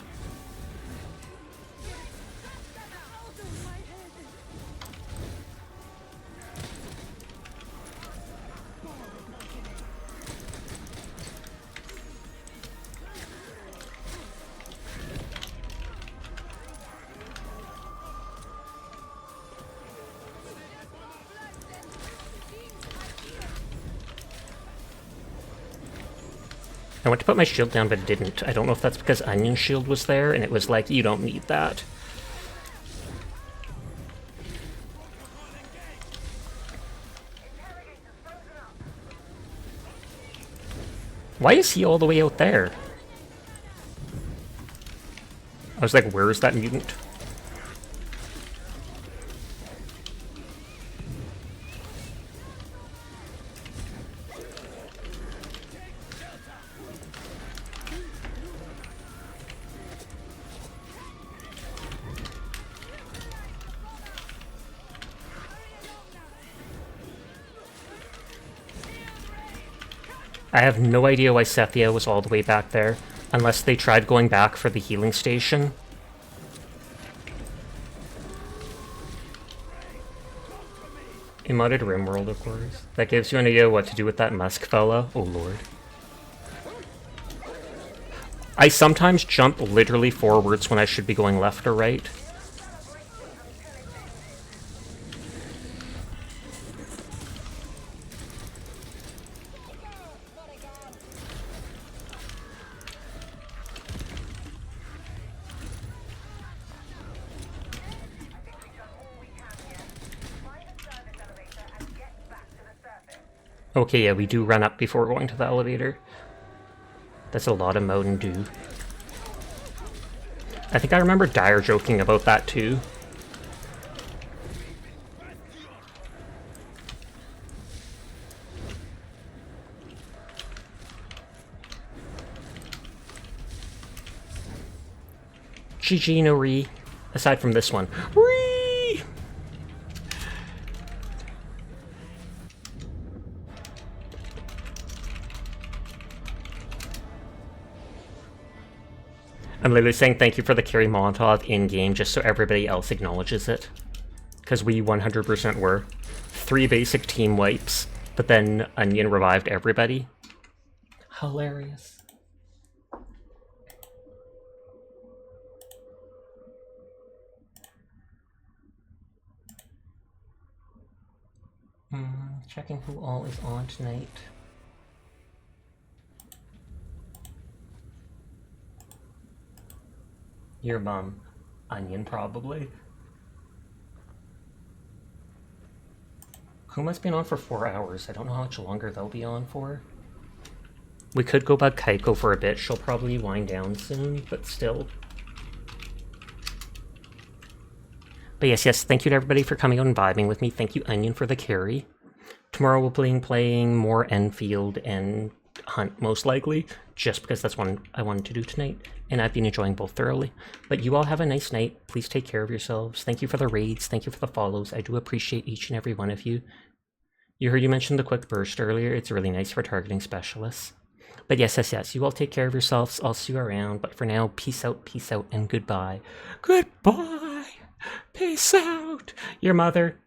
A: I went to put my shield down, but it didn't. I don't know if that's because Onion's shield was there, and it was like, you don't need that. Why is he all the way out there? I was like, where is that mutant? I have no idea why Sethia was all the way back there, unless they tried going back for the healing station. A modded RimWorld, of course. That gives you an idea what to do with that Musk fella. Oh lord. I sometimes jump literally forwards when I should be going left or right. Okay, yeah, we do run up before going to the elevator. That's a lot of Mountain Dew. I think I remember Dyer joking about that too. GG no re. Aside from this one. Re! I'm literally saying thank you for the carry Molotov in-game just so everybody else acknowledges it. Because we 100% were. 3 basic team wipes, but then Onion revived everybody. Hilarious. Checking who all is on tonight. Your mom. Onion, probably. Kuma's been on for 4 hours. I don't know how much longer they'll be on for. We could go bug Kaiko for a bit. She'll probably wind down soon, but still. But yes, thank you to everybody for coming out and vibing with me. Thank you, Onion, for the carry. Tomorrow we'll be playing more Enfield and Hunt, most likely, just because that's one I wanted to do tonight, and I've been enjoying both thoroughly. But you all have a nice night. Please take care of yourselves. Thank you for the raids. Thank you for the follows. I do appreciate each and every one of you. You heard you mentioned the quick burst earlier. It's really nice for targeting specialists. But yes, you all take care of yourselves. I'll see you around. But for now, peace out, and goodbye. Goodbye! Peace out! Your mother.